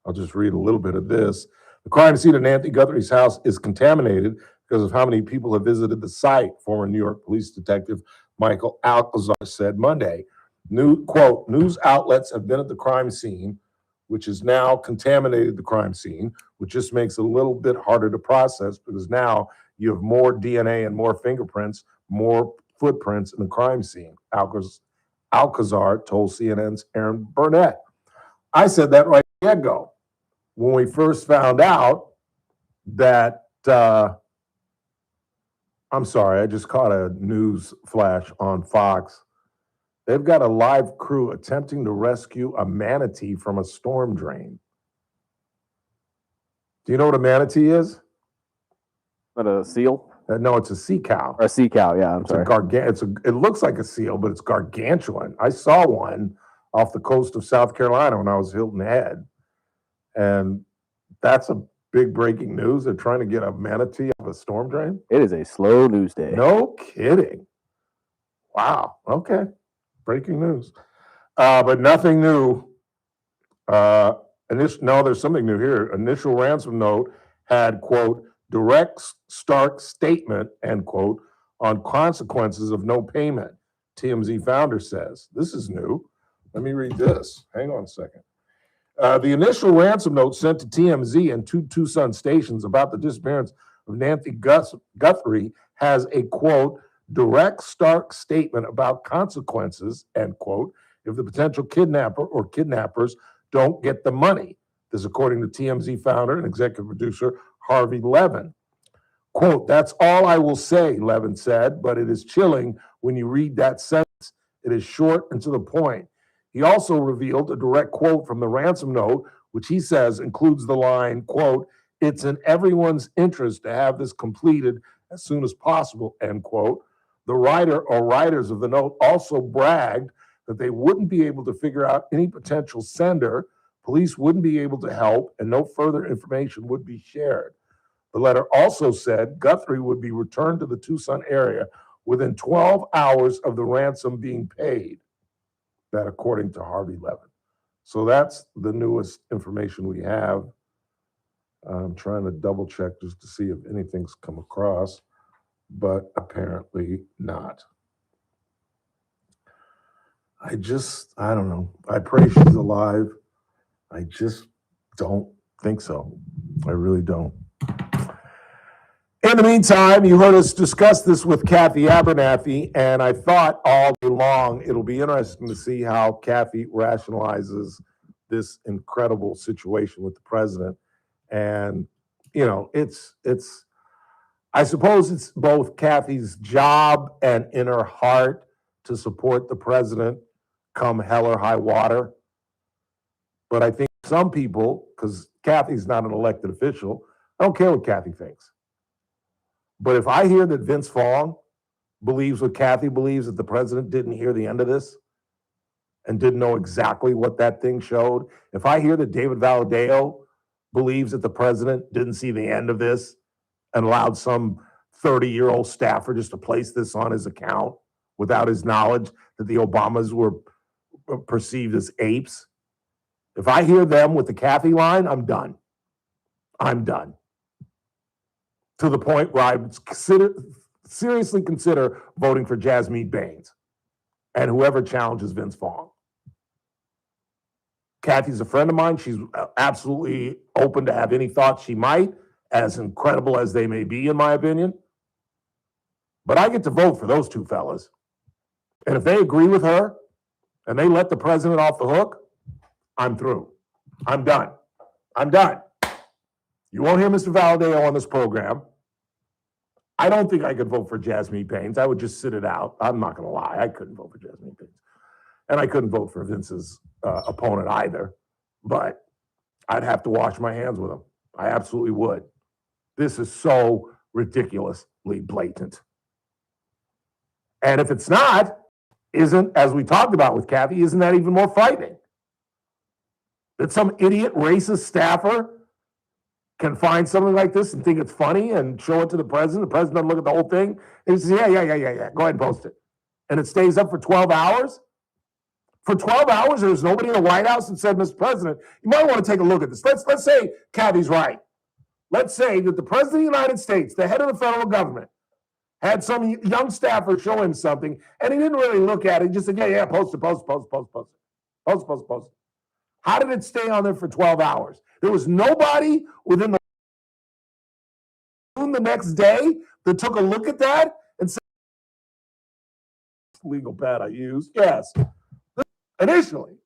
I'll just read a little bit of this. The crime scene at Nancy Guthrie's house is contaminated because of how many people have visited the site, former New York police detective Michael Alcazar said Monday. Quote, news outlets have been at the crime scene, which has now contaminated the crime scene, which just makes it a little bit harder to process because now you have more DNA and more fingerprints, more footprints in the crime scene, Alcazar told CNN's Aaron Burnett. I said that right from the get-go. When we first found out that, I'm sorry, I just caught a news flash on Fox. They've got a live crew attempting to rescue a manatee from a storm drain. Do you know what a manatee is? What, a seal? No, it's a sea cow. Or a sea cow, yeah, I'm sorry. It looks like a seal, but it's gargantuan. I saw one off the coast of South Carolina when I was Hilton Head. And that's a big breaking news. They're trying to get a manatee out of a storm drain. It is a slow news day. No kidding. Wow. Okay. Breaking news. But nothing new. No, there's something new here. Initial ransom note had, quote, direct, stark statement, end quote, on consequences of no payment. TMZ founder says. This is new. Let me read this. Hang on a second. The initial ransom note sent to TMZ and two Tucson stations about the disappearance of Nancy Guthrie has a, quote, direct, stark statement about consequences, end quote, if the potential kidnapper or kidnappers don't get the money. This is according to TMZ founder and executive producer Harvey Levin. Quote, that's all I will say, Levin said, but it is chilling when you read that sentence. It is short and to the point. He also revealed a direct quote from the ransom note, which he says includes the line, quote, it's in everyone's interest to have this completed as soon as possible, end quote. The writer or writers of the note also bragged that they wouldn't be able to figure out any potential sender, police wouldn't be able to help, and no further information would be shared. The letter also said Guthrie would be returned to the Tucson area within 12 hours of the ransom being paid. That according to Harvey Levin. So that's the newest information we have. I'm trying to double check just to see if anything's come across, but apparently not. I don't know. I pray she's alive. I just don't think so. I really don't. In the meantime, you heard us discuss this with Kathy Abernathy, and I thought all day long it'll be interesting to see how Kathy rationalizes this incredible situation with the president. And, you know, I suppose it's both Kathy's job and in her heart to support the president come hell or high water. But I think some people, because Kathy's not an elected official, I don't care what Kathy thinks. But if I hear that Vince Vaughn believes what Kathy believes, that the president didn't hear the end of this and didn't know exactly what that thing showed, if I hear that David Valadao believes that the president didn't see the end of this and allowed some 30-year-old staffer just to place this on his account without his knowledge that the Obamas were perceived as apes, if I hear them with the Kathy line, I'm done. I'm done. To the point where I would seriously consider voting for Jasmeet Bains. and whoever challenges Vince Vaughn. Kathy's a friend of mine. She's absolutely open to have any thoughts she might, as incredible as they may be, in my opinion. But I get to vote for those two fellas. And if they agree with her and they let the president off the hook, I'm through. I'm done. I'm done. You won't hear Mr. Valadeo on this program. I don't think I could vote for Jasmine Paynes. I would just sit it out. I'm not going to lie. I couldn't vote for Jasmine Paynes. And I couldn't vote for Vince's opponent either. But I'd have to wash my hands with him. I absolutely would. This is so ridiculously blatant. And if it's not, isn't, as we talked about with Kathy, isn't that even more frightening? That some idiot racist staffer can find something like this and think it's funny and show it to the president. The president doesn't look at the whole thing. And he says, yeah. Go ahead and post it. And it stays up for 12 hours? For 12 hours, there's nobody in the White House that said, Mr. President, you might want to take a look at this. Let's say Kathy's right. Let's say that the president of the United States, the head of the federal government, had some young staffer show him something, and he didn't really look at it. He just said, yeah, post it. How did it stay on there for 12 hours? There was nobody within the next day that took a look at that and said, legal pad I used. Yes. Initially.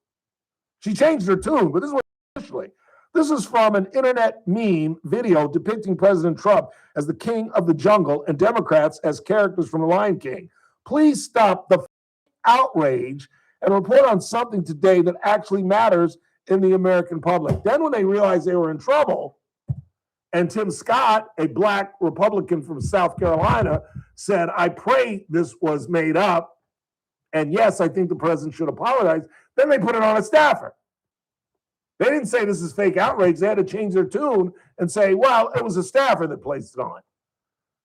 She changed her tune, but this was initially. This is from an internet meme video depicting President Trump as the king of the jungle and Democrats as characters from The Lion King. Please stop the outrage and report on something today that actually matters in the American public. Then when they realized they were in trouble, and Tim Scott, a black Republican from South Carolina, said, I pray this was made up, and yes, I think the president should apologize, then they put it on a staffer. They didn't say this is fake outrage. They had to change their tune and say, well, it was a staffer that placed it on.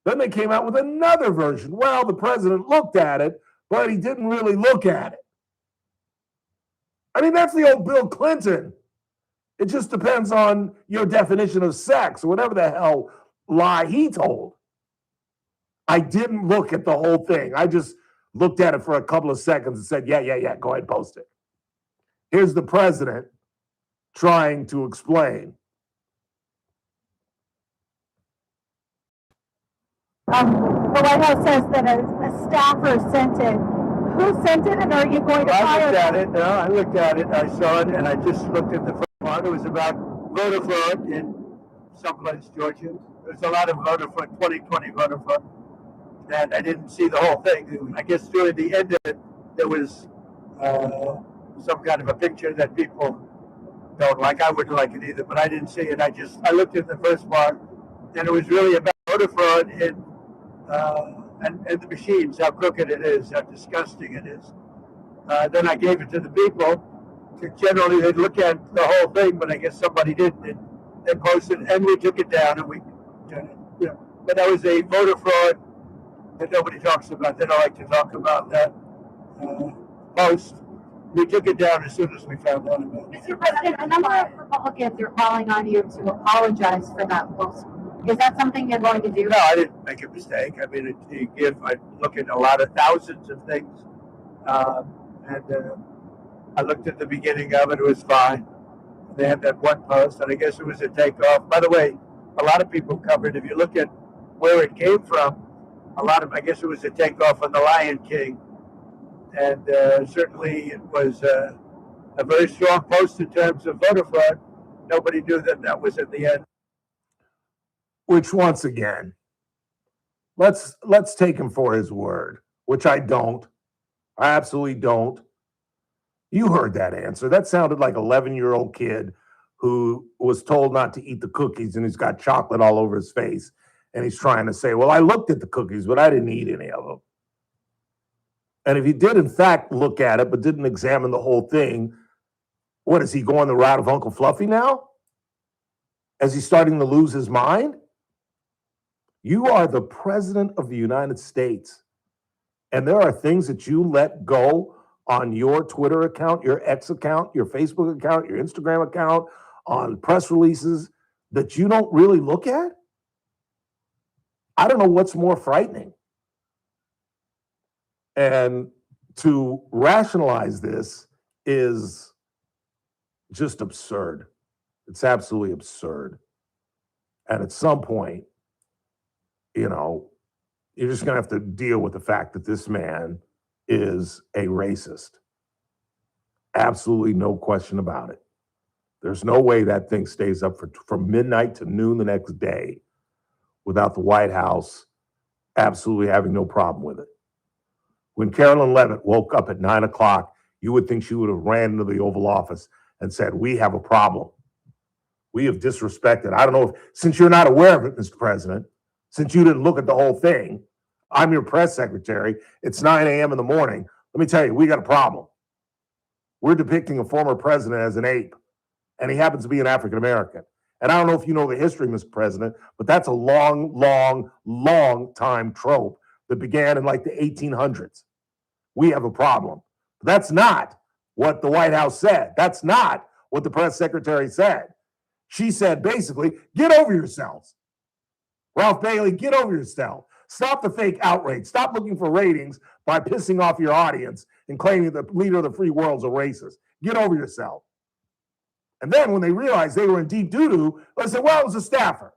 Then they came out with another version. Well, the president looked at it, but he didn't really look at it. I mean, that's the old Bill Clinton. It just depends on your definition of sex or whatever the hell lie he told. I didn't look at the whole thing. I just looked at it for a couple of seconds and said, yeah, go ahead and post it. Here's the president trying to explain. The White House says that a staffer sent it. Who sent it, and are you going to fire them? I looked at it. I saw it, and I just looked at the first part. It was about voter fraud in someplace, Georgia. There's a lot of voter fraud, 2020 voter fraud. And I didn't see the whole thing. I guess during the end of it, there was some kind of a picture that people don't like. I wouldn't like it either, but I didn't see it. I looked at the first part, and it was really about voter fraud and the machines, how crooked it is, how disgusting it is. Then I gave it to the people. Generally, they'd look at the whole thing, but I guess somebody didn't. They posted, and we took it down, and but that was a voter fraud that nobody talks about. They don't like to talk about that post. We took it down as soon as we found out about it. Mr. President, a number of Republicans are calling on you to apologize for that post. Is that something you're going to do? No, I didn't make a mistake. I mean, I look at a lot of thousands of things, and I looked at the beginning of it. It was fine. They had that one post, and I guess it was a takeoff. By the way, a lot of people covered. If you look at where it came from, I guess it was a takeoff on The Lion King, and certainly it was a very strong post in terms of voter fraud. Nobody knew that was at the end. Which, once again, let's take him for his word, which I don't. I absolutely don't. You heard that answer. That sounded like an 11-year-old kid who was told not to eat the cookies, and he's got chocolate all over his face. And he's trying to say, well, I looked at the cookies, but I didn't eat any of them. And if he did, in fact, look at it, but didn't examine the whole thing, what, is he going the route of Uncle Fluffy now? Is he starting to lose his mind? You are the president of the United States. And there are things that you let go on your Twitter account, your X account, your Facebook account, your Instagram account, on press releases that you don't really look at? I don't know what's more frightening. And to rationalize this is just absurd. It's absolutely absurd. And at some point, you know, you're just going to have to deal with the fact that this man is a racist. Absolutely no question about it. There's no way that thing stays up from midnight to noon the next day without the White House absolutely having no problem with it. When Carolyn Levitt woke up at 9 o'clock, you would think she would have ran into the Oval Office and said, "We have a problem. We have disrespected." I don't know if, since you're not aware of it, Mr. President, since you didn't look at the whole thing, I'm your press secretary. It's 9 a.m. in the morning. Let me tell you, we got a problem. We're depicting a former president as an ape, and he happens to be an African American. And I don't know if you know the history, Mr. President, but that's a long, long, long time trope that began in like the 1800s. We have a problem. But that's not what the White House said. That's not what the press secretary said. She said, basically, get over yourselves. Ralph Bailey, get over yourself. Stop the fake outrage. Stop looking for ratings by pissing off your audience and claiming the leader of the free world's a racist. Get over yourself. And then when they realized they were in deep doo-doo, they said, well, it was a staffer.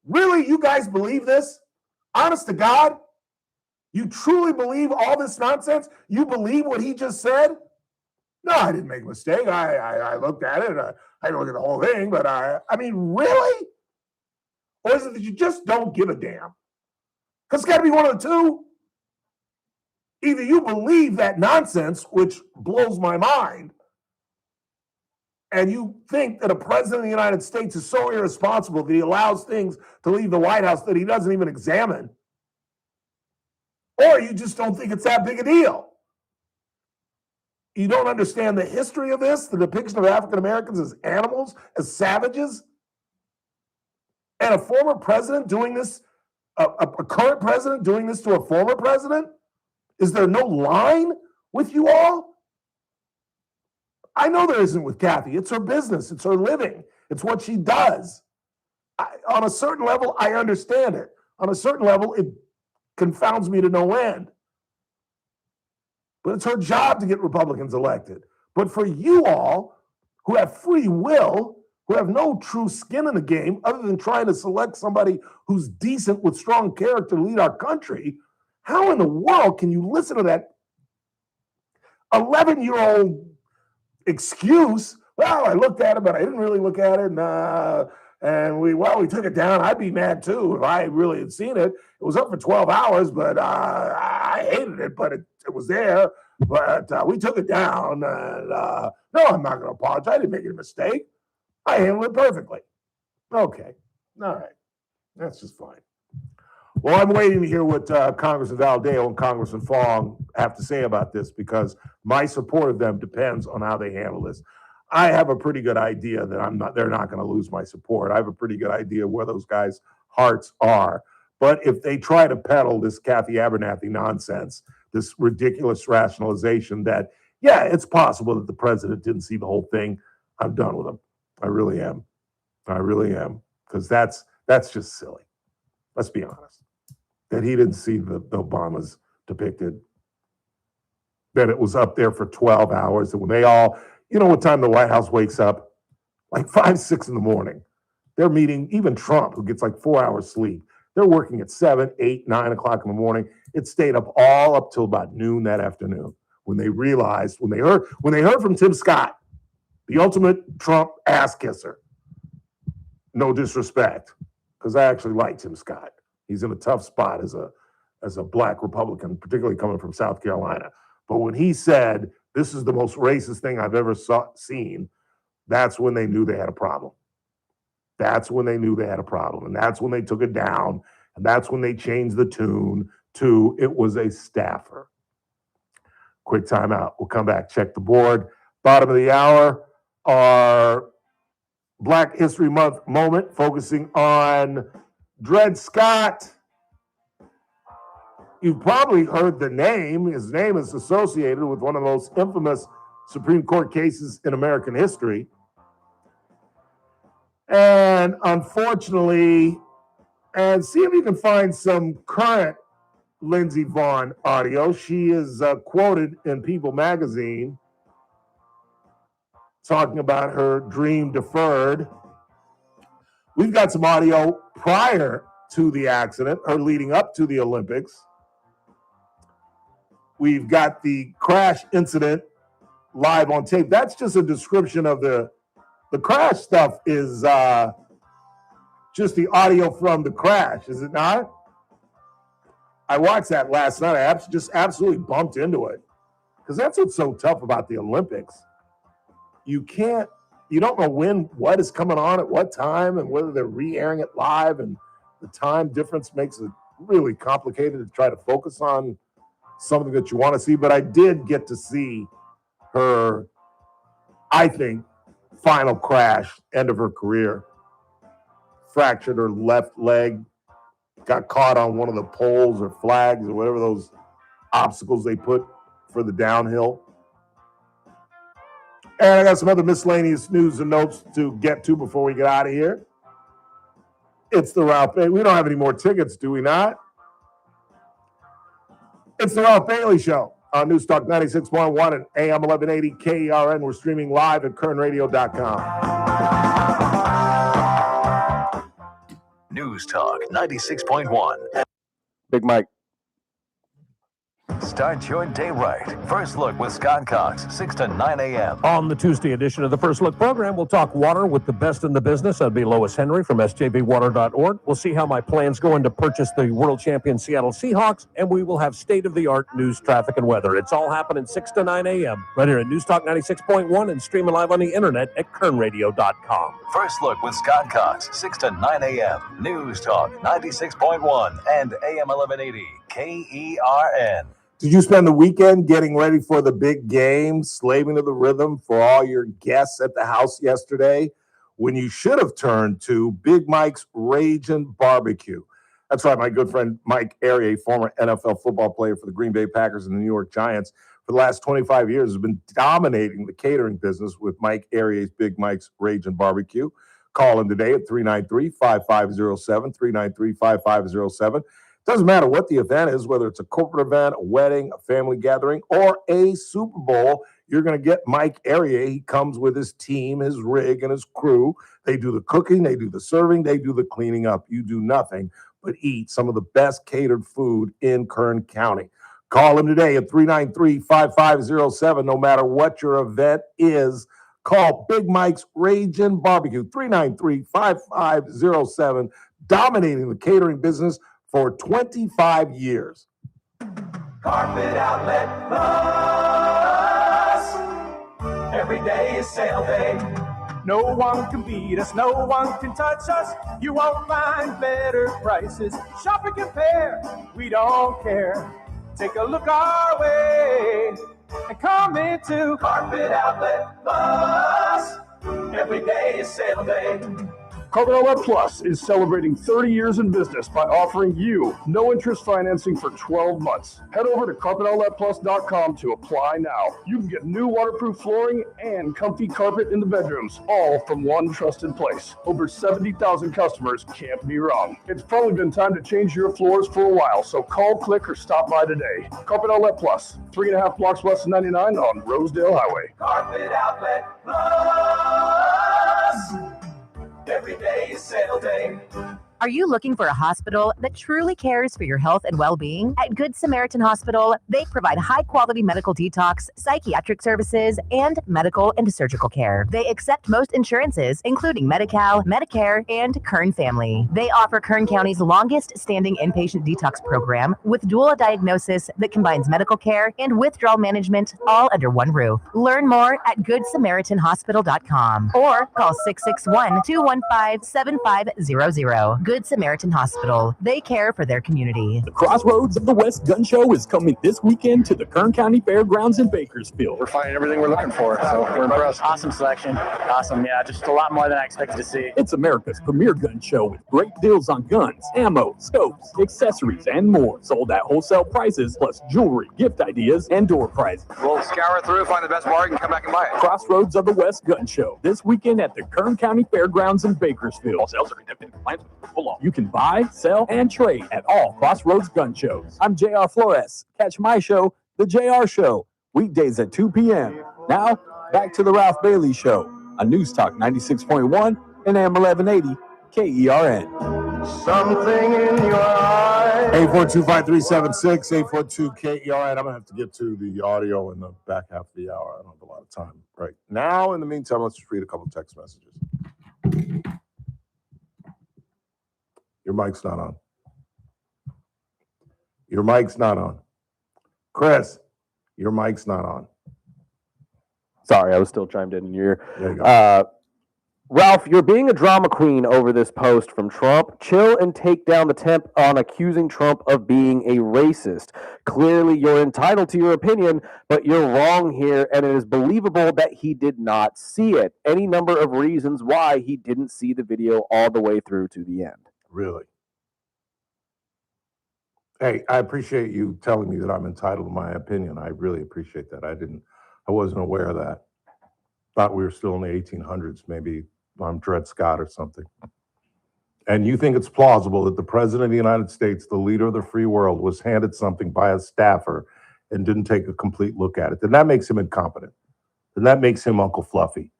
Really? You guys believe this? Honest to God? You truly believe all this nonsense? You believe what he just said? No, I didn't make a mistake. I looked at it. I didn't look at the whole thing, but I mean, really? Or is it that you just don't give a damn? Because it's got to be one of the two. Either you believe that nonsense, which blows my mind, and you think that a president of the United States is so irresponsible that he allows things to leave the White House that he doesn't even examine, or you just don't think it's that big a deal. You don't understand the history of this, the depiction of African Americans as animals, as savages, and a former president doing this, a current president doing this to a former president? Is there no line with you all? I know there isn't with Kathy. It's her business. It's her living. It's what she does. On a certain level, I understand it. On a certain level, it confounds me to no end. But it's her job to get Republicans elected. But for you all who have free will, who have no true skin in the game other than trying to select somebody who's decent with strong character to lead our country, how in the world can you listen to that 11-year-old excuse? Well, I looked at it, but I didn't really look at it. And we took it down. I'd be mad too if I really had seen it. It was up for 12 hours, but I hated it, but it was there. But we took it down. And no, I'm not going to apologize. I didn't make any mistake. I handled it perfectly. Okay. All right. That's just fine. Well, I'm waiting to hear what Congressman Valadeo and Congressman Fong have to say about this, because my support of them depends on how they handle this. I have a pretty good idea that they're not going to lose my support. I have a pretty good idea where those guys' hearts are. But if they try to peddle this Kathy Abernathy nonsense, this ridiculous rationalization that, yeah, it's possible that the president didn't see the whole thing, I'm done with them. I really am. I really am. Because that's just silly. Let's be honest. That he didn't see the Obamas depicted. That it was up there for 12 hours. That when they all, you know what time the White House wakes up? Like 5, 6 in the morning. They're meeting, even Trump, who gets like 4 hours sleep. They're working at 7, 8, 9 o'clock in the morning. It stayed up all up till about noon that afternoon when they realized, when they heard from Tim Scott, the ultimate Trump ass kisser. No disrespect, because I actually like Tim Scott. He's in a tough spot as a black Republican, particularly coming from South Carolina. But when he said, this is the most racist thing I've ever seen, that's when they knew they had a problem. That's when they knew they had a problem. And that's when they took it down. And that's when they changed the tune to it was a staffer. Quick timeout. We'll come back, check the board. Bottom of the hour, our Black History Month moment, focusing on Dred Scott. You've probably heard the name. His name is associated with one of the most infamous Supreme Court cases in American history. And unfortunately, and see if you can find some current Lindsey Vonn audio. She is quoted in People magazine talking about her dream deferred. We've got some audio prior to the accident, her leading up to the Olympics. We've got the crash incident live on tape. That's just a description of the crash stuff is just the audio from the crash, is it not? I watched that last night. I just absolutely bumped into it because that's what's so tough about the Olympics. You don't know what is coming on at what time and whether they're re-airing it live, and the time difference makes it really complicated to try to focus on something that you want to see. But I did get to see her, I think, final crash, end of her career. Fractured her left leg, got caught on one of the poles or flags or whatever those obstacles they put for the downhill. And I got some other miscellaneous news and notes to get to before we get out of here. It's the Ralph Bailey. We don't have any more tickets, do we not? It's the Ralph Bailey Show on News Talk 96.1 and AM 1180 KERN. We're streaming live at KernRadio.com. News Talk 96.1. Big Mike. Start your day right. First Look with Scott Cox, 6 to 9 a.m. On the Tuesday edition of the First Look program, we'll talk water with the best in the business. That'd be Lois Henry from sjbwater.org. We'll see how my plans go into purchase the world champion Seattle Seahawks, and we will have state-of-the-art news, traffic, and weather. It's all happening 6 to 9 a.m. right here at News Talk 96.1 and streaming live on the internet at kernradio.com. First Look with Scott Cox, 6 to 9 a.m. News Talk 96.1 and AM 1180 KERN. Did you spend the weekend getting ready for the big game, slaving to the rhythm for all your guests at the house yesterday, when you should have turned to Big Mike's Ragin' Barbecue? That's right, my good friend Mike Arieh, former NFL football player for the Green Bay Packers and the New York Giants, for the last 25 years has been dominating the catering business with Mike Arieh's Big Mike's Ragin' Barbecue. Call him today at 393-5507, 393-5507. Doesn't matter what the event is, whether it's a corporate event, a wedding, a family gathering, or a Super Bowl, you're going to get Mike Arieh. He comes with his team, his rig, and his crew. They do the cooking, they do the serving, they do the cleaning up. You do nothing but eat some of the best catered food in Kern County. Call him today at 393-5507. No matter what your event is, call Big Mike's Ragin' Barbecue, 393-5507, dominating the catering business for 25 years. Carpet Outlet Plus. Every day is sale day. No one can beat us, no one can touch us. You won't find better prices. Shop and compare, we don't care. Take a look our way and come into Carpet Outlet Plus. Every day is sale day. Carpet Outlet Plus is celebrating 30 years in business by offering you no interest financing for 12 months. Head over to carpetoutletplus.com to apply now. You can get new waterproof flooring and comfy carpet in the bedrooms, all from one trusted place. Over 70,000 customers can't be wrong. It's probably been time to change your floors for a while, so call, click, or stop by today. Carpet Outlet Plus, 3.5 blocks west of 99 on Rosedale Highway. Carpet Outlet Plus. Every day is sale day. Are you looking for a hospital that truly cares for your health and well-being? At Good Samaritan Hospital, they provide high-quality medical detox, psychiatric services, and medical and surgical care. They accept most insurances, including Medi-Cal, Medicare, and Kern Family. They offer Kern County's longest-standing inpatient detox program with dual diagnosis that combines medical care and withdrawal management all under one roof. Learn more at GoodSamaritanHospital.com or call 661-215-7500. Good Samaritan Hospital. They care for their community. The Crossroads of the West Gun Show is coming this weekend to the Kern County Fairgrounds in Bakersfield. We're finding everything we're looking for, so we're impressed. Awesome selection. Awesome, yeah, just a lot more than I expected to see. It's America's premier gun show with great deals on guns, ammo, scopes, accessories, and more. Sold at wholesale prices, plus jewelry, gift ideas, and door prizes. We'll scour through, find the best bargain, come back and buy it. Crossroads of the West Gun Show this weekend at the Kern County Fairgrounds in Bakersfield. All sales are conducted in compliance with Buffalo. You can buy, sell, and trade at all Crossroads gun shows. I'm JR Flores. Catch my show, The JR Show, weekdays at 2 p.m. Now, back to the Ralph Bailey Show on News Talk 96.1 and AM 1180 KERN. Something in your eyes. 842-5376, 842-KERN. I'm going to have to get to the audio in the back half of the hour. I don't have a lot of time right now. In the meantime, let's just read a couple text messages. Your mic's not on. Your mic's not on. Chris, your mic's not on. Sorry, I was still chimed in your ear. There you go. Ralph, you're being a drama queen over this post from Trump. Chill and take down the temp on accusing Trump of being a racist. Clearly, you're entitled to your opinion, but you're wrong here, and it is believable that he did not see it. Any number of reasons why he didn't see the video all the way through to the end. Really? Hey, I appreciate you telling me that I'm entitled to my opinion. I really appreciate that. I wasn't aware of that. Thought we were still in the 1800s, maybe I'm Dred Scott or something. And you think it's plausible that the president of the United States, the leader of the free world, was handed something by a staffer and didn't take a complete look at it? Then that makes him incompetent. Then that makes him Uncle Fluffy.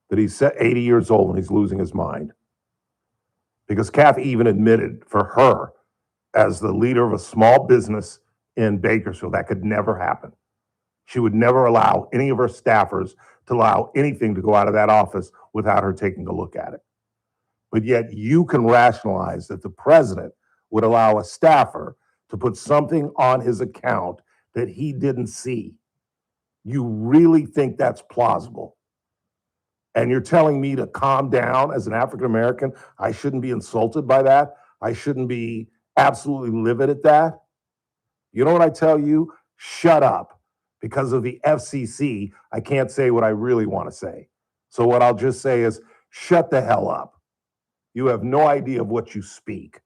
That he's 80 years old and he's losing his mind. Because Kathy even admitted for her, as the leader of a small business in Bakersfield, that could never happen. She would never allow any of her staffers to allow anything to go out of that office without her taking a look at it. But yet you can rationalize that the president would allow a staffer to put something on his account that he didn't see. You really think that's plausible? And you're telling me to calm down as an African American? I shouldn't be insulted by that? I shouldn't be absolutely livid at that? You know what I tell you? Shut up. Because of the FCC, I can't say what I really want to say. So what I'll just say is, shut the hell up. You have no idea of what you speak.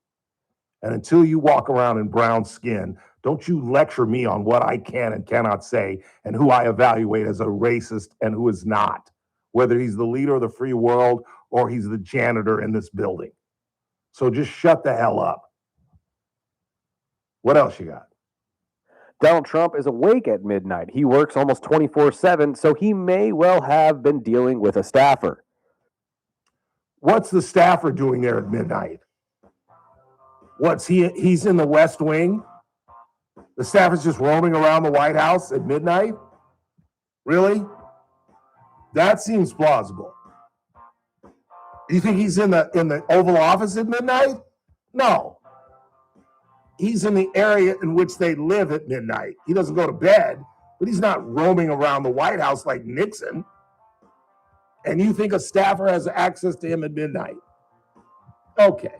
And until you walk around in brown skin, don't you lecture me on what I can and cannot say and who I evaluate as a racist and who is not, whether he's the leader of the free world or he's the janitor in this building. So just shut the hell up. What else you got? Donald Trump is awake at midnight. He works almost 24/7, so he may well have been dealing with a staffer. What's the staffer doing there at midnight? He's in the West Wing? The staffer's just roaming around the White House at midnight? Really? That seems plausible. Do you think he's in the Oval Office at midnight? No. He's in the area in which they live at midnight. He doesn't go to bed, but he's not roaming around the White House like Nixon. And you think a staffer has access to him at midnight? Okay.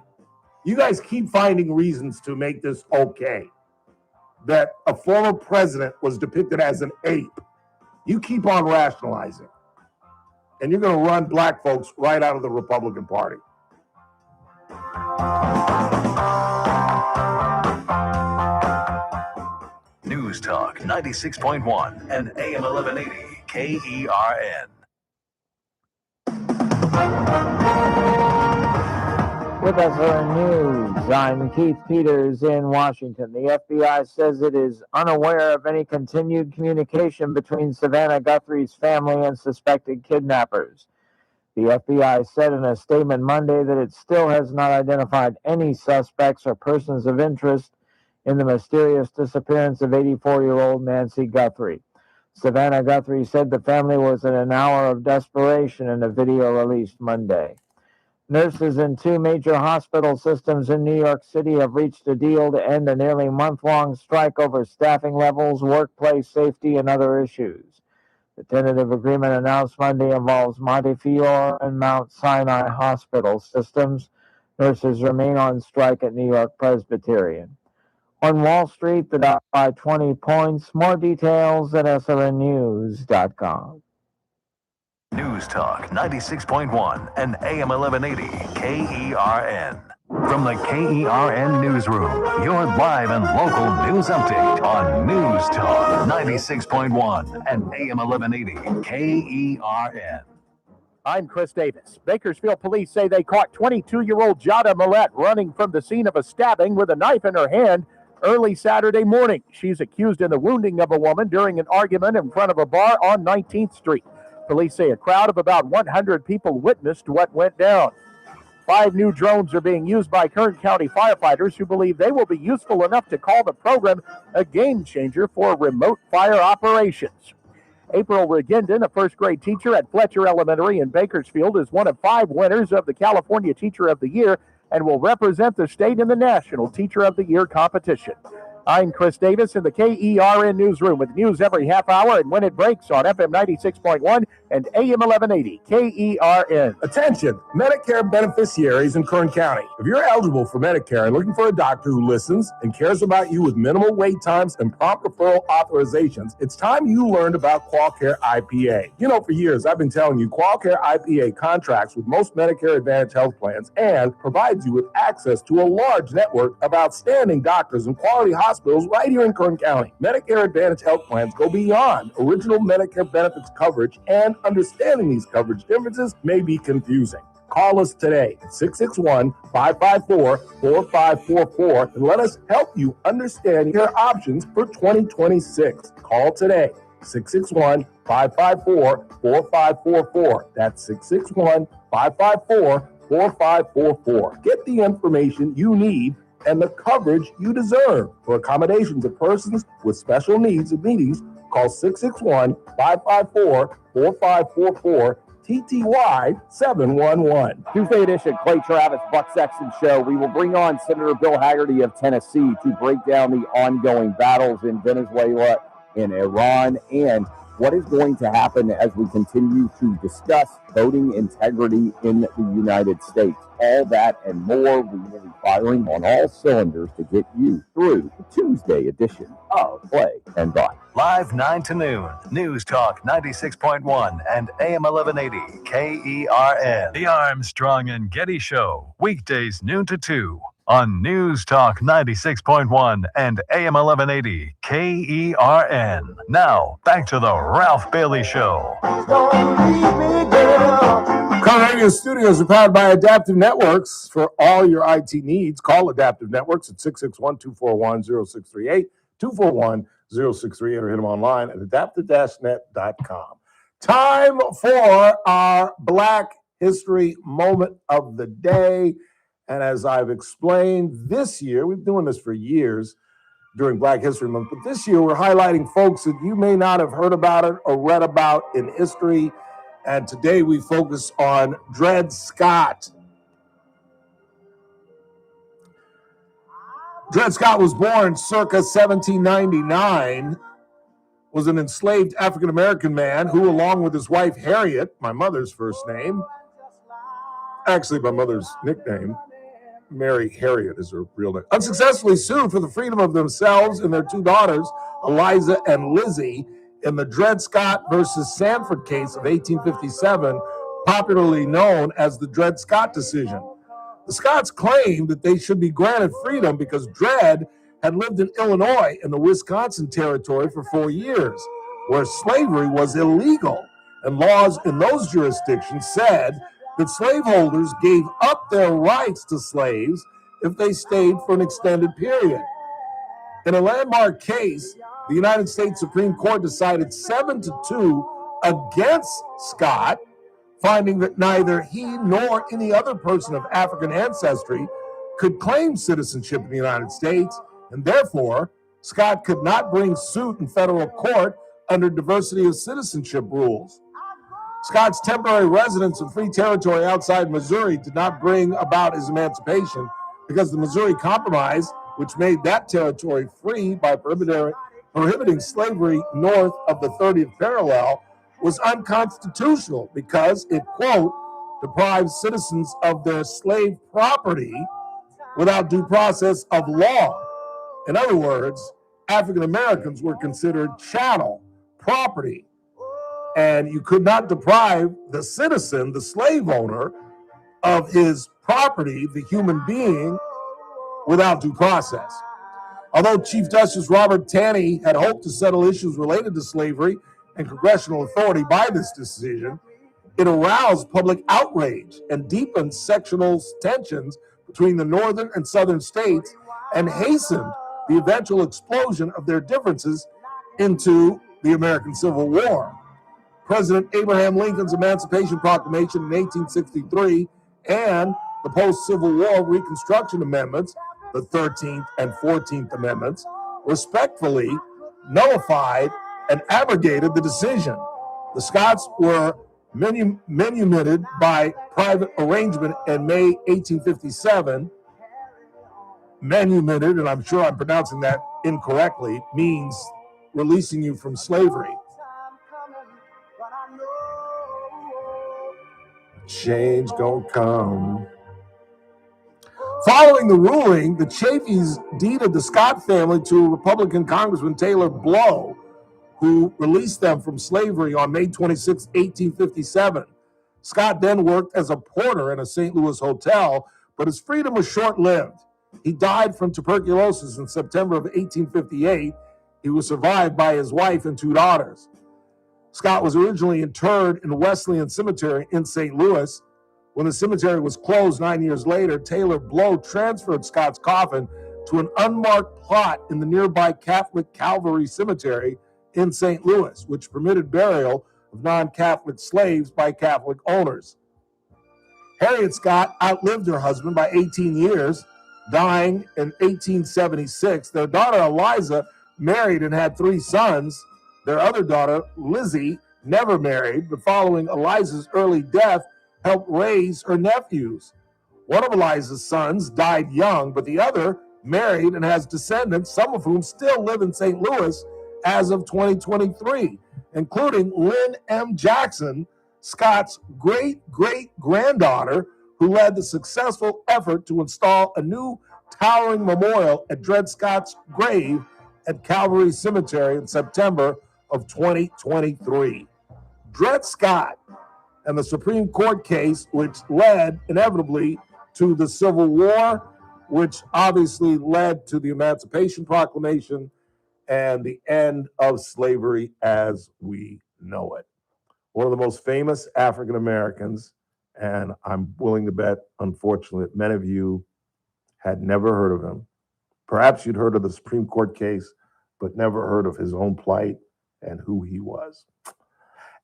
You guys keep finding reasons to make this okay. That a former president was depicted as an ape. You keep on rationalizing. And you're going to run black folks right out of the Republican Party. News Talk 96.1 and AM 1180 KERN. With SRN News, I'm Keith Peters in Washington. The FBI says it is unaware of any continued communication between Savannah Guthrie's family and suspected kidnappers. The FBI said in a statement Monday that it still has not identified any suspects or persons of interest in the mysterious disappearance of 84-year-old Nancy Guthrie. Savannah Guthrie said the family was in an hour of desperation in a video released Monday. Nurses in 2 major hospital systems in New York City have reached a deal to end a nearly month-long strike over staffing levels, workplace safety, and other issues. The tentative agreement announced Monday involves Montefiore and Mount Sinai hospital systems. Nurses remain on strike at New York Presbyterian. On Wall Street, the Dow by 20 points. More details at srnnews.com. News Talk 96.1 and AM 1180 KERN. From the KERN Newsroom, your live and local news update on News Talk 96.1 and AM 1180 KERN. I'm Chris Davis. Bakersfield police say they caught 22-year-old Jada Millette running from the scene of a stabbing with a knife in her hand early Saturday morning. She's accused in the wounding of a woman during an argument in front of a bar on 19th Street. Police say a crowd of about 100 people witnessed what went down. 5 new drones are being used by Kern County firefighters who believe they will be useful enough to call the program a game changer for remote fire operations. April Regendon, a first-grade teacher at Fletcher Elementary in Bakersfield, is one of 5 winners of the California Teacher of the Year and will represent the state in the National Teacher of the Year competition. I'm Chris Davis in the KERN newsroom with news every half hour and when it breaks on FM 96.1 and AM 1180 KERN. Attention, Medicare beneficiaries in Kern County. If you're eligible for Medicare and looking for a doctor who listens and cares about you with minimal wait times and prompt referral authorizations, it's time you learned about QualCare IPA. You know, for years, I've been telling you QualCare IPA contracts with most Medicare Advantage health plans and provides you with access to a large network of outstanding doctors and quality hospitals right here in Kern County. Medicare Advantage health plans go beyond original Medicare benefits coverage, and understanding these coverage differences may be confusing. Call us today at 661-554-4544 and let us help you understand your options for 2026. Call today, 661-554-4544. That's 661-554-4544. Get the information you need and the coverage you deserve. For accommodations of persons with special needs and meetings, call 661-554-4544, TTY 711. Tuesday edition, Clay Travis, Buck Sexton Show. We will bring on Senator Bill Hagerty of Tennessee to break down the ongoing battles in Venezuela, in Iran, and what is going to happen as we continue to discuss voting integrity in the United States. All that and more, we will be firing on all cylinders to get you through the Tuesday edition of Clay and Buck. Live 9 to noon, News Talk 96.1 and AM 1180 KERN. The Armstrong and Getty Show, weekdays noon to 2 on News Talk 96.1 and AM 1180 KERN. Now, back to the Ralph Bailey Show. Kern Radio Studios are powered by Adaptive Networks. For all your IT needs, call Adaptive Networks at 661-241-0638, 241-0638, or hit them online at adaptive-net.com. Time for our Black History Moment of the Day. And as I've explained, this year, we've been doing this for years during Black History Month, but this year we're highlighting folks that you may not have heard about it or read about in history. And today we focus on Dred Scott. Dred Scott was born circa 1799, was an enslaved African-American man who, along with his wife Harriet, my mother's first name, actually my mother's nickname, Mary Harriet is her real name, unsuccessfully sued for the freedom of themselves and their 2 daughters, Eliza and Lizzie, in the Dred Scott versus Sanford case of 1857, popularly known as the Dred Scott decision. The Scotts claimed that they should be granted freedom because Dred had lived in Illinois and the Wisconsin Territory for 4 years, where slavery was illegal, and laws in those jurisdictions said that slaveholders gave up their rights to slaves if they stayed for an extended period. In a landmark case, the United States Supreme Court decided 7-2 against Scott, finding that neither he nor any other person of African ancestry could claim citizenship in the United States, and therefore Scott could not bring suit in federal court under diversity of citizenship rules. Scott's temporary residence in free territory outside Missouri did not bring about his emancipation because the Missouri Compromise, which made that territory free by prohibiting slavery north of the 30th parallel, was unconstitutional because it, quote, deprives citizens of their slave property without due process of law. In other words, African Americans were considered chattel property, and you could not deprive the citizen, the slave owner, of his property, the human being, without due process. Although Chief Justice Robert Taney had hoped to settle issues related to slavery and congressional authority by this decision, It aroused public outrage and deepened sectional tensions between the northern and southern states and hastened the eventual explosion of their differences into the American Civil War. President Abraham Lincoln's Emancipation Proclamation in 1863 and the post-Civil War Reconstruction Amendments, the 13th and 14th Amendments, respectfully nullified and abrogated the decision. The Scots were manumitted by private arrangement in May 1857. Manumitted, and I'm sure I'm pronouncing that incorrectly, means releasing you from slavery. Change gonna come. Following the ruling, the Chaffees deeded the Scott family to Republican Congressman Taylor Blow, who released them from slavery on May 26, 1857. Scott then worked as a porter in a St. Louis hotel, but his freedom was short-lived. He died from tuberculosis in September of 1858. He was survived by his wife and 2 daughters. Scott was originally interred in Wesleyan Cemetery in St. Louis. When the cemetery was closed 9 years later, Taylor Blow transferred Scott's coffin to an unmarked plot in the nearby Catholic Calvary Cemetery in St. Louis, which permitted burial of non-Catholic slaves by Catholic owners. Harriet Scott outlived her husband by 18 years, dying in 1876. Their daughter Eliza married and had 3 sons. Their other daughter, Lizzie, never married, but following Eliza's early death, helped raise her nephews. One of Eliza's sons died young, but the other married and has descendants, some of whom still live in St. Louis as of 2023, including Lynn M. Jackson, Scott's great-great-granddaughter, who led the successful effort to install a new towering memorial at Dred Scott's grave at Calvary Cemetery in September of 2023. Dred Scott and the Supreme Court case, which led inevitably to the Civil War, which obviously led to the Emancipation Proclamation and the end of slavery as we know it. One of the most famous African Americans, and I'm willing to bet, unfortunately, that many of you had never heard of him. Perhaps you'd heard of the Supreme Court case, but never heard of his own plight and who he was.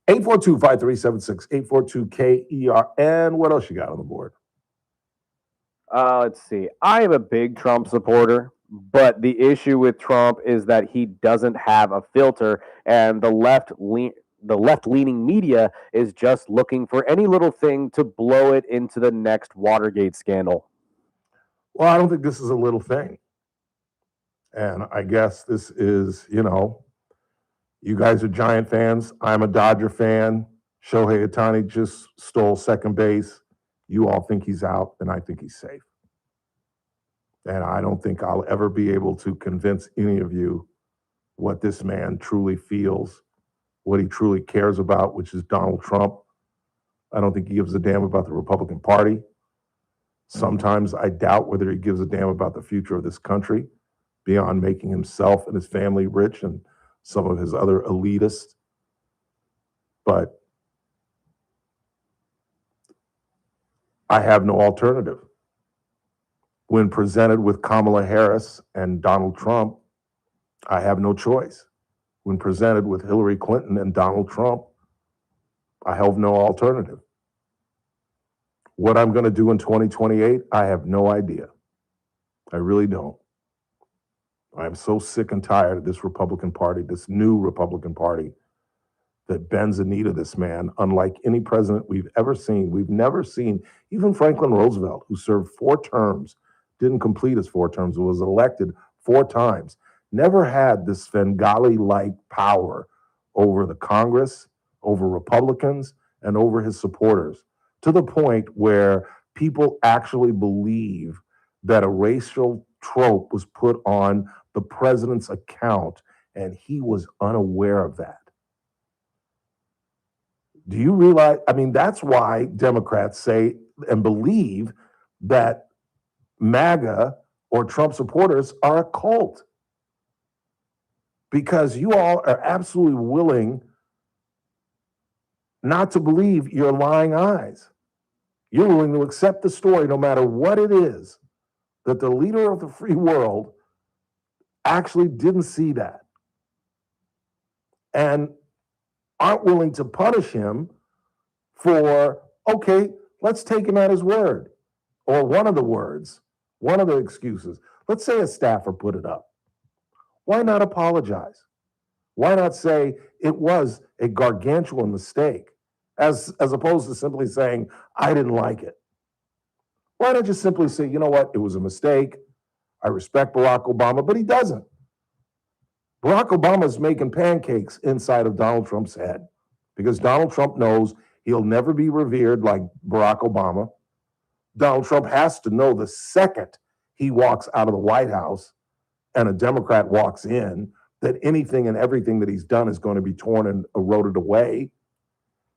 842-5376, 842-KERN. What else you got on the board? Let's see. I am a big Trump supporter, but the issue with Trump is that he doesn't have a filter, and the left-leaning media is just looking for any little thing to blow it into the next Watergate scandal. Well, I don't think this is a little thing. And I guess this is, you guys are Giant fans. I'm a Dodger fan. Shohei Ohtani just stole second base. You all think he's out, and I think he's safe. And I don't think I'll ever be able to convince any of you what this man truly feels, what he truly cares about, which is Donald Trump. I don't think he gives a damn about the Republican Party. Sometimes I doubt whether he gives a damn about the future of this country, beyond making himself and his family rich and some of his other elitists. But I have no alternative. When presented with Kamala Harris and Donald Trump, I have no choice. When presented with Hillary Clinton and Donald Trump, I have no alternative. What I'm going to do in 2028, I have no idea. I really don't. I'm so sick and tired of this Republican Party, this new Republican Party that bends the knee to this man, unlike any president we've ever seen. We've never seen, even Franklin Roosevelt, who served 4 terms, didn't complete his 4 terms, was elected 4 times, never had this Svengali-like power over the Congress, over Republicans, and over his supporters, to the point where people actually believe that a racial trope was put on the president's account, and he was unaware of that. Do you realize? I mean, that's why Democrats say and believe that MAGA or Trump supporters are a cult. Because you all are absolutely willing not to believe your lying eyes. You're willing to accept the story no matter what it is, that the leader of the free world actually didn't see that and aren't willing to punish him for, okay, let's take him at his word. Or one of the words, one of the excuses. Let's say a staffer put it up. Why not apologize? Why not say it was a gargantuan mistake, as opposed to simply saying, I didn't like it? Why not just simply say, you know what, it was a mistake. I respect Barack Obama, but he doesn't. Barack Obama is making pancakes inside of Donald Trump's head because Donald Trump knows he'll never be revered like Barack Obama. Donald Trump has to know the second he walks out of the White House and a Democrat walks in that anything and everything that he's done is going to be torn and eroded away.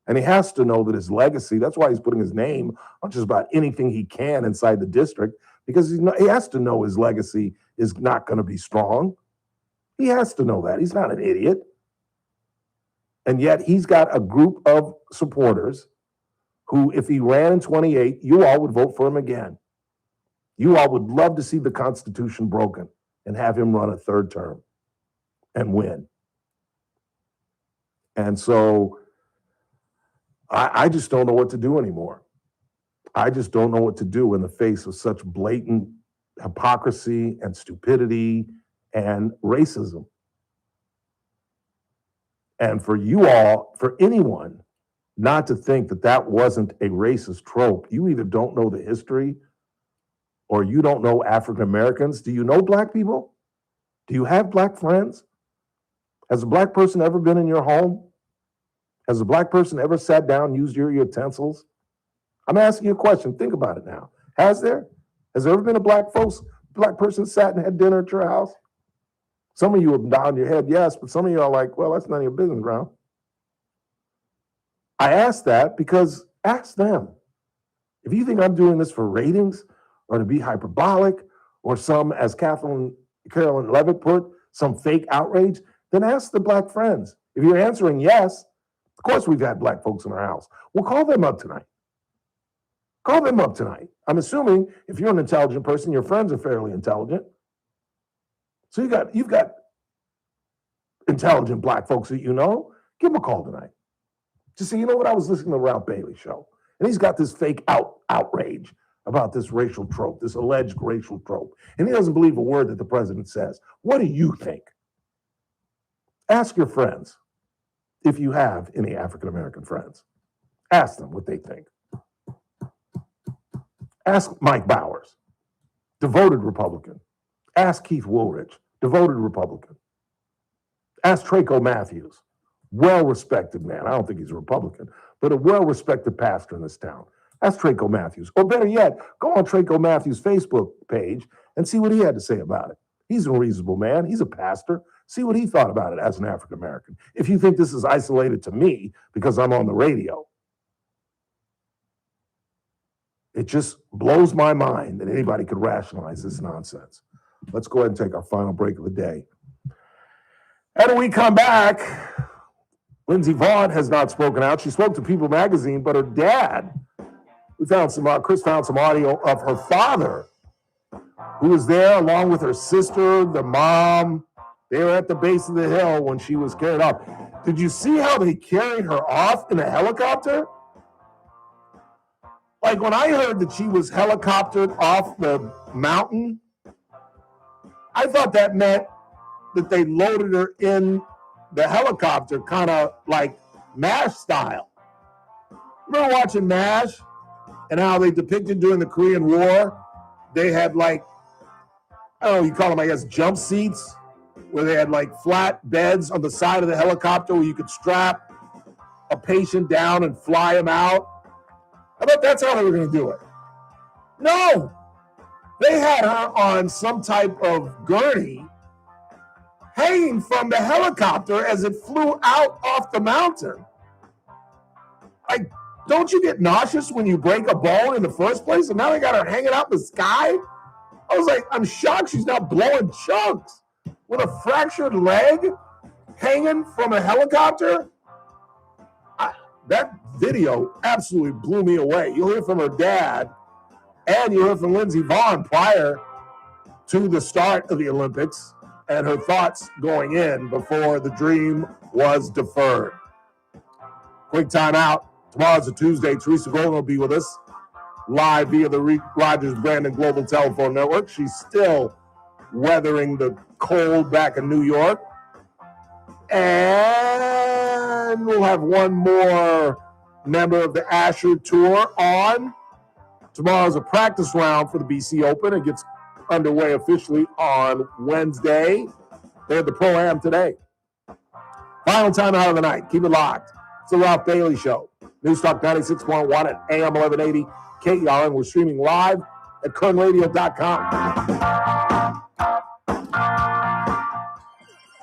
And he has to know that his legacy, that's why he's putting his name on just about anything he can inside the district, because he has to know his legacy is not going to be strong. He has to know that. He's not an idiot. And yet he's got a group of supporters who, if he ran in 28, you all would vote for him again. You all would love to see the Constitution broken and have him run a third term and win. And so I just don't know what to do anymore. I just don't know what to do in the face of such blatant hypocrisy and stupidity and racism. And for you all, for anyone, not to think that that wasn't a racist trope, you either don't know the history or you don't know African Americans. Do you know Black people? Do you have Black friends? Has a Black person ever been in your home? Has a Black person ever sat down, used your utensils? I'm asking you a question. Think about it now. Has there? Has there ever been a Black person sat and had dinner at your house? Some of you have nodded your head, yes, but some of you are like, well, that's none of your business, Brown. I ask that because ask them. If you think I'm doing this for ratings or to be hyperbolic or some, as Carolyn Levitt put, some fake outrage, then ask the Black friends. If you're answering yes, of course we've had Black folks in our house. We'll call them up tonight. Call them up tonight. I'm assuming if you're an intelligent person, your friends are fairly intelligent. So you've got intelligent Black folks that you know. Give them a call tonight. Just say, you know what, I was listening to the Ralph Bailey show, and he's got this fake outrage about this racial trope, this alleged racial trope, and he doesn't believe a word that the president says. What do you think? Ask your friends, if you have any African-American friends. Ask them what they think. Ask Mike Bowers, devoted Republican. Ask Keith Woolridge, devoted Republican. Ask Traco Matthews, well-respected man. I don't think he's a Republican, but a well-respected pastor in this town. Ask Traco Matthews. Or better yet, go on Traco Matthews' Facebook page and see what he had to say about it. He's a reasonable man. He's a pastor. See what he thought about it as an African-American. If you think this is isolated to me because I'm on the radio, it just blows my mind that anybody could rationalize this nonsense. Let's go ahead and take our final break of the day. And when we come back, Lindsey Vaughn has not spoken out. She spoke to People magazine, but her dad, Chris found some audio of her father, who was there along with her sister, the mom. They were at the base of the hill when she was carried off. Did you see how they carried her off in a helicopter? Like when I heard that she was helicoptered off the mountain, I thought that meant that they loaded her in the helicopter, kind of like MASH style. Remember watching MASH and how they depicted during the Korean War? They had like, I don't know, you call them, I guess, jump seats, where they had like flat beds on the side of the helicopter where you could strap a patient down and fly him out. I thought that's how they were going to do it. No, they had her on some type of gurney hanging from the helicopter as it flew out off the mountain. Like, don't you get nauseous when you break a bone in the first place? And now they got her hanging out in the sky? I was like, I'm shocked she's not blowing chunks with a fractured leg hanging from a helicopter. that video absolutely blew me away. You'll hear from her dad, and you'll hear from Lindsey Vonn prior to the start of the Olympics and her thoughts going in before the dream was deferred. Quick timeout. Tomorrow's a Tuesday. Teresa Golden will be with us live via the Rogers Brandon Global Telephone Network. She's still weathering the cold back in New York. And we'll have one more member of the Asher Tour on. Tomorrow's a practice round for the BC Open. It gets underway officially on Wednesday. They had the Pro-Am today. Final timeout of the night. Keep it locked. It's the Ralph Bailey Show. News Talk 96.1 at AM 1180 KER, and we're streaming live at KernRadio.com.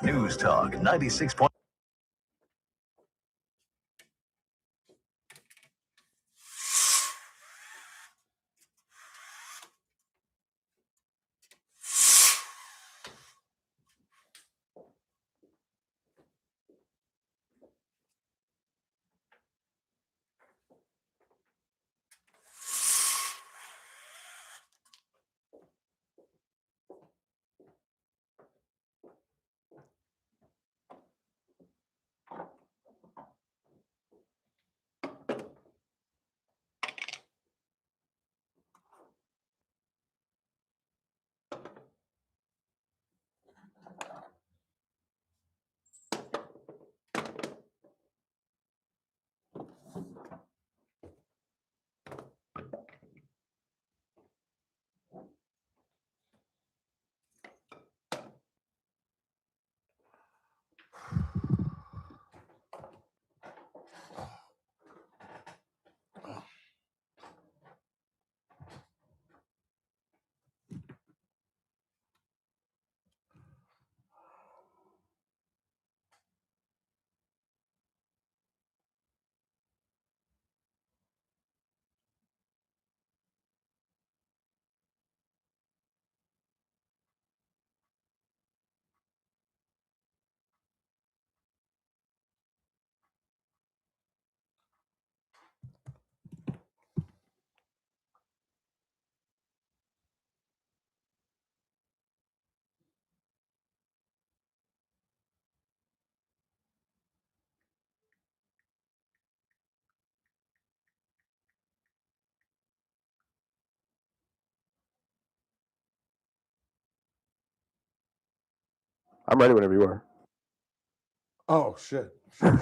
News Talk 96. I'm ready whenever you are. Oh, shit. God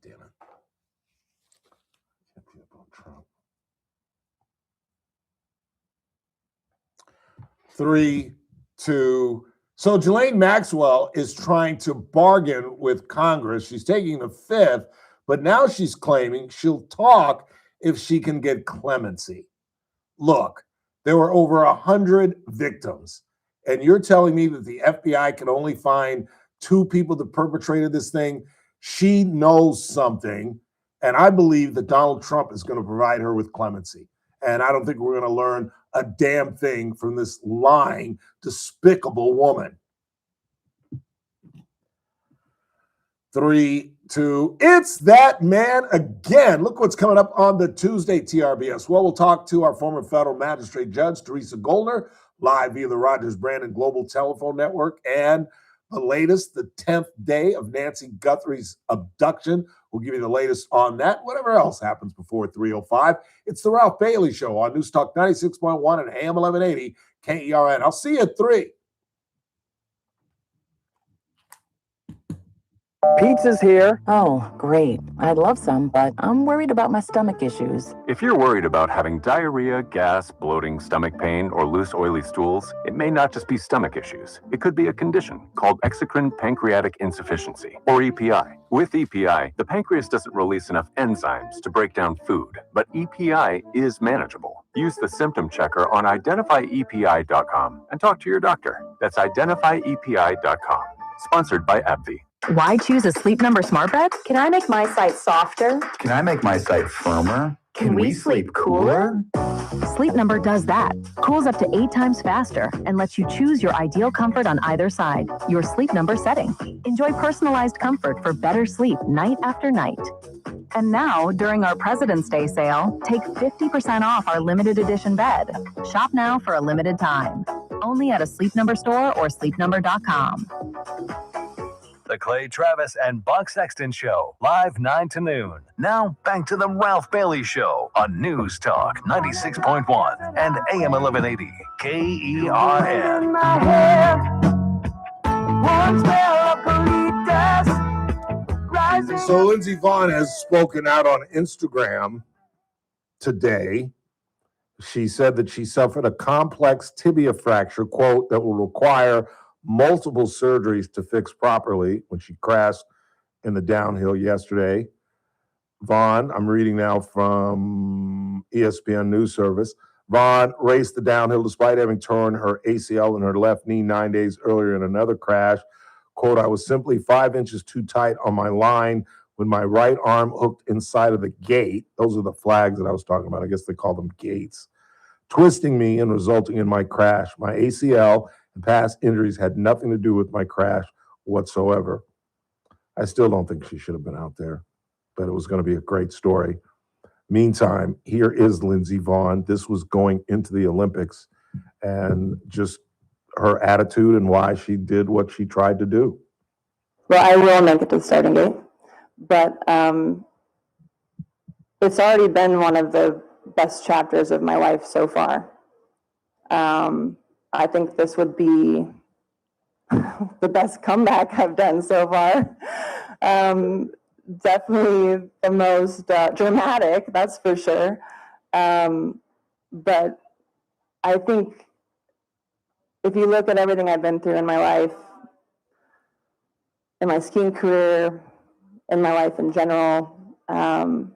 damn it. Can't be about Trump. 3, 2. So Ghislaine Maxwell is trying to bargain with Congress. She's taking the fifth, but now she's claiming she'll talk if she can get clemency. Look, there were over 100 victims, and you're telling me that the FBI can only find 2 people that perpetrated this thing? She knows something, and I believe that Donald Trump is going to provide her with clemency. And I don't think we're going to learn a damn thing from this lying, despicable woman. 3, 2. It's that man again. Look what's coming up on the Tuesday TRBS. Well, we'll talk to our former federal magistrate judge, Teresa Goldner, live via the Rogers Brandon Global Telephone Network. And the latest, the 10th day of Nancy Guthrie's abduction. We'll give you the latest on that. Whatever else happens before 3:05. It's the Ralph Bailey Show on News Talk 96.1 and AM 1180 KERN. I'll see you at 3. Pizza's here. Oh, great. I'd love some, but I'm worried about my stomach issues. If you're worried about having diarrhea, gas, bloating, stomach pain, or loose, oily stools, it may not just be stomach issues. It could be a condition called exocrine pancreatic insufficiency, or EPI. With EPI, the pancreas doesn't release enough enzymes to break down food, but EPI is manageable. Use the symptom checker on identifyepi.com and talk to your doctor. That's identifyepi.com. Sponsored by AbbVie. Why choose a Sleep Number smart bed? Can I make my site softer? Can I make my site firmer? Can we sleep cooler? Sleep Number does that. Cools up to 8 times faster and lets you choose your ideal comfort on either side. Your Sleep Number setting. Enjoy personalized comfort for better sleep night after night. And now, during our President's Day sale, take 50% off our limited edition bed. Shop now for a limited time. Only at a Sleep Number store or sleepnumber.com. The Clay Travis and Buck Sexton Show, live 9 to noon. Now, back to the Ralph Bailey Show on News Talk 96.1 and AM 1180 KERN. So Lindsey Vonn has spoken out on Instagram today. She said that she suffered a complex tibia fracture, quote, that will require multiple surgeries to fix properly when she crashed in the downhill yesterday. Vonn, I'm reading now from ESPN News Service. Vonn raced the downhill despite having torn her ACL in her left knee 9 days earlier in another crash. Quote, I was simply 5 inches too tight on my line when my right arm hooked inside of the gate. Those are the flags that I was talking about. I guess they call them gates. Twisting me and resulting in my crash. My ACL and past injuries had nothing to do with my crash whatsoever. I still don't think she should have been out there, but it was going to be a great story. Meantime, here is Lindsey Vonn. This was going into the Olympics, and just her attitude and why she did what she tried to do. Well, I will make it to the starting gate, but it's already been one of the best chapters of my life so far. I think this would be the best comeback I've done so far. Definitely the most dramatic, that's for sure. But I think if you look at everything I've been through in my life, in my skiing career, in my life in general, I've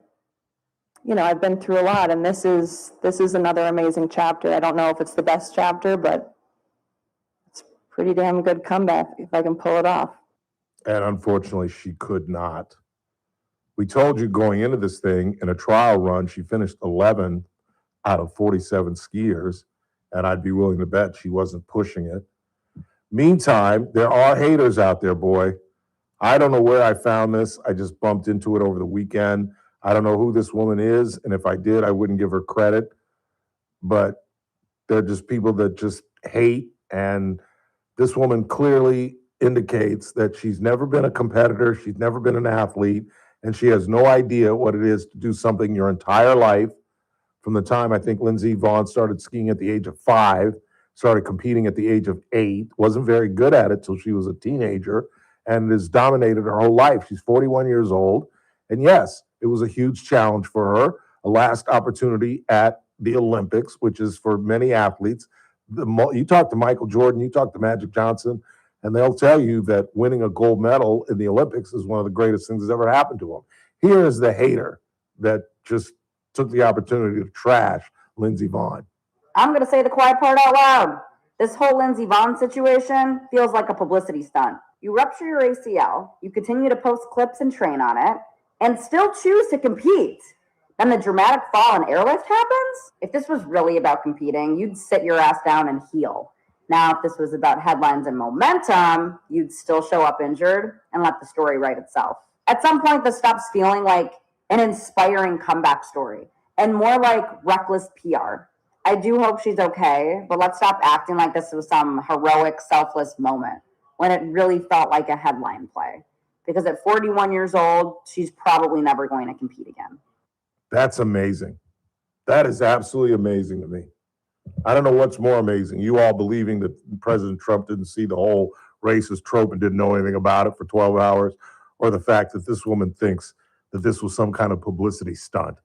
been through a lot, and this is another amazing chapter. I don't know if it's the best chapter, but it's a pretty damn good comeback if I can pull it off. And unfortunately, she could not. We told you going into this thing, in a trial run, she finished 11 out of 47 skiers, and I'd be willing to bet she wasn't pushing it. Meantime, there are haters out there, boy. I don't know where I found this. I just bumped into it over the weekend. I don't know who this woman is, and if I did, I wouldn't give her credit. But they're just people that just hate, and this woman clearly indicates that she's never been a competitor, she's never been an athlete, and she has no idea what it is to do something your entire life. From the time I think Lindsey Vonn started skiing at the age of 5, started competing at the age of 8, wasn't very good at it till she was a teenager, and has dominated her whole life. She's 41 years old, and yes, it was a huge challenge for her, a last opportunity at the Olympics, which is for many athletes. You talk to Michael Jordan, you talk to Magic Johnson, and they'll tell you that winning a gold medal in the Olympics is one of the greatest things that's ever happened to them. Here is the hater that just took the opportunity to trash Lindsey Vonn. I'm going to say the quiet part out loud. This whole Lindsey Vonn situation feels like a publicity stunt. You rupture your ACL, you continue to post clips and train on it, and still choose to compete. Then the dramatic fall in airlift happens? If this was really about competing, you'd sit your ass down and heal. Now, if this was about headlines and momentum, you'd still show up injured and let the story write itself. At some point, this stops feeling like an inspiring comeback story and more like reckless PR. I do hope she's okay, but let's stop acting like this was some heroic, selfless moment when it really felt like a headline play. Because at 41 years old, she's probably never going to compete again. That's amazing. That is absolutely amazing to me. I don't know what's more amazing. You all believing that President Trump didn't see the whole racist trope and didn't know anything about it for 12 hours, or the fact that this woman thinks that this was some kind of publicity stunt.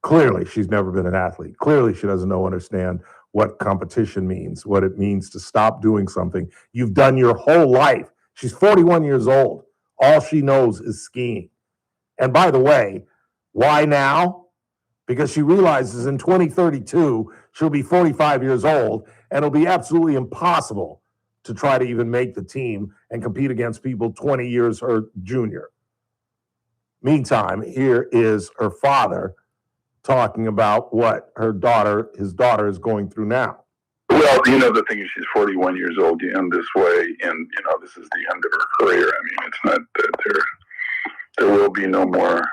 Clearly, she's never been an athlete. Clearly, she doesn't understand what competition means, what it means to stop doing something you've done your whole life. She's 41 years old. All she knows is skiing. And by the way, why now? Because she realizes in 2032, she'll be 45 years old, and it'll be absolutely impossible to try to even make the team and compete against people 20 years her junior. Meantime, here is her father talking about what his daughter is going through now. Well, the thing is, she's 41 years old, you end this way, and, this is the end of her career. I mean, it's not that there will be no more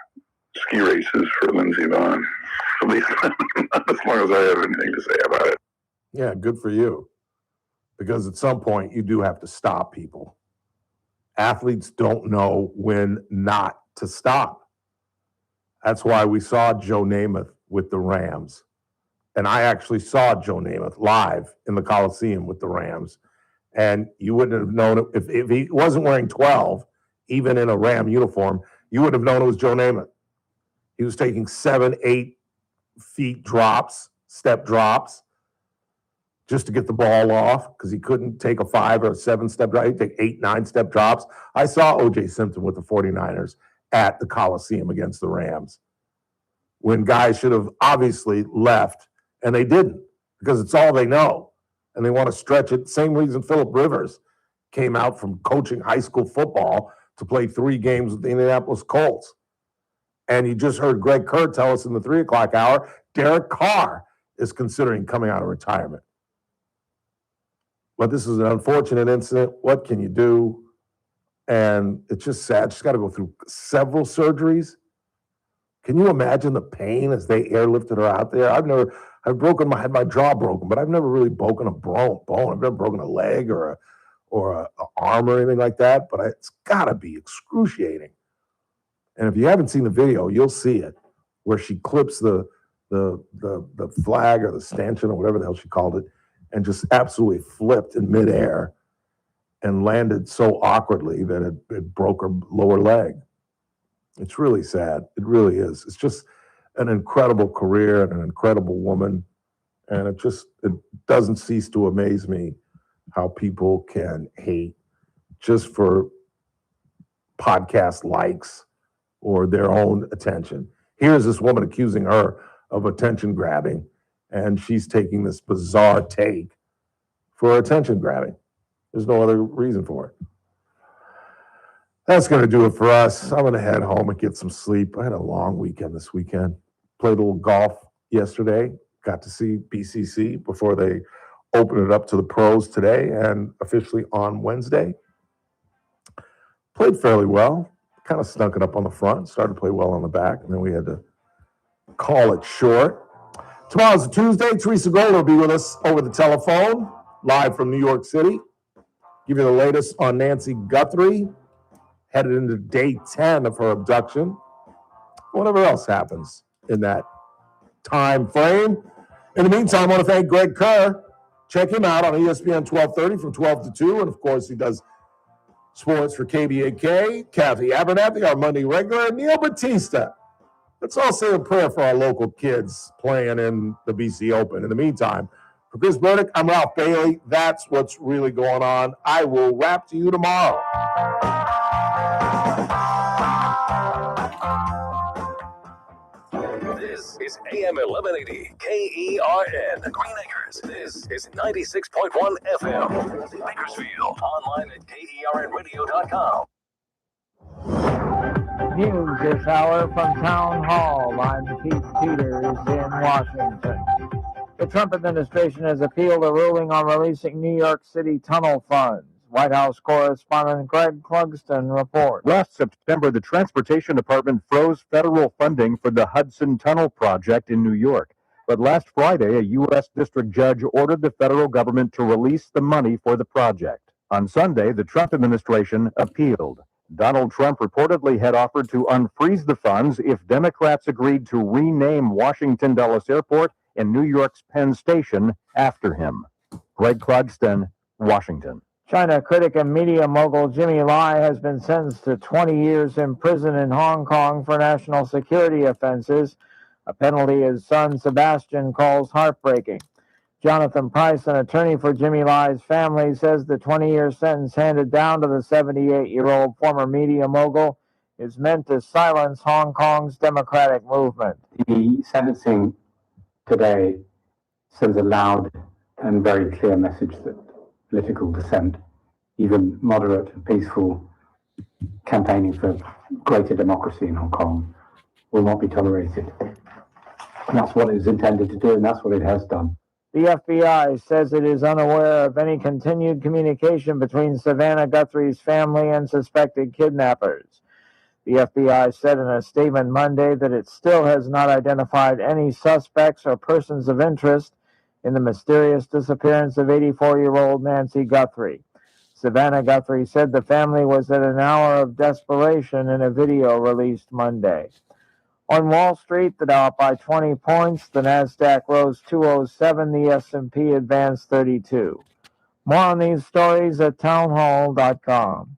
ski races for Lindsey Vonn, at least not as long as I have anything to say about it. Yeah, good for you. Because at some point, you do have to stop people. Athletes don't know when not to stop. That's why we saw Joe Namath with the Rams. And I actually saw Joe Namath live in the Coliseum with the Rams. And you wouldn't have known it if he wasn't wearing 12, even in a Ram uniform, you would have known it was Joe Namath. He was taking 7, 8 feet drops, step drops, just to get the ball off because he couldn't take a 5 or a 7 step drop. He'd take 8, 9 step drops. I saw O.J. Simpson with the 49ers at the Coliseum against the Rams when guys should have obviously left, and they didn't because it's all they know, and they want to stretch it. Same reason Phillip Rivers came out from coaching high school football to play 3 games with the Indianapolis Colts. And you just heard Greg Kerr tell us in the 3 o'clock hour, Derek Carr is considering coming out of retirement. But this is an unfortunate incident. What can you do? And it's just sad. She's got to go through several surgeries. Can you imagine the pain as they airlifted her out there? I've had my jaw broken, but I've never really broken a bone. I've never broken a leg or a arm or anything like that. But it's got to be excruciating. And if you haven't seen the video, you'll see it, where she clips the flag or the stanchion or whatever the hell she called it, and just absolutely flipped in midair and landed so awkwardly that it broke her lower leg. It's really sad. It really is. It's just an incredible career and an incredible woman. And it doesn't cease to amaze me how people can hate just for podcast likes or their own attention. Here's this woman accusing her of attention grabbing, and she's taking this bizarre take for attention grabbing. There's no other reason for it. That's going to do it for us. I'm going to head home and get some sleep. I had a long weekend this weekend. Played a little golf yesterday. Got to see BCC before they open it up to the pros today and officially on Wednesday. Played fairly well. Kind of snuck it up on the front. Started to play well on the back, and then we had to call it short. Tomorrow's a Tuesday. Teresa Gold will be with us over the telephone, live from New York City. Give you the latest on Nancy Guthrie, headed into day 10 of her abduction. Whatever else happens in that time frame. In the meantime, I want to thank Greg Kerr. Check him out on ESPN 1230 from 12 to 2. And, of course, he does sports for KBAK. Kathy Abernathy, our Monday regular. Neil Batista. Let's all say a prayer for our local kids playing in the BC Open. In the meantime, for Chris Burdick, I'm Ralph Bailey. That's what's really going on. I will rap to you tomorrow. This is AM 1180 KERN Green Acres. This is 96.1 FM Bakersfield. Online at KERNradio.com. News this hour from Town Hall. I'm Keith Peters in Washington. The Trump administration has appealed a ruling on releasing New York City tunnel funds. White House correspondent Greg Clugston reports. Last September, the Transportation Department froze federal funding for the Hudson Tunnel project in New York. But last Friday, a U.S. district judge ordered the federal government to release the money for the project. On Sunday, the Trump administration appealed. Donald Trump reportedly had offered to unfreeze the funds if Democrats agreed to rename Washington Dulles Airport and New York's Penn Station after him. Greg Clugston, Washington. China critic and media mogul Jimmy Lai has been sentenced to 20 years in prison in Hong Kong for national security offenses, a penalty his son Sebastian calls heartbreaking. Jonathan Price, an attorney for Jimmy Lai's family, says the 20-year sentence handed down to the 78-year-old former media mogul is meant to silence Hong Kong's democratic movement. The sentencing today sends a loud and very clear message that political dissent, even moderate and peaceful campaigning for greater democracy in Hong Kong, will not be tolerated. And that's what it is intended to do, and that's what it has done. The FBI says it is unaware of any continued communication between Savannah Guthrie's family and suspected kidnappers. The FBI said in a statement Monday that it still has not identified any suspects or persons of interest in the mysterious disappearance of 84-year-old Nancy Guthrie. Savannah Guthrie said the family was at an hour of desperation in a video released Monday. On Wall Street, the Dow up by 20 points, the Nasdaq rose 207, the S&P advanced 32. More on these stories at townhall.com.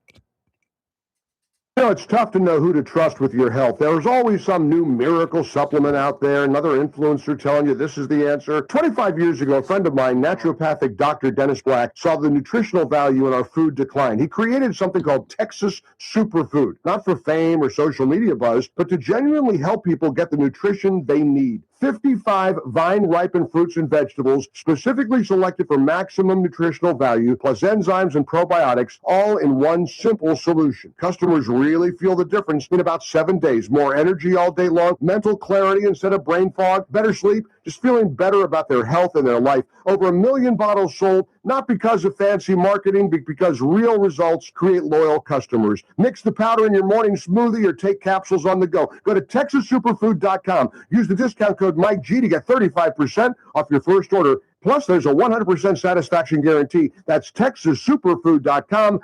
You know, it's tough to know who to trust with your health. There's always some new miracle supplement out there, another influencer telling you this is the answer. 25 years ago, a friend of mine, naturopathic Dr. Dennis Black, saw the nutritional value in our food decline. He created something called Texas Superfood, not for fame or social media buzz, but to genuinely help people get the nutrition they need. 55 vine-ripened fruits and vegetables specifically selected for maximum nutritional value, plus enzymes and probiotics, all in one simple solution. Customers really feel the difference in about 7 days. More energy all day long, mental clarity instead of brain fog, better sleep, just feeling better about their health and their life. Over 1 million bottles sold, not because of fancy marketing, but because real results create loyal customers. Mix the powder in your morning smoothie or take capsules on the go. Go to TexasSuperfood.com. Use the discount code Mike G to get 35% off your first order. Plus, there's a 100% satisfaction guarantee. That's TexasSuperfood.com.